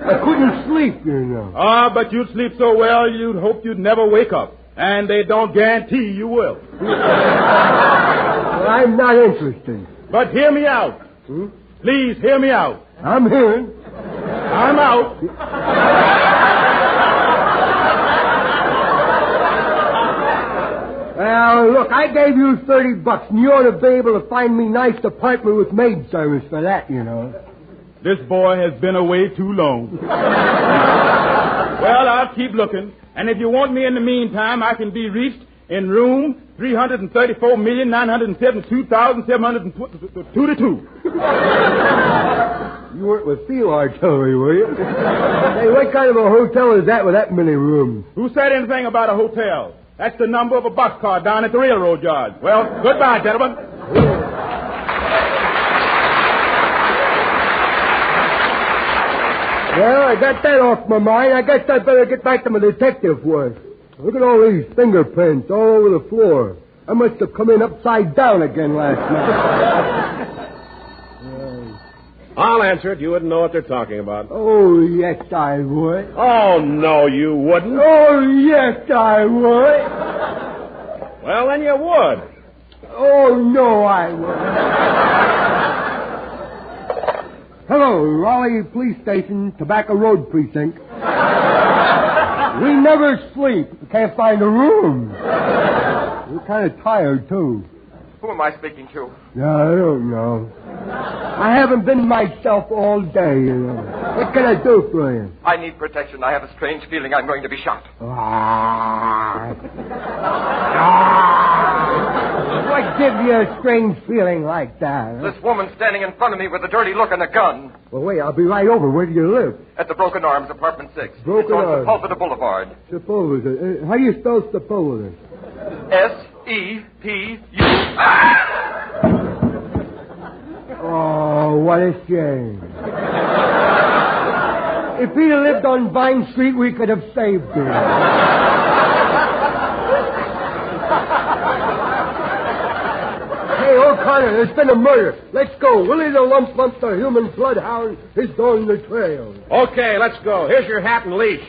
Y: I couldn't sleep, you know.
O: Ah, but you'd sleep so well you'd hope you'd never wake up. And they don't guarantee you will.
Y: Well, I'm not interested.
O: But hear me out. Please hear me out.
Y: I'm hearing.
O: I'm out.
Y: Well, look, I gave you $30, and you ought to be able to find me a nice apartment with maid service for that, you know.
O: This boy has been away too long. Well, I'll keep looking. And if you want me in the meantime, I can be reached in room 334,972,722.
Y: You work with field artillery, were you? Hey, what kind of a hotel is that with that many rooms?
O: Who said anything about a hotel? That's the number of a boxcar down at the railroad yard. Well, goodbye, gentlemen.
Y: Well, I got that off my mind. I guess I better get back to my detective work. Look at all these fingerprints all over the floor. I must have come in upside down again last night.
N: I'll answer it. You wouldn't know what they're talking about.
Y: Oh, yes, I would.
N: Oh, no, you wouldn't.
Y: Oh, yes, I would.
N: Well, then you would.
Y: Oh, no, I would. Hello, Raleigh Police Station, Tobacco Road Precinct. We never sleep. We can't find a room. We're kind of tired, too.
Q: Who am I speaking to?
Y: No, I don't know. I haven't been myself all day, you know. What can I do for you?
Q: I need protection. I have a strange feeling I'm going to be shot.
Y: What gives you a strange feeling like that? Huh?
Q: This woman standing in front of me with a dirty look and a gun.
Y: Well, wait, I'll be right over. Where do you live?
Q: At the Broken Arms, Apartment 6.
Y: Broken
Q: it's on
Y: Arms.
Q: Sepulveda Boulevard.
Y: Sepulveda. How do you spell Sepulveda?
Q: S-E-P-U.
Y: Oh, what a shame. If he'd have lived on Vine Street, we could have saved him. Hey, O'Connor, there's been a murder. Let's go. Willie the Lump, the human bloodhound, is on the trail.
N: Okay, let's go. Here's your hat and leash.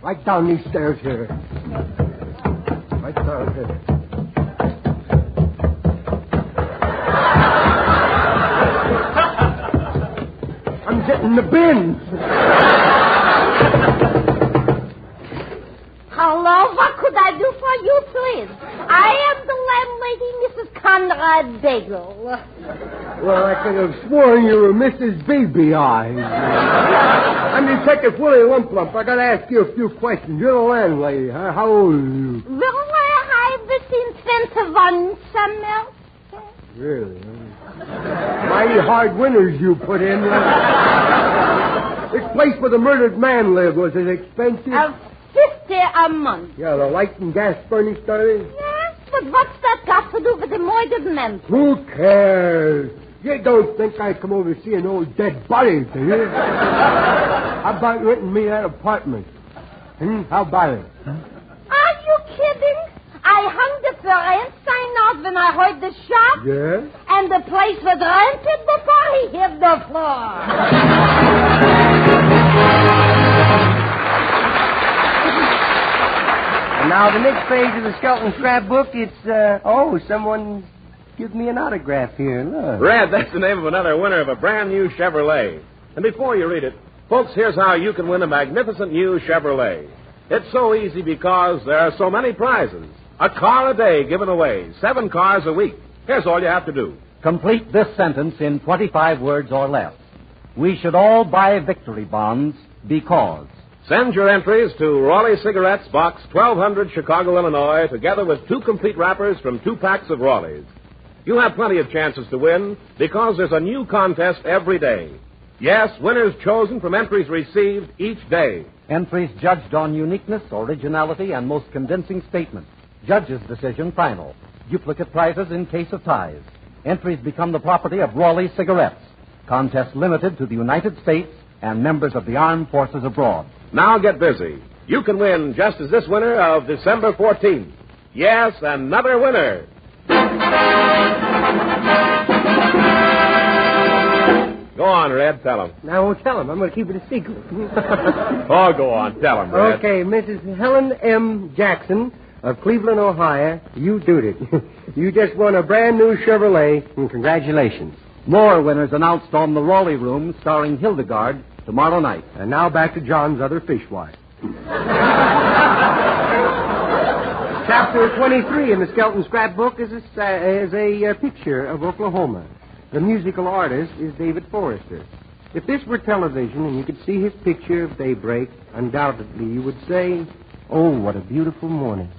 Y: Right down these stairs here. Right down here. I'm getting the bins.
I: Hello, what could I do for you, please? I am the landlady, Mrs. Conrad Bagel.
Y: Well, I could have sworn you were Mrs. Beebe Eyes. I'm Detective Willie Lump. I got to ask you a few questions. You're the landlady, huh? How old are you?
I: Well, I between 21 summer.
Y: Really? Mighty hard winters you put in. This place where the murdered man lived, was it expensive?
I: $50 a month.
Y: Yeah, the light and gas furnished, are they?
I: Yes, but what's that got to do with the murdered man?
Y: Who cares? You don't think I come over to see an old dead body, do you? How about renting me that apartment? How about it?
I: Are you kidding? I hung the for rent sign out when I heard the shot.
Y: Yeah?
I: And the place was rented before he hit the floor.
Y: And now the next page of the Skelton scrapbook, it's, someone give me an autograph here. Look.
N: Red, that's the name of another winner of a brand new Chevrolet. And before you read it, folks, here's how you can win a magnificent new Chevrolet. It's so easy because there are so many prizes. A car a day given away, 7 cars a week. Here's all you have to do.
L: Complete this sentence in 25 words or less. We should all buy victory bonds because...
N: Send your entries to Raleigh Cigarettes, Box 1200, Chicago, Illinois, together with 2 complete wrappers from 2 packs of Raleighs. You have plenty of chances to win because there's a new contest every day. Yes, winners chosen from entries received each day.
L: Entries judged on uniqueness, originality, and most convincing statement. Judge's decision final. Duplicate prizes in case of ties. Entries become the property of Raleigh Cigarettes. Contest limited to the United States and members of the armed forces abroad.
N: Now get busy. You can win just as this winner of December 14th. Yes, another winner. Go on, Red. Tell him.
Y: I won't tell him. I'm going to keep it a secret.
N: Oh, go on. Tell him, Red.
Y: Okay, Mrs. Helen M. Jackson of Cleveland, Ohio, you did it. You just won a brand new Chevrolet, and congratulations.
L: More winners announced on The Raleigh Room, starring Hildegard, tomorrow night.
Y: And now back to John's other fishwife. Chapter 23 in the Skelton scrapbook is a picture of Oklahoma. The musical artist is David Forrester. If this were television and you could see his picture of daybreak, undoubtedly you would say, "Oh, what a beautiful morning."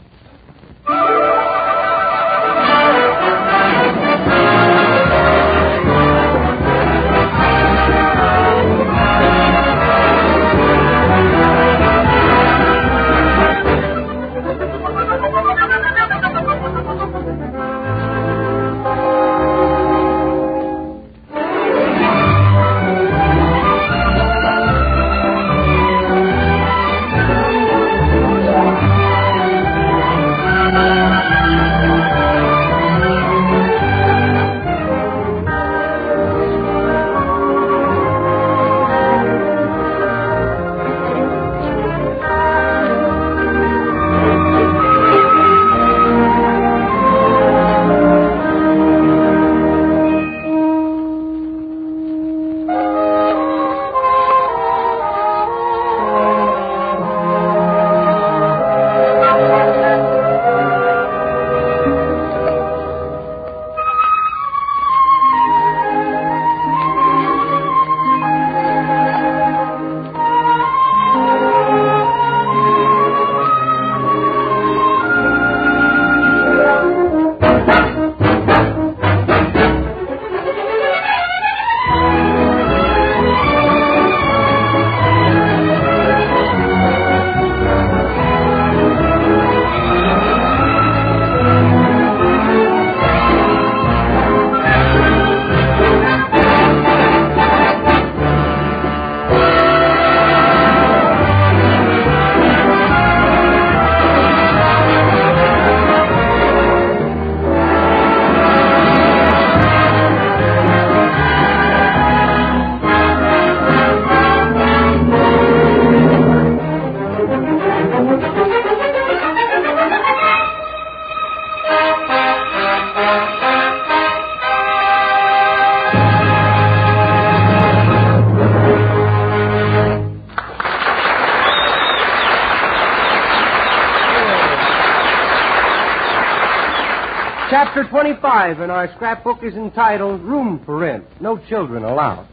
Y: Chapter 25 in our scrapbook is entitled Room for Rent. No children allowed.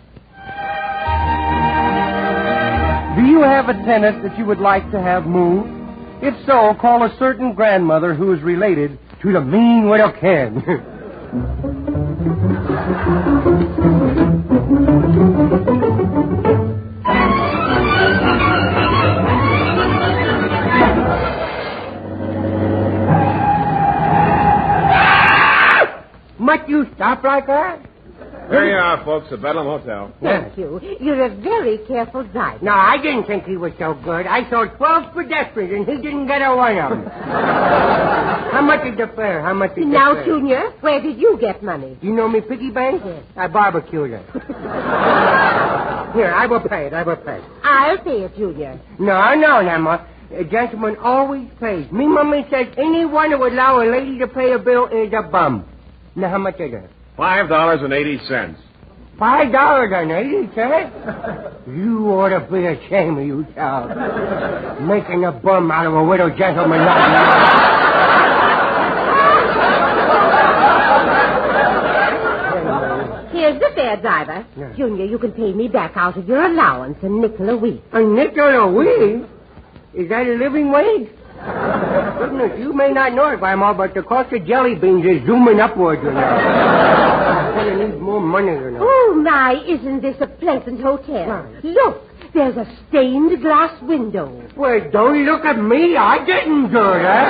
Y: Do you have a tenant that you would like to have moved? If so, call a certain grandmother who is related to the mean widow Ken. Must you stop like that?
N: Here you are, folks, at Bedlam Hotel.
R: Thank you. You're a very careful driver.
Y: No, I didn't think he was so good. I saw 12 pedestrians, and he didn't get a one of them. How much is the fare? How much is the
R: Now,
Y: fare?
R: Junior, where did you get money?
Y: You know me piggy bank?
R: Yes.
Y: I barbecued it. Here, I will pay it. I will pay it.
R: I'll pay it, Junior.
Y: No, Emma. A gentleman always pays. Me mommy says anyone who would allow a lady to pay a bill is a bum. Now, how much is it?
N: $5.80.
Y: $5.80? You ought to be ashamed of yourself. Making a bum out of a widow gentleman like me.
R: Here's the fare, driver.
Y: Yeah.
R: Junior, you can pay me back out of your allowance a nickel a week.
Y: A nickel a week? Is that a living wage? Goodness, you may not know it, Grandma, but the cost of jelly beans is zooming upwards, you know. I'm going to need more money, you know.
R: Oh, my, isn't this a pleasant hotel?
Y: Right.
R: Look, there's a stained glass window.
Y: Well, don't look at me. I didn't do that.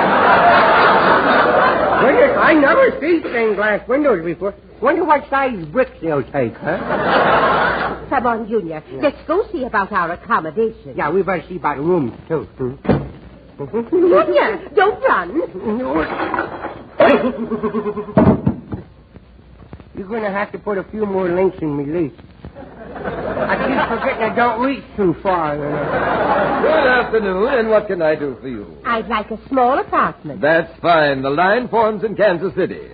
Y: Goodness, I never see stained glass windows before. Wonder what size bricks they'll take, huh?
R: come on, Junior. Let's go see about our accommodation.
Y: Yeah, we better see about rooms, too.
R: Junior, don't run.
Y: You're going to have to put a few more links in me lease. I keep forgetting I don't reach too far.
P: Good afternoon, and what can I do for you?
R: I'd like a small apartment.
P: That's fine. The line forms in Kansas City.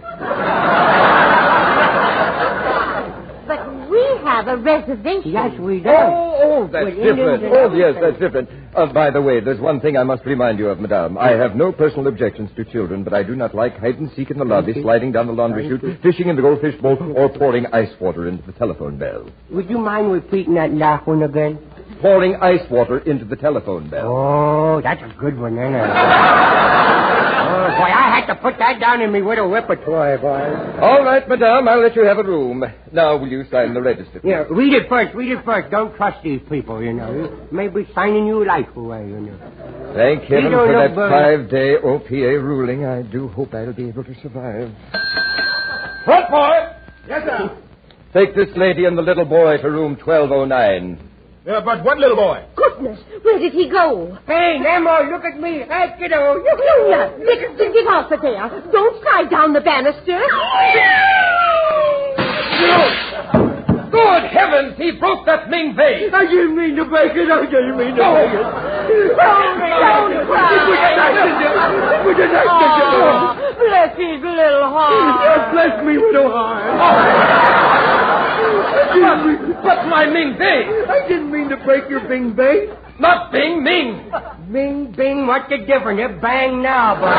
R: But we have a reservation.
Y: Yes, we do.
P: Oh, that's different. Oh, yes, that's different. By the way, there's one thing I must remind you of, madame. I have no personal objections to children, but I do not like hide and seek in the lobby, sliding down the laundry chute, fishing in the goldfish bowl, or pouring ice water into the telephone bell.
Y: Would you mind repeating that last one again?
P: Pouring ice water into the telephone bell.
Y: Oh, that's a good one, isn't it? Oh, boy, I had to put that down in me widow repertoire, boy.
P: All right, madame, I'll let you have a room. Now, will you sign the register?
Y: Yeah, read it first. Don't trust these people, you know. You may be signing your life away, you know.
P: Thank heaven for that 5-day OPA ruling. I do hope I'll be able to survive.
N: Front boy! Yes, sir.
P: Take this lady and the little boy to room 1209.
N: But what little boy?
R: Goodness, where did he go?
Y: Hey, Nemo, look at me. Hey, kiddo.
R: Junior, Nicholson, get off of there. Don't slide down the banister.
P: Good heavens, he broke that Ming vase.
Y: I didn't mean to break it.
R: Don't cry. Bless his little heart.
Y: Just bless me with a heart.
P: But my Ming vase.
Y: I didn't mean to break your Bing vase.
P: Not Bing, Ming.
Y: Bing, Bing, what's the difference? It bang now, boy.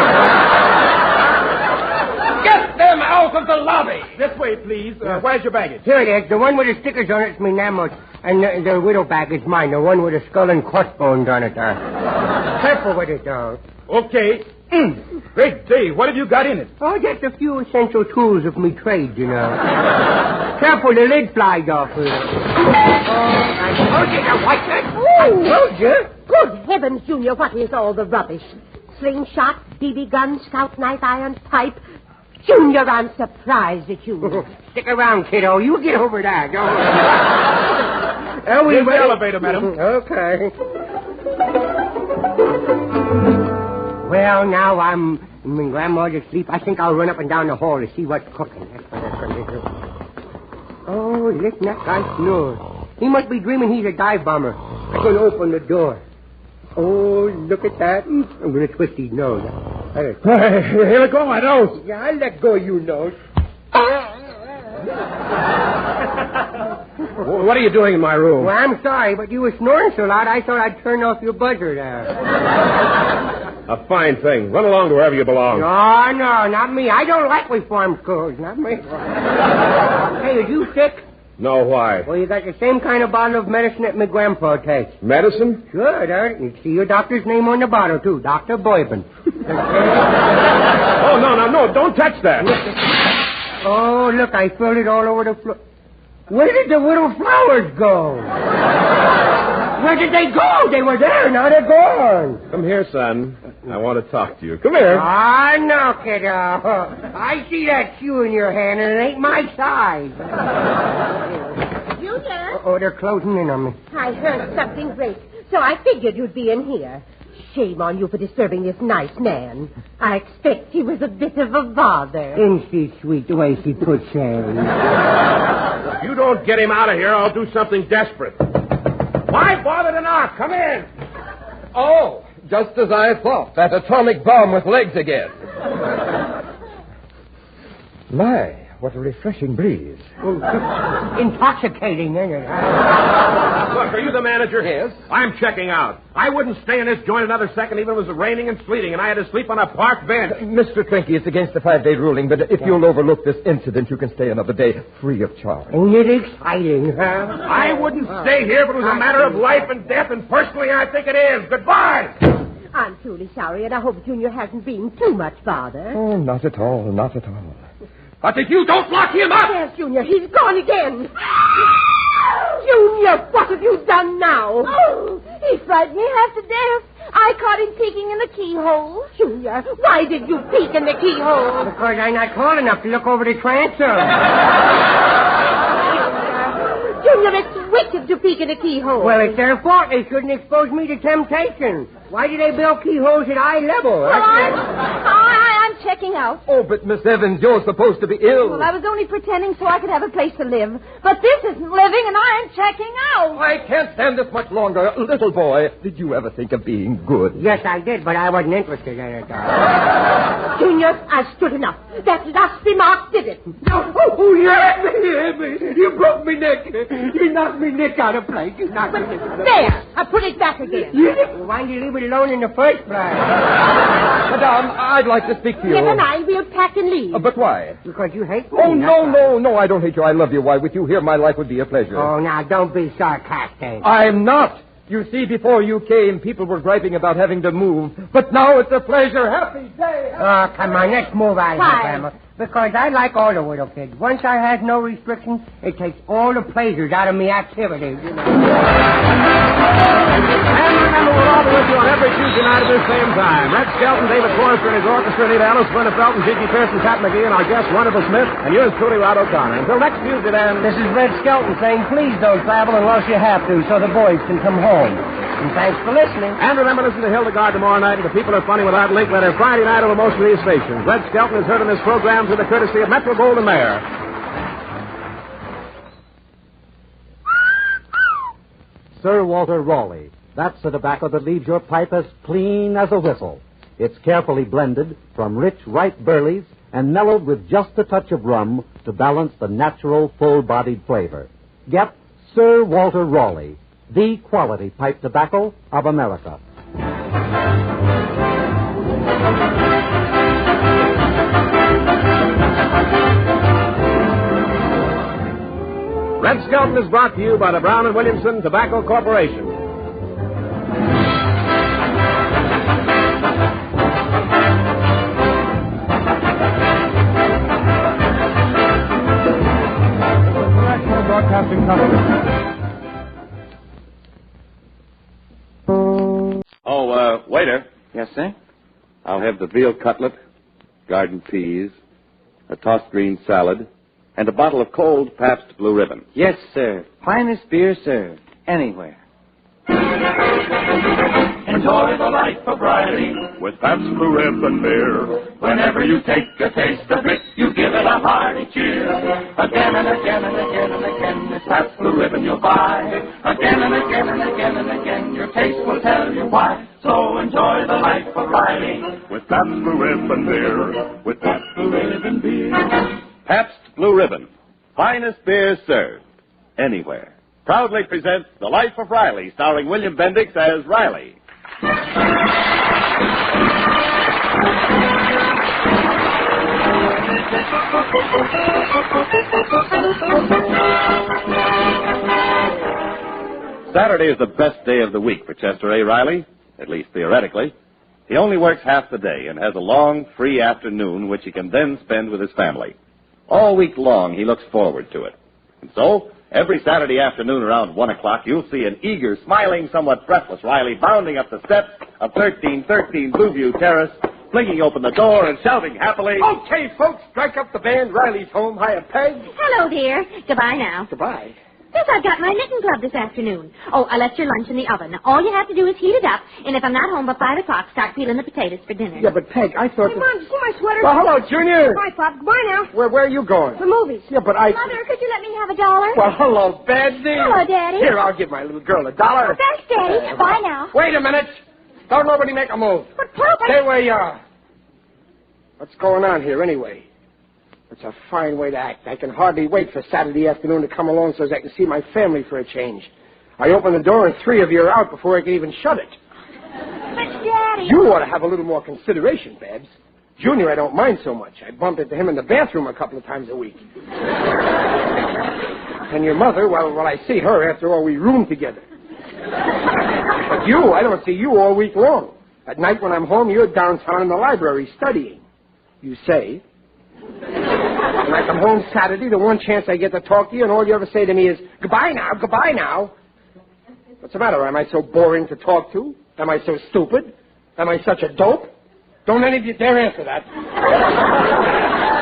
P: Get them out of the lobby.
N: This way, please. Where's your baggage?
Y: Here it is. The one with the stickers on it's me Namos. And the widow bag is mine. The one with the skull and crossbones on it. Careful with it, though.
N: Okay. Great day. What have you got in it?
Y: Oh, just a few essential tools of me trade, you know. Careful, the lid flies off here. I told you to watch it. I told you.
R: Good heavens, Junior, what is all the rubbish? Slingshot, BB gun, scout knife, iron pipe. Junior, I'm surprised at you.
Y: Stick around, kiddo. You get over that.
N: Here's the elevator, madam.
Y: Okay. Well, now I'm in Grandma's asleep. I think I'll run up and down the hall to see what's cooking. That's what I'm going to do. Oh, listen, that guy snores. He must be dreaming he's a dive bomber. I'm going to open the door. Oh, look at that. I'm going to twist his nose.
N: Hey, let go of my nose.
Y: Yeah, I'll let go of your nose.
N: What are you doing in my room?
Y: Well, I'm sorry, but you were snoring so loud, I thought I'd turn off your buzzer there.
N: A fine thing. Run along to wherever you belong.
Y: No, not me. I don't like reform schools. Not me. Hey, are you sick?
N: No, why?
Y: Well, you got the same kind of bottle of medicine that my grandpa takes.
N: Medicine?
Y: Sure, there. You see your doctor's name on the bottle, too. Dr. Boyben.
N: Oh, no. Don't touch that.
Y: Oh, look, I filled it all over the floor. Where did the little flowers go? Where did they go? They were there, now they're gone.
N: Come here, son. I want to talk to you. Come here.
Y: Ah, no, kiddo. I see that shoe in your hand, and it ain't my size.
R: Junior?
Y: Oh, they're closing in on me.
R: I heard something break, so I figured you'd be in here. Shame on you for disturbing this nice man. I expect he was a bit of a bother.
Y: Isn't she sweet the way she puts it?
N: If you don't get him out of here, I'll do something desperate. Why bother to knock? Come in.
P: Oh, just as I thought. That atomic bomb with legs again. My, what a refreshing breeze.
Y: Intoxicating, isn't it?
N: Look, are you the manager?
P: Yes.
N: I'm checking out. I wouldn't stay in this joint another second even if it was raining and sleeting, and I had to sleep on a park bench.
P: Mr. Twinkie, it's against the 5-day ruling, but if you'll overlook this incident, you can stay another day free of charge.
Y: Ain't it exciting, huh?
N: I wouldn't stay here if it was a matter of life and death, and personally I think it is. Goodbye.
R: I'm truly sorry, and I hope Junior hasn't been too much bother.
P: Oh, not at all, not at all.
N: But if you don't lock him up...
R: Yes, Junior, he's gone again. Junior, what have you done now?
B: Oh, he frightened me half to death. I caught him peeking in the keyhole.
R: Junior, why did you peek in the keyhole?
Y: Because I'm not tall enough to look over the transom.
R: Junior, it's wicked to peek in a keyhole.
Y: Well, it's their fault. They shouldn't expose me to temptation. Why do they build keyholes at eye level?
B: Well, I'm checking out.
P: Oh, but Miss Evans, you're supposed to be ill.
B: Well, I was only pretending so I could have a place to live. But this isn't living, and I'm checking out.
P: I can't stand this much longer. Little boy, did you ever think of being good?
Y: Yes, I did, but I wasn't interested in it.
R: Junior, I've stood enough. That lusty mark did it.
Y: Oh, you hit me. You broke me neck. You knocked me neck out of place. You knocked me neck.
R: There. I put it back again.
Y: Why did you leave it alone in the first place?
P: Madame, I'd like to speak to you.
R: Never mind. We'll pack and leave.
P: But why?
Y: Because you hate me.
P: Oh, no, I don't hate you. I love you. Why, with you here, my life would be a pleasure.
Y: Oh, now, don't be sarcastic.
P: I'm not. You see, before you came, people were griping about having to move. But now it's a pleasure. Happy day.
Y: Oh, come on. Let's move out of here,
R: Why?
Y: Grandma. Because I like all the little kids. Once I have no restrictions, it takes all the pleasures out of me activities, you know.
N: And remember, we'll all be with you on every Tuesday night at this same time. Red Skelton, David Forrester and his orchestra, Anita Ellis, Verna Felton, Gigi Pearson, Pat McGee, and our guest, Wonderful Smith, and yours truly, Rod O'Connor. Until next Tuesday, then.
Y: This is Red Skelton saying, please don't travel unless you have to, so the boys can come home. And thanks for listening.
N: And remember, listen to Hildegard tomorrow night, and The People Are Funny without Link Letter Friday night over most of these stations. Red Skelton is heard in this program through the courtesy of Metro Goldwyn Mayer.
L: Sir Walter Raleigh. That's the tobacco that leaves your pipe as clean as a whistle. It's carefully blended from rich, ripe burleys and mellowed with just a touch of rum to balance the natural, full-bodied flavor. Get Sir Walter Raleigh, the quality pipe tobacco of America.
N: Red Skelton is brought to you by the Brown and Williamson Tobacco Corporation.
O: Broadcasting Company.
D: Oh, waiter.
A: Yes, sir?
D: I'll have the veal cutlet, garden peas, a tossed green salad, and a bottle of cold Pabst Blue Ribbon.
A: Yes, sir. Finest beer served anywhere.
S: Enjoy the life of Riley
D: with Pabst Blue Ribbon beer.
S: Whenever you take a taste of it, you give it a hearty cheer. Again and again and again and again, it's Pabst Blue Ribbon you'll buy. Again and again and again and again, your taste will tell you why. So enjoy the life of Riley
D: with Pabst Blue Ribbon beer.
S: With Pabst Blue Ribbon beer.
D: Pabst Blue Ribbon, finest beer served anywhere. Proudly presents The Life of Riley, starring William Bendix as Riley. Saturday is the best day of the week for Chester A. Riley, at least theoretically. He only works half the day and has a long, free afternoon which he can then spend with his family. All week long, he looks forward to it. And so, every Saturday afternoon around 1 o'clock, you'll see an eager, smiling, somewhat breathless Riley bounding up the steps of 1313 Blueview Terrace, flinging open the door and shouting happily,
Y: Okay, folks, strike up the band. Riley's home. Hiya, Peg.
B: Hello, dear. Goodbye now.
Y: Goodbye.
B: Yes, I've got my knitting club this afternoon. Oh, I left your lunch in the oven. All you have to do is heat it up, and if I'm not home by 5 o'clock, start peeling the potatoes for dinner.
Y: Yeah, but Peg, I thought...
R: Hey, Mom, did you see my sweater?
Y: Well, hello, Junior.
R: Bye, Pop. Goodbye now.
Y: Where are you going?
R: The movies.
Y: Yeah, but I...
B: Mother, could you let me have $1?
Y: Well, hello, Betsy.
B: Hello, Daddy.
Y: Here, I'll give my little girl $1.
B: Thanks, Daddy. Bye now.
Y: Wait a minute. Don't nobody make a move.
B: But, Pop,
Y: Stay where you are. What's going on here, anyway? It's a fine way to act. I can hardly wait for Saturday afternoon to come along so as I can see my family for a change. I open the door and 3 of you are out before I can even shut it.
B: But, Daddy...
Y: You ought to have a little more consideration, Babs. Junior, I don't mind so much. I bump into him in the bathroom a couple of times a week. And your mother, well, I see her. After all, we room together. But you, I don't see you all week long. At night when I'm home, you're downtown in the library studying. You say... When I come home Saturday, the one chance I get to talk to you, and all you ever say to me is, goodbye now, goodbye now. What's the matter? Am I so boring to talk to? Am I so stupid? Am I such a dope? Don't any of you dare answer that.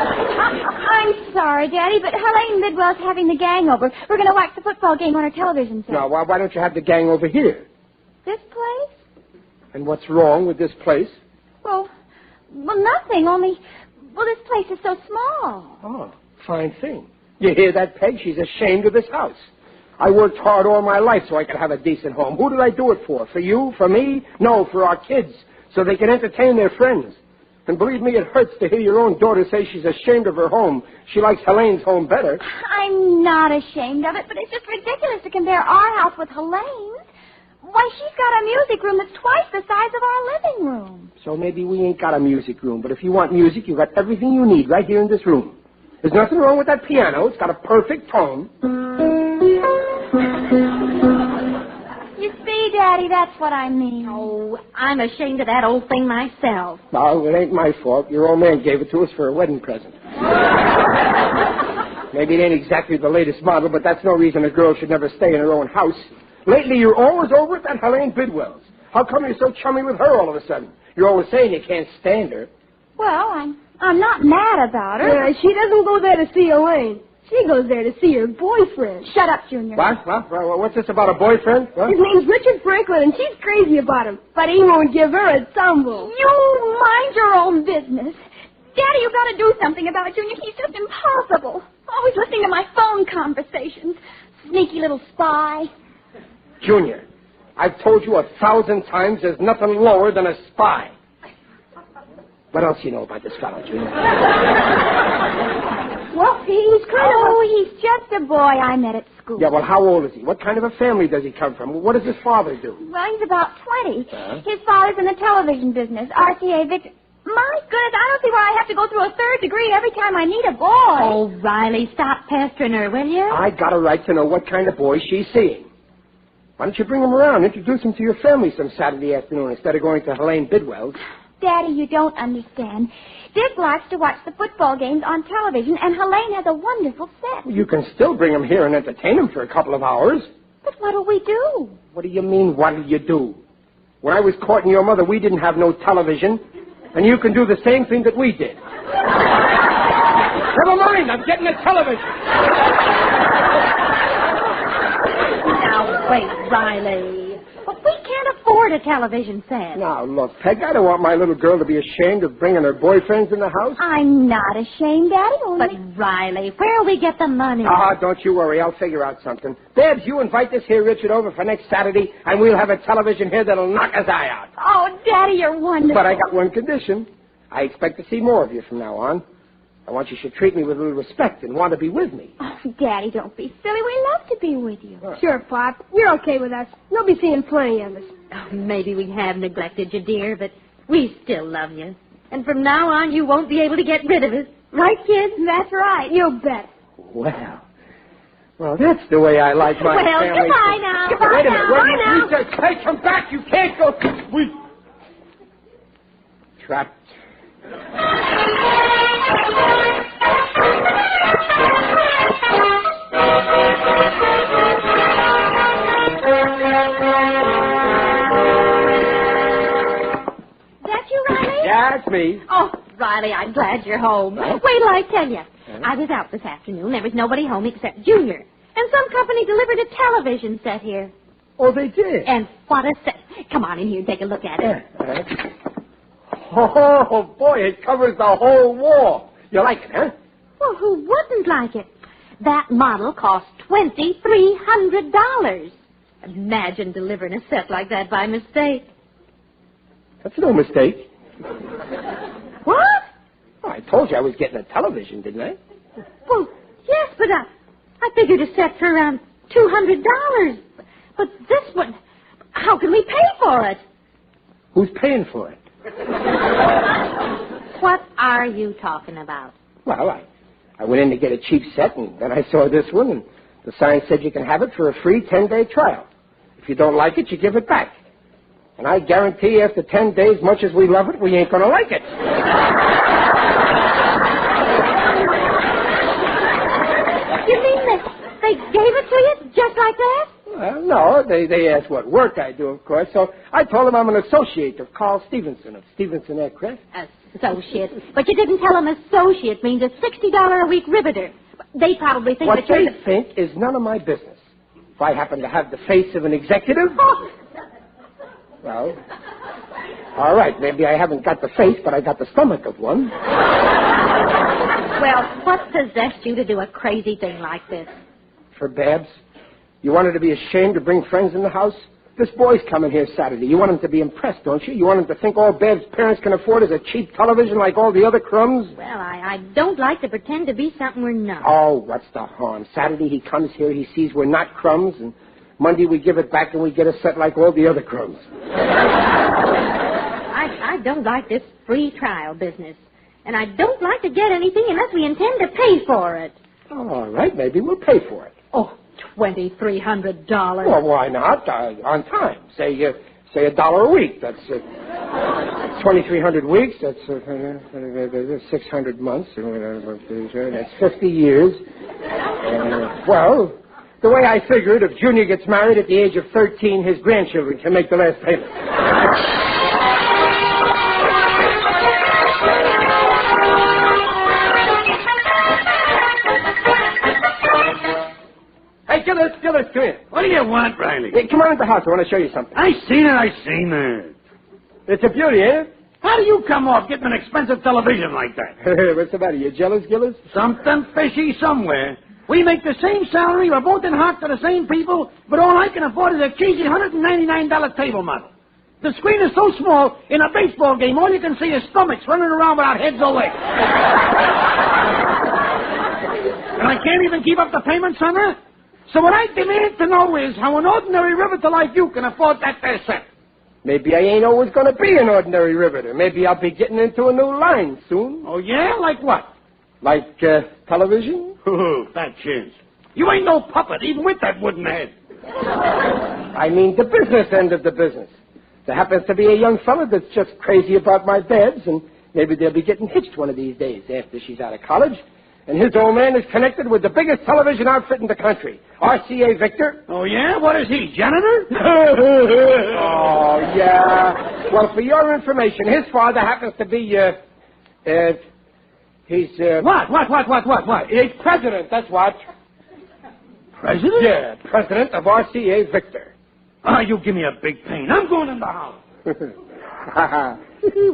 C: I'm sorry, Daddy, but Helene Bidwell's having the gang over. We're going to watch the football game on her television set.
Y: Now, why don't you have the gang over here?
C: This place?
Y: And what's wrong with this place?
C: Well, nothing, only... Well, this place is so small.
Y: Oh, fine thing. You hear that, Peg? She's ashamed of this house. I worked hard all my life so I could have a decent home. Who did I do it for? For you? For me? No, for our kids, so they can entertain their friends. And believe me, it hurts to hear your own daughter say she's ashamed of her home. She likes Helene's home better.
C: I'm not ashamed of it, but it's just ridiculous to compare our house with Helene's. Why, she's got a music room that's twice the size of our living room.
Y: So maybe we ain't got a music room, but if you want music, you got everything you need right here in this room. There's nothing wrong with that piano. It's got a perfect tone.
C: You see, Daddy, that's what I mean.
E: Oh, I'm ashamed of that old thing myself.
Y: No, it ain't my fault. Your old man gave it to us for a wedding present. Maybe it ain't exactly the latest model, but that's no reason a girl should never stay in her own house. Lately, you're always over at that Helene Bidwell's. How come you're so chummy with her all of a sudden? You're always saying you can't stand her.
C: Well, I'm not mad about her.
B: Yeah, she doesn't go there to see Elaine. She goes there to see her boyfriend.
C: Shut up, Junior.
Y: What? What's this about a boyfriend? What?
B: His name's Richard Franklin, and she's crazy about him. But he won't give her a tumble.
C: You mind your own business. Daddy, you've got to do something about Junior. He's just impossible. Always listening to my phone conversations. Sneaky little spy.
Y: Junior, I've told you 1,000 times there's nothing lower than a spy. What else do you know about this fellow, Junior?
C: Well, he's kind of... Oh, he's just a boy I met at school.
Y: Yeah, well, how old is he? What kind of a family does he come from? What does his father do?
C: Well, he's about 20. His father's in the television business, RCA Victor. My goodness, I don't see why I have to go through a third degree every time I meet a boy.
E: Oh, Riley, stop pestering her, will you?
Y: I got a right to know what kind of boy she's seeing. Why don't you bring him around, introduce him to your family some Saturday afternoon instead of going to Helene Bidwell's?
C: Daddy, you don't understand. Dick likes to watch the football games on television, and Helene has a wonderful set.
Y: Well, you can still bring him here and entertain him for a couple of hours.
C: But what'll we do?
Y: What do you mean, what'll you do? When I was courting your mother, we didn't have no television, and you can do the same thing that we did. Never mind, I'm getting a television.
E: Now, wait, Riley. But we can't afford a television set.
Y: Now, look, Peg, I don't want my little girl to be ashamed of bringing her boyfriends in the house.
C: I'm not ashamed, Daddy.
E: But, Riley, where'll we get the money?
Y: Don't you worry. I'll figure out something. Babs, you invite this here Richard over for next Saturday, and we'll have a television here that'll knock his eye out.
C: Oh, Daddy, you're wonderful.
Y: But I got one condition. I expect to see more of you from now on. I want you should treat me with a little respect and want to be with me.
C: Oh, Daddy, don't be silly. We love to be with you.
B: Sure, Pop. You're okay with us. You'll be seeing plenty of us.
E: Oh, maybe we have neglected you, dear, but we still love you. And from now on, you won't be able to get rid of us. Right, kids?
C: That's right.
B: You bet.
Y: Well, that's the way I like my family.
E: Well, goodbye now.
Y: Wait a minute.
E: Goodbye now.
Y: Hey, come back. You can't go. Trapped.
C: That you, Riley?
Y: Yeah, it's me.
E: Oh, Riley, I'm glad you're home. Wait till I tell you. I was out this afternoon. There was nobody home except Junior. And some company delivered a television set here.
Y: Oh, they did?
E: And what a set. Come on in here and take a look at it.
Y: Oh, boy, it covers the whole wall. You like it, huh?
E: Well, who wouldn't like it? That model cost $2,300. Imagine delivering a set like that by mistake.
Y: That's no mistake.
E: What?
Y: Oh, I told you I was getting a television, didn't I?
E: Well, yes, but I figured a set for around $200. But this one, how can we pay for it?
Y: Who's paying for it?
E: What are you talking about?
Y: Well, I went in to get a cheap set, and then I saw this one, and the sign said you can have it for a free 10-day trial. If you don't like it, you give it back. And I guarantee after 10 days, much as we love it, we ain't going to like it.
E: You mean they gave it to you just like that?
Y: Well, no, they asked what work I do, of course, so I told them I'm an associate of Carl Stevenson of Stevenson Aircraft.
R: Associate. But you didn't tell them associate means a $60 a week riveter. They probably think
Y: What
R: that you're...
Y: they think is none of my business. If I happen to have the face of an executive, well, all right, maybe I haven't got the face, but I got the stomach of one.
R: Well, what possessed you to do a crazy thing like this?
Y: For Babs, you want her to be ashamed to bring friends in the house? This boy's coming here Saturday. You want him to be impressed, don't you? You want him to think all Babs' parents can afford is a cheap television like all the other crumbs?
R: Well, I don't like to pretend to be something we're not.
Y: Oh, what's the harm? Saturday he comes here, he sees we're not crumbs, and Monday we give it back and we get a set like all the other crumbs.
R: I don't like this free trial business. And I don't like to get anything unless we intend to pay for it.
Y: All right, maybe we'll pay for it.
R: Oh, $2,300.
Y: Well, why not? On time. Say $1 a week. That's 2,300 weeks. That's 600 months. That's 50 years. Well, the way I figured, if Junior gets married at the age of 13, his grandchildren can make the last payment. Hey, Gillis, come here.
F: What do you want, Riley?
Y: Hey, come on in the house. I want to show you something.
F: I seen it.
Y: It's a beauty, ain't it?
F: How do you come off getting an expensive television like that?
Y: What's the matter? You jealous, Gillis?
F: Something fishy somewhere. We make the same salary, we're both in heart to the same people, but all I can afford is a cheesy $199 table model. The screen is so small, in a baseball game, all you can see is stomachs running around without heads or legs. And I can't even keep up the payments on her. So what I demand to know is how an ordinary riveter like you can afford that there set.
Y: Maybe I ain't always going to be an ordinary riveter. Maybe I'll be getting into a new line soon.
F: Oh, yeah? Like what?
Y: Like television?
F: Oh, fat chance. You ain't no puppet, even with that wooden head.
Y: I mean the business end of the business. There happens to be a young fella that's just crazy about my beds, and maybe they'll be getting hitched one of these days after she's out of college. And his old man is connected with the biggest television outfit in the country, RCA Victor.
F: Oh, yeah? What is he, janitor?
Y: Oh, yeah. Well, for your information, his father happens to be, he's,
F: What?
Y: He's president, that's what.
F: President?
Y: Yeah, president of RCA Victor.
F: Oh, you give me a big pain. I'm going in the house.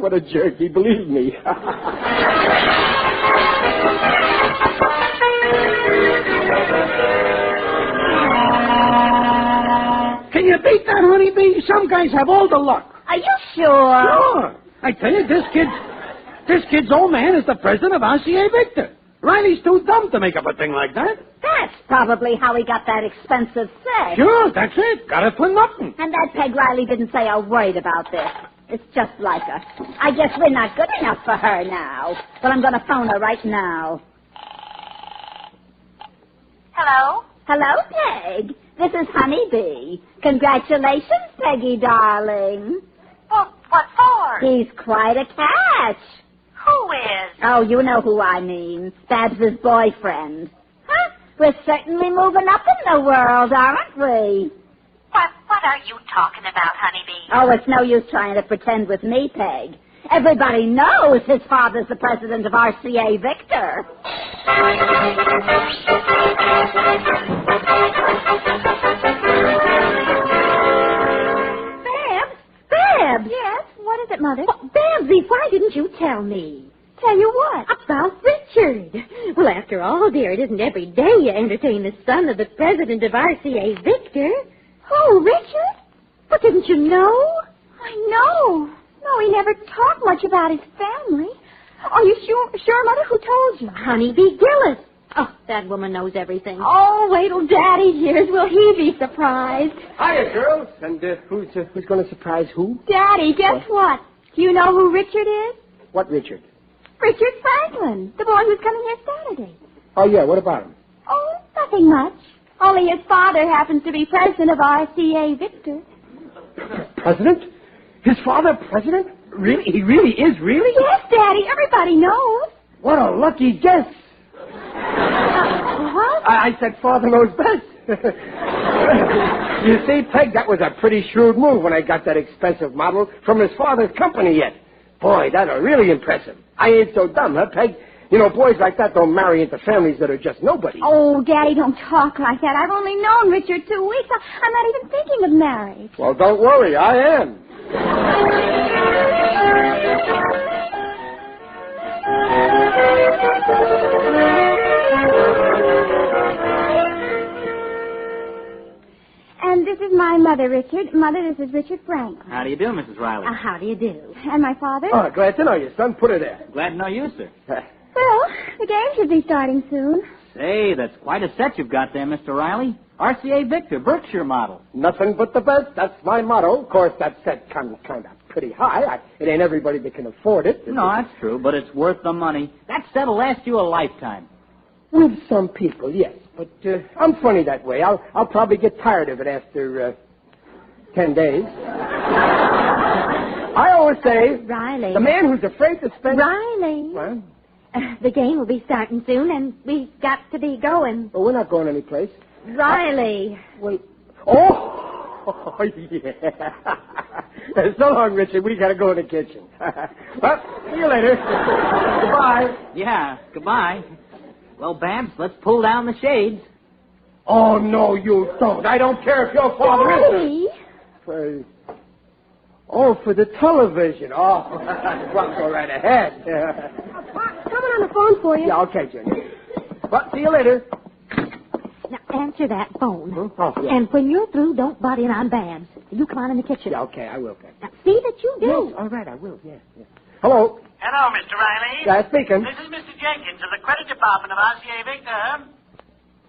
Y: What a jerk, he believed me.
F: Can you beat that, honeybee? Some guys have all the luck.
R: Are you sure?
F: Sure. I tell you, this kid's old man is the president of RCA Victor. Riley's too dumb to make up a thing like that.
R: That's probably how he got that expensive set.
F: Sure, that's it. Got it for nothing.
R: And that Peg Riley didn't say a word about this. It's just like her. I guess we're not good enough for her now. But I'm going to phone her right now.
B: Hello?
R: Hello, Peg. This is Honeybee. Congratulations, Peggy, darling.
B: Well, what for?
R: He's quite a catch.
B: Who is?
R: Oh, you know who I mean. Babs's boyfriend. Huh? We're certainly moving up in the world, aren't we?
B: What are you talking about, Honeybee?
R: Oh, it's no use trying to pretend with me, Peg. Everybody knows his father's the president of RCA Victor. Babs!
C: Yes? What is it, Mother?
R: Oh, Babsy, why didn't you tell me?
C: Tell you what?
R: About Richard. Well, after all, dear, it isn't every day you entertain the son of the president of RCA Victor.
C: Who, Richard?
R: But didn't you know?
C: I know. No, he never talked much about his family. Are you sure, Mother? Who told you?
R: Honeybee Gillis. Oh, that woman knows everything.
C: Oh, wait till Daddy hears. Will he be surprised?
Y: Hiya, girls. And who's going to surprise who?
C: Daddy, guess what? Do you know who Richard is?
Y: What Richard?
C: Richard Franklin, the boy who's coming here Saturday.
Y: Oh, yeah, what about him?
C: Oh, nothing much. Only his father happens to be president of RCA Victor.
Y: President? His father president? Really? He really is, really?
C: Yes, Daddy. Everybody knows.
Y: What a lucky guess.
C: What?
Y: I said father knows best. You see, Peg, that was a pretty shrewd move when I got that expensive model from his father's company yet. Boy, that are really impressive. I ain't so dumb, huh, Peg? You know, boys like that don't marry into families that are just nobody.
C: Oh, Daddy, don't talk like that. I've only known Richard 2 weeks. I'm not even thinking of marriage.
Y: Well, don't worry, I am.
C: And this is my mother, Richard. Mother, this is Richard Franklin.
A: How do you do, Mrs. Riley?
C: How do you do? And my father?
Y: Oh, glad to know you, son. Put her there.
A: Glad to know you, sir.
C: Well, the game should be starting soon.
A: Say, that's quite a set you've got there, Mr. Riley. RCA Victor, Berkshire model.
Y: Nothing but the best. That's my motto. Of course, that set comes kind of pretty high. It ain't everybody that can afford it.
A: No, that's true, but it's worth the money. That set'll last you a lifetime.
Y: With some people, yes. But I'm funny that way. I'll probably get tired of it after 10 days. I always say,
I: Riley.
Y: the man who's afraid to spend...
I: Riley.
Y: What?
I: The game will be starting soon, and we've got to be going.
Y: Well, we're not going anyplace.
I: Riley.
Y: Well, oh, yeah. So long, Richard. We got to go in the kitchen. Well, see you later. Goodbye.
A: Yeah, goodbye. Well, Babs, let's pull down the shades.
Y: Oh, no, you don't. I don't care if your father
I: Daddy.
Y: is... Oh, for the television. Oh, well, go right ahead.
B: Coming on the phone for you.
Y: Yeah, okay, Jenny. Well, see you later.
I: Now, answer that phone.
Y: Oh, yeah.
I: And when you're through, don't butt in on Babs. You come on in the kitchen.
Y: Yeah, okay, I will, Peg.
I: Now, see that you do.
Y: Yes, all right, I will, yeah. Hello.
G: Hello, Mr. Riley.
Y: Yeah, speaking.
G: This is Mr. Jenkins of the credit department of RCA Victor.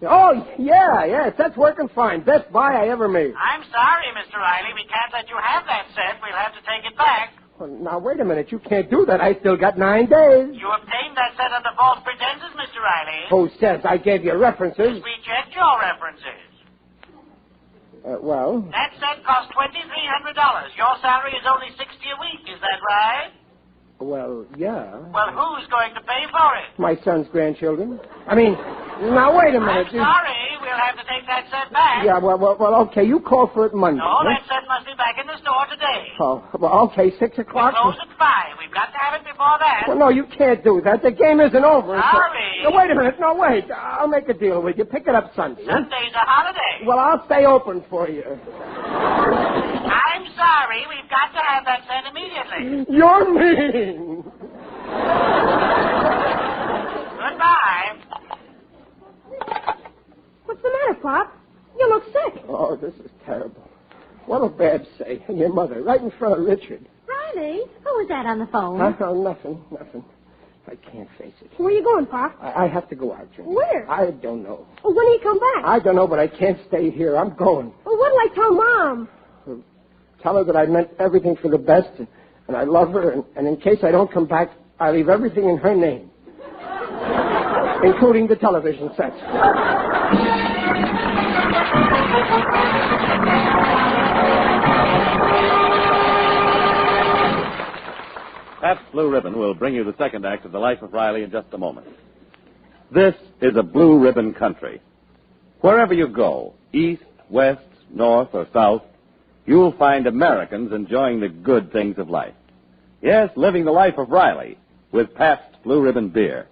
Y: Oh, yeah, that's working fine. Best buy I ever made.
G: I'm sorry, Mr. Riley. We can't let you have that set. We'll have to take it back.
Y: Well, now, wait a minute. You can't do that. I still got 9 days.
G: You obtained that set under false pretenses, Mr. Riley.
Y: Who says I gave you references?
G: We checked your references.
Y: Well...
G: That set cost $2,300. Your salary is only $60 a week. Is that right?
Y: Well, yeah.
G: Well, who's going to pay for it?
Y: My son's grandchildren. I mean, now, wait a minute.
G: I'm sorry. We'll have to take that set back.
Y: Yeah, well, okay. You call for it Monday.
G: No, that set must be back in the store today.
Y: Oh, well, okay, 6 o'clock.
G: We close at 5. We've got to have it before that.
Y: Well, no, you can't do that. The game isn't over.
G: Sorry.
Y: No, wait a minute. No, wait. I'll make a deal with you. Pick it up Sunday.
G: Sunday's a holiday.
Y: Well, I'll stay open for you.
G: I'm sorry. We've got to have that set immediately.
Y: You're mean.
G: Goodbye.
B: What's the matter, Pop? You look sick.
Y: Oh, this is terrible. What'll Babs say? And your mother, right in front of Richard.
I: Riley, who was that on the phone?
Y: Nothing. I can't face it.
B: Where are you going, Pop?
Y: I have to go out, Junior.
B: Where?
Y: I don't know.
B: Well, when do you come back?
Y: I don't know, but I can't stay here. I'm going.
B: Well, what'll I tell Mom?
Y: Tell her that I meant everything for the best, and I love her, and in case I don't come back, I leave everything in her name, including the television sets.
N: Pabst Blue Ribbon will bring you the second act of The Life of Riley in just a moment. This is a blue ribbon country. Wherever you go, east, west, north, or south, you'll find Americans enjoying the good things of life. Yes, living the life of Riley with Pabst Blue Ribbon beer.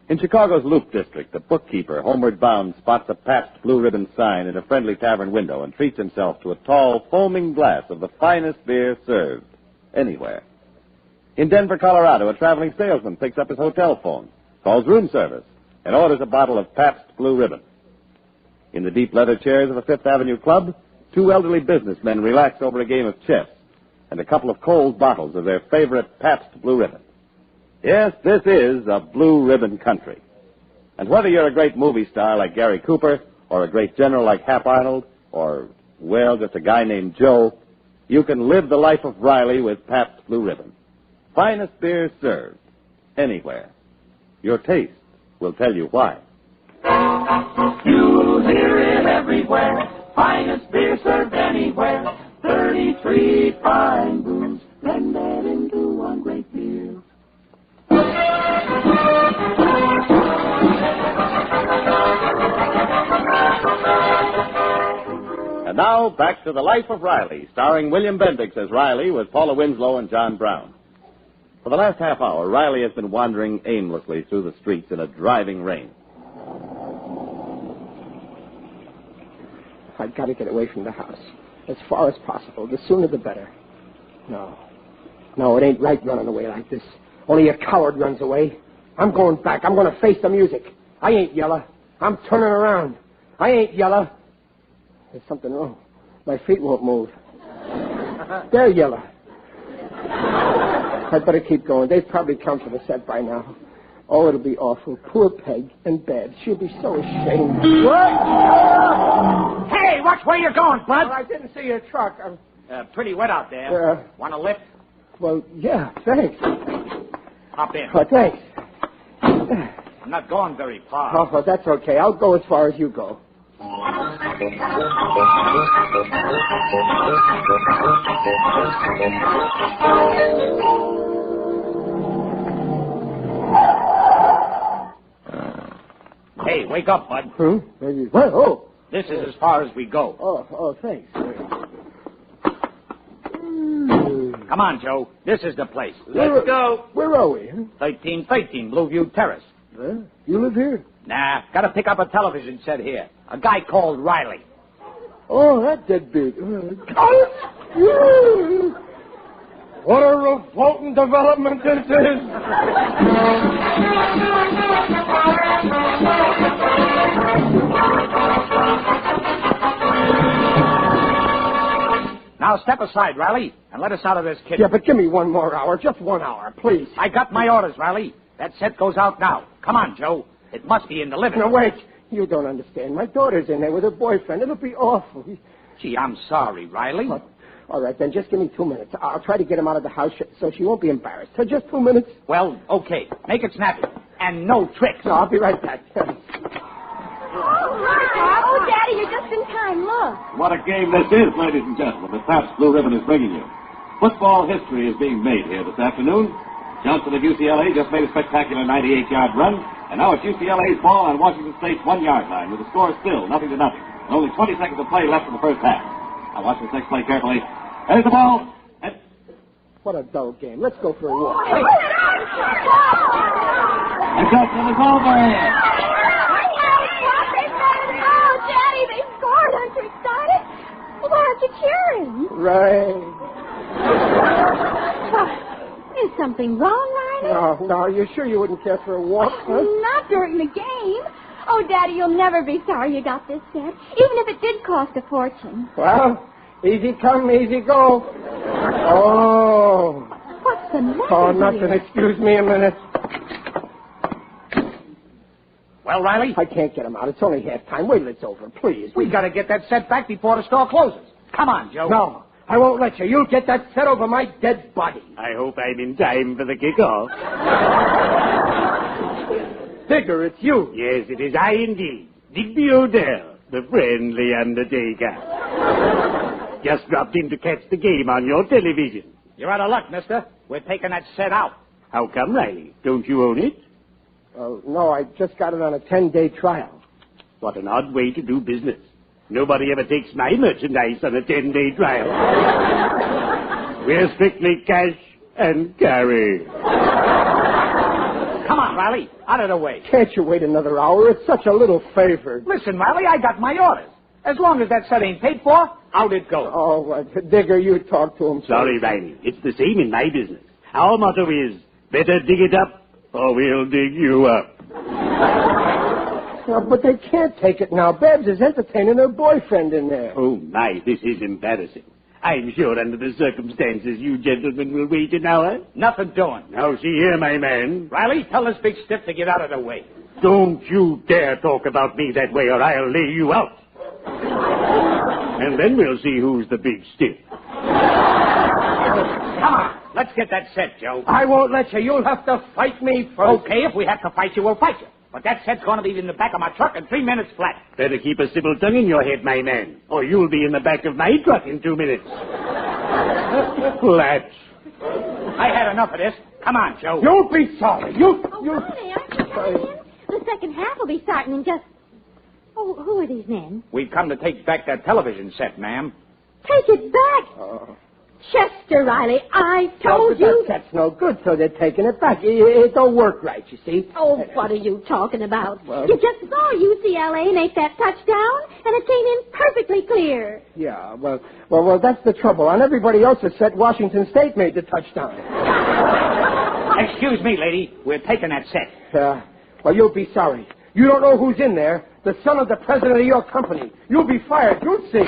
N: In Chicago's Loop District, the bookkeeper, homeward bound, spots a Pabst Blue Ribbon sign in a friendly tavern window and treats himself to a tall, foaming glass of the finest beer served anywhere. In Denver, Colorado, a traveling salesman picks up his hotel phone, calls room service, and orders a bottle of Pabst Blue Ribbon. In the deep leather chairs of a Fifth Avenue club, 2 elderly businessmen relax over a game of chess and a couple of cold bottles of their favorite Pabst Blue Ribbon. Yes, this is a blue ribbon country. And whether you're a great movie star like Gary Cooper, or a great general like Hap Arnold, or, well, just a guy named Joe, you can live the life of Riley with Pabst Blue Ribbon. Finest beer served anywhere. Your taste will tell you why.
S: You'll hear it everywhere. Finest beer served anywhere. 33 fine brews. Blend that into one great beer.
H: And now, back to The Life of Riley, starring William Bendix as Riley with Paula Winslow and John Brown. For the last half hour, Riley has been wandering aimlessly through the streets in a driving rain.
T: I've got to get away from the house. As far as possible. The sooner the better. No, it ain't right running away like this. Only a coward runs away. I'm going back. I'm going to face the music. I ain't yellow. I'm turning around. I ain't yellow. There's something wrong. My feet won't move. They're yellow. I'd better keep going. They've probably come for the set by now. Oh, it'll be awful. Poor Peg and Babs. She'll be so ashamed.
F: What? Hey, watch where you're going, bud.
T: Well, I didn't see your truck.
F: Pretty wet out there. Want a lift?
T: Well, yeah, thanks.
F: Hop in.
T: Oh, thanks.
F: I'm not going very far.
T: Oh, well, that's okay. I'll go as far as you go.
F: Hey, wake up, bud.
T: Maybe. What? Oh.
F: This is as far as we go.
T: Oh, thanks.
F: Come on, Joe. This is the place.
T: Let's go. Where are we?
F: 1313 Blueview Terrace.
T: You live here?
F: Nah, got to pick up a television set here. A guy called Riley.
T: Oh, that deadbeat. What a revolting development this is.
F: Now step aside, Riley, and let us out of this kitchen.
T: Yeah, but give me 1 more hour. Just 1 hour, please.
F: I got my orders, Riley. That set goes out now. Come on, Joe. It must be in the living room.
T: No, wait. You don't understand. My daughter's in there with her boyfriend. It'll be awful.
F: Gee, I'm sorry, Riley.
T: All right, then just give me 2 minutes. I'll try to get him out of the house so she won't be embarrassed. So just 2 minutes.
F: Well, okay. Make it snappy. And no tricks.
T: No, I'll be right back.
C: Oh, Daddy, you're just in time. Look.
U: What a game this is, ladies and gentlemen, that Pabst Blue Ribbon is bringing you. Football history is being made here this afternoon. Johnson of UCLA just made a spectacular 98-yard run, and now it's UCLA's ball on Washington State's 1-yard line with the score still 0-0. And only 20 seconds of play left in the first half. Now watch this next play carefully. There's the ball. And...
T: What a dull game. Let's go for a walk.
U: The Johnson is over.
C: Oh, Daddy, they scored. Aren't you excited? Well, why aren't you cheering?
T: Right.
C: Is something wrong, Riley?
T: No. You sure you wouldn't care for a walk? Huh?
C: Not during the game. Oh, Daddy, you'll never be sorry you got this set, even if it did cost a fortune.
T: Well, easy come, easy go. Oh.
C: What's the matter?
T: Oh, nothing. Excuse me a minute.
F: Well, Riley?
T: I can't get him out. It's only halftime. Wait till it's over, please.
F: We got to get that set back before the store closes. Come on, Joe.
T: No. I won't let you. You'll get that set over my dead body.
U: I hope I'm in time for the kickoff.
T: Digger, it's you.
U: Yes, it is I indeed. Digby Odell, the friendly undertaker. Just dropped in to catch the game on your television.
F: You're out of luck, mister. We're taking that set out.
U: How come, Riley? Don't you own it?
T: No, I just got it on a 10-day trial.
U: What an odd way to do business. Nobody ever takes my merchandise on a 10-day trial. We're strictly cash and carry.
F: Come on, Riley. Out of the way.
T: Can't you wait another hour? It's such a little favor.
F: Listen, Riley, I got my orders. As long as that set ain't paid for, out it goes.
T: Oh, Digger, you talk to him.
U: Sorry, Riley. It's the same in my business. Our motto is, better dig it up, or we'll dig you up.
T: No, but they can't take it now. Babs is entertaining her boyfriend in there.
U: Oh, my, this is embarrassing. I'm sure under the circumstances you gentlemen will wait an hour.
F: Nothing doing.
U: Now, see here, my man.
F: Riley, tell this big stiff to get out of the way.
U: Don't you dare talk about me that way or I'll lay you out. And then we'll see who's the big stiff.
F: Come on, let's get that set, Joe.
T: I won't let you. You'll have to fight me first.
F: Okay, if we have to fight you, we'll fight you. But that set's going to be in the back of my truck in 3 minutes flat.
U: Better keep a civil tongue in your head, my man, or you'll be in the back of my truck in 2 minutes. Flat.
F: I had enough of this. Come on, Joe.
T: You'll be sorry.
C: Honey, aren't you coming in? The second half will be starting in just...
I: Oh, who are these men?
F: We've come to take back that television set, ma'am.
I: Take it back. Chester Riley, I told you.
T: That set's no good, so they're taking it back. It don't work right, you see.
I: Oh, what are you talking about?
T: Well-
I: You just saw UCLA make that touchdown, and it came in perfectly clear.
T: Yeah, well, that's the trouble. On everybody else's set, Washington State made the touchdown.
F: Excuse me, lady. We're taking that set.
T: Well, you'll be sorry. You don't know who's in there. The son of the president of your company. You'll be fired. You'll see.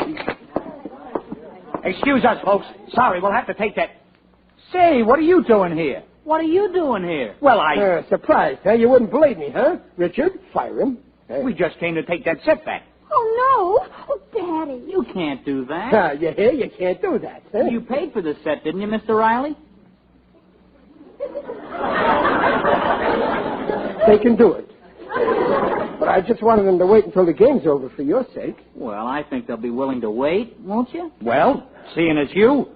F: Excuse us, folks. Sorry, we'll have to take that. Say, what are you doing here?
A: What are you doing here?
F: Well, I...
T: Surprised, huh? You wouldn't believe me, huh? Richard, fire him.
F: We just came to take that set back.
I: Oh, no. Oh, Daddy.
A: You can't do that.
T: You hear? You can't do that. Huh?
A: You paid for the set, didn't you, Mr. Riley?
T: They can do it. But I just wanted them to wait until the game's over for your sake.
A: Well, I think they'll be willing to wait, won't you?
F: Well, seeing as you...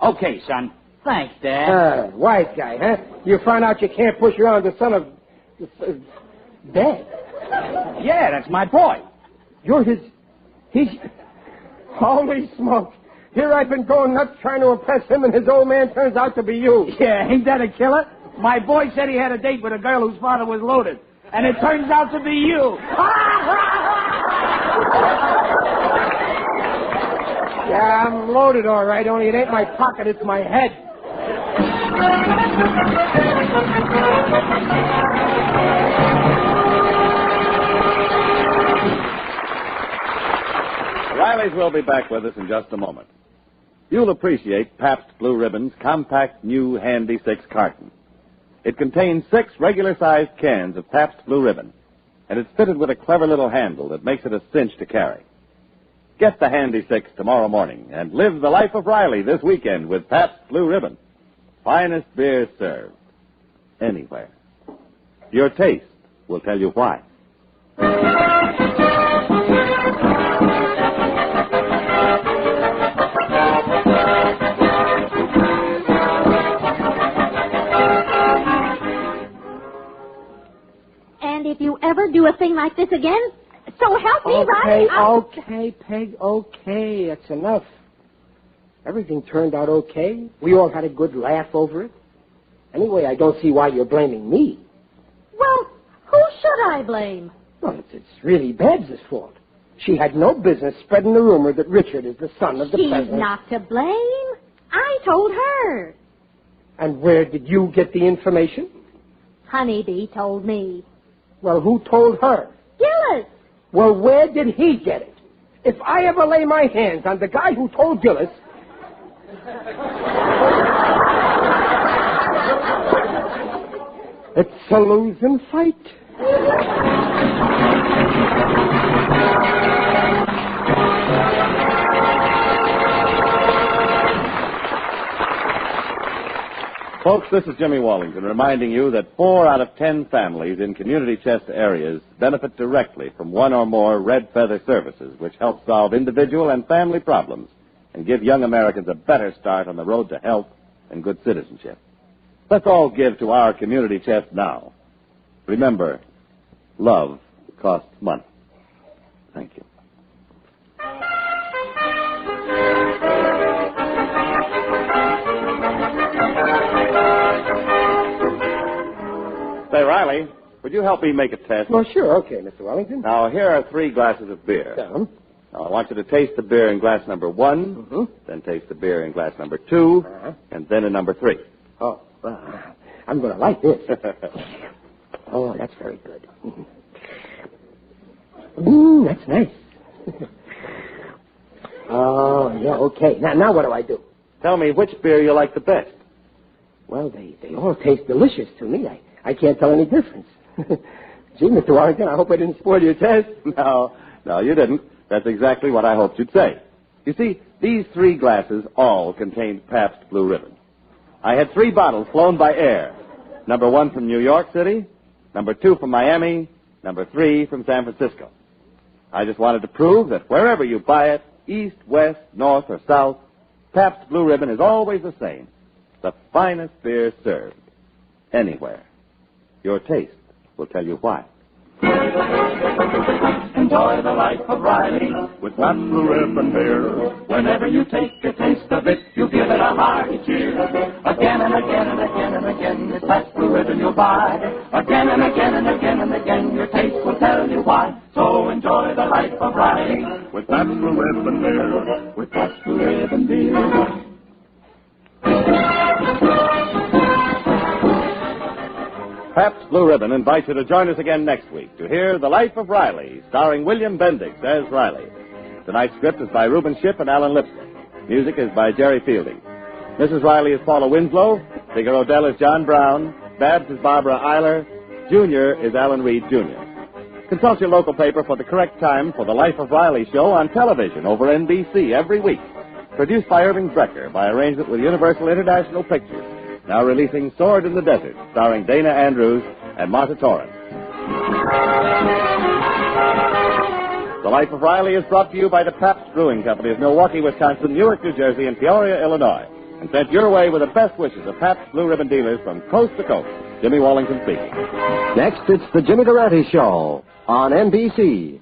F: Okay, son.
A: Thanks, Dad.
T: Wise guy, huh? You found out you can't push around the son of... Dad?
F: Yeah, that's my boy.
T: You're his... He's... Holy smoke. Here I've been going nuts trying to impress him, and his old man turns out to be you.
F: Yeah, ain't that a killer? My boy said he had a date with a girl whose father was loaded, and it turns out to be you.
T: Yeah, I'm loaded all right, only it ain't my pocket, it's my head.
H: The Rileys will be back with us in just a moment. You'll appreciate Pabst Blue Ribbon's compact new Handy 6 carton. It contains 6 regular-sized cans of Pabst Blue Ribbon, and it's fitted with a clever little handle that makes it a cinch to carry. Get the Handy 6 tomorrow morning and live the life of Riley this weekend with Pabst Blue Ribbon. Finest beer served. Anywhere. Your taste will tell you why.
I: And if you ever do a thing like this again, so help me, Riley.
T: Okay, Peg, okay. That's enough. Everything turned out okay. We all had a good laugh over it. Anyway, I don't see why you're blaming me.
I: Well, who should I blame?
T: Well, it's really Babs' fault. She had no business spreading the rumor that Richard is the son of the president.
I: She's not to blame. I told her.
T: And where did you get the information?
I: Honeybee told me.
T: Well, who told her?
I: Gillis.
T: Well, where did he get it? If I ever lay my hands on the guy who told Gillis... It's a losing fight.
H: Folks, this is Jimmy Wallington reminding you that 4 out of 10 families in community chest areas benefit directly from one or more Red Feather services, which help solve individual and family problems and give young Americans a better start on the road to health and good citizenship. Let's all give to our community chest now. Remember, love costs money. Thank you. Say, Riley, would you help me make a test?
T: Well, sure. Okay, Mr. Wellington.
H: Now, here are 3 glasses of beer.
T: Yeah.
H: Now, I want you to taste the beer in glass number 1, then taste the beer in glass number 2, and then in number 3.
T: Oh, I'm going to like this. Oh, that's very good. That's nice. Oh, yeah, okay. Now what do I do?
H: Tell me which beer you like the best.
T: Well, they all taste delicious to me. I can't tell any difference. Gee, Mr. Wellington, I hope I didn't spoil your test.
H: No, you didn't. That's exactly what I hoped you'd say. You see, these 3 glasses all contained Pabst Blue Ribbon. I had 3 bottles flown by air. Number 1 from New York City, number 2 from Miami, number 3 from San Francisco. I just wanted to prove that wherever you buy it, east, west, north, or south, Pabst Blue Ribbon is always the same. The finest beer served. Anywhere. Your taste will tell you why.
S: enjoy the life of Riley
U: with Pabst Blue Ribbon beer.
S: Whenever you take a taste of it, you give it a hearty cheer. Again and again and again and again, it's Pabst Blue Ribbon you'll buy. Again and again and again and again, your taste will tell you why. So enjoy the life of Riley
U: with Pabst Blue Ribbon beer.
S: With Pabst Blue Ribbon beer.
H: Pabst Blue Ribbon invites you to join us again next week to hear The Life of Riley, starring William Bendix as Riley. Tonight's script is by Reuben Shipp and Alan Lipscomb. Music is by Jerry Fielding. Mrs. Riley is Paula Winslow. Figaro Odell is John Brown. Babs is Barbara Eiler. Junior is Alan Reed, Jr. Consult your local paper for the correct time for The Life of Riley show on television over NBC every week. Produced by Irving Brecker by arrangement with Universal International Pictures. Now releasing Sword in the Desert, starring Dana Andrews and Martha Torrance. The Life of Riley is brought to you by the Pabst Brewing Company of Milwaukee, Wisconsin, Newark, New Jersey, and Peoria, Illinois. And sent your way with the best wishes of Pabst Blue Ribbon dealers from coast to coast. Jimmy Wallington speaking.
J: Next, it's the Jimmy Durante Show on NBC.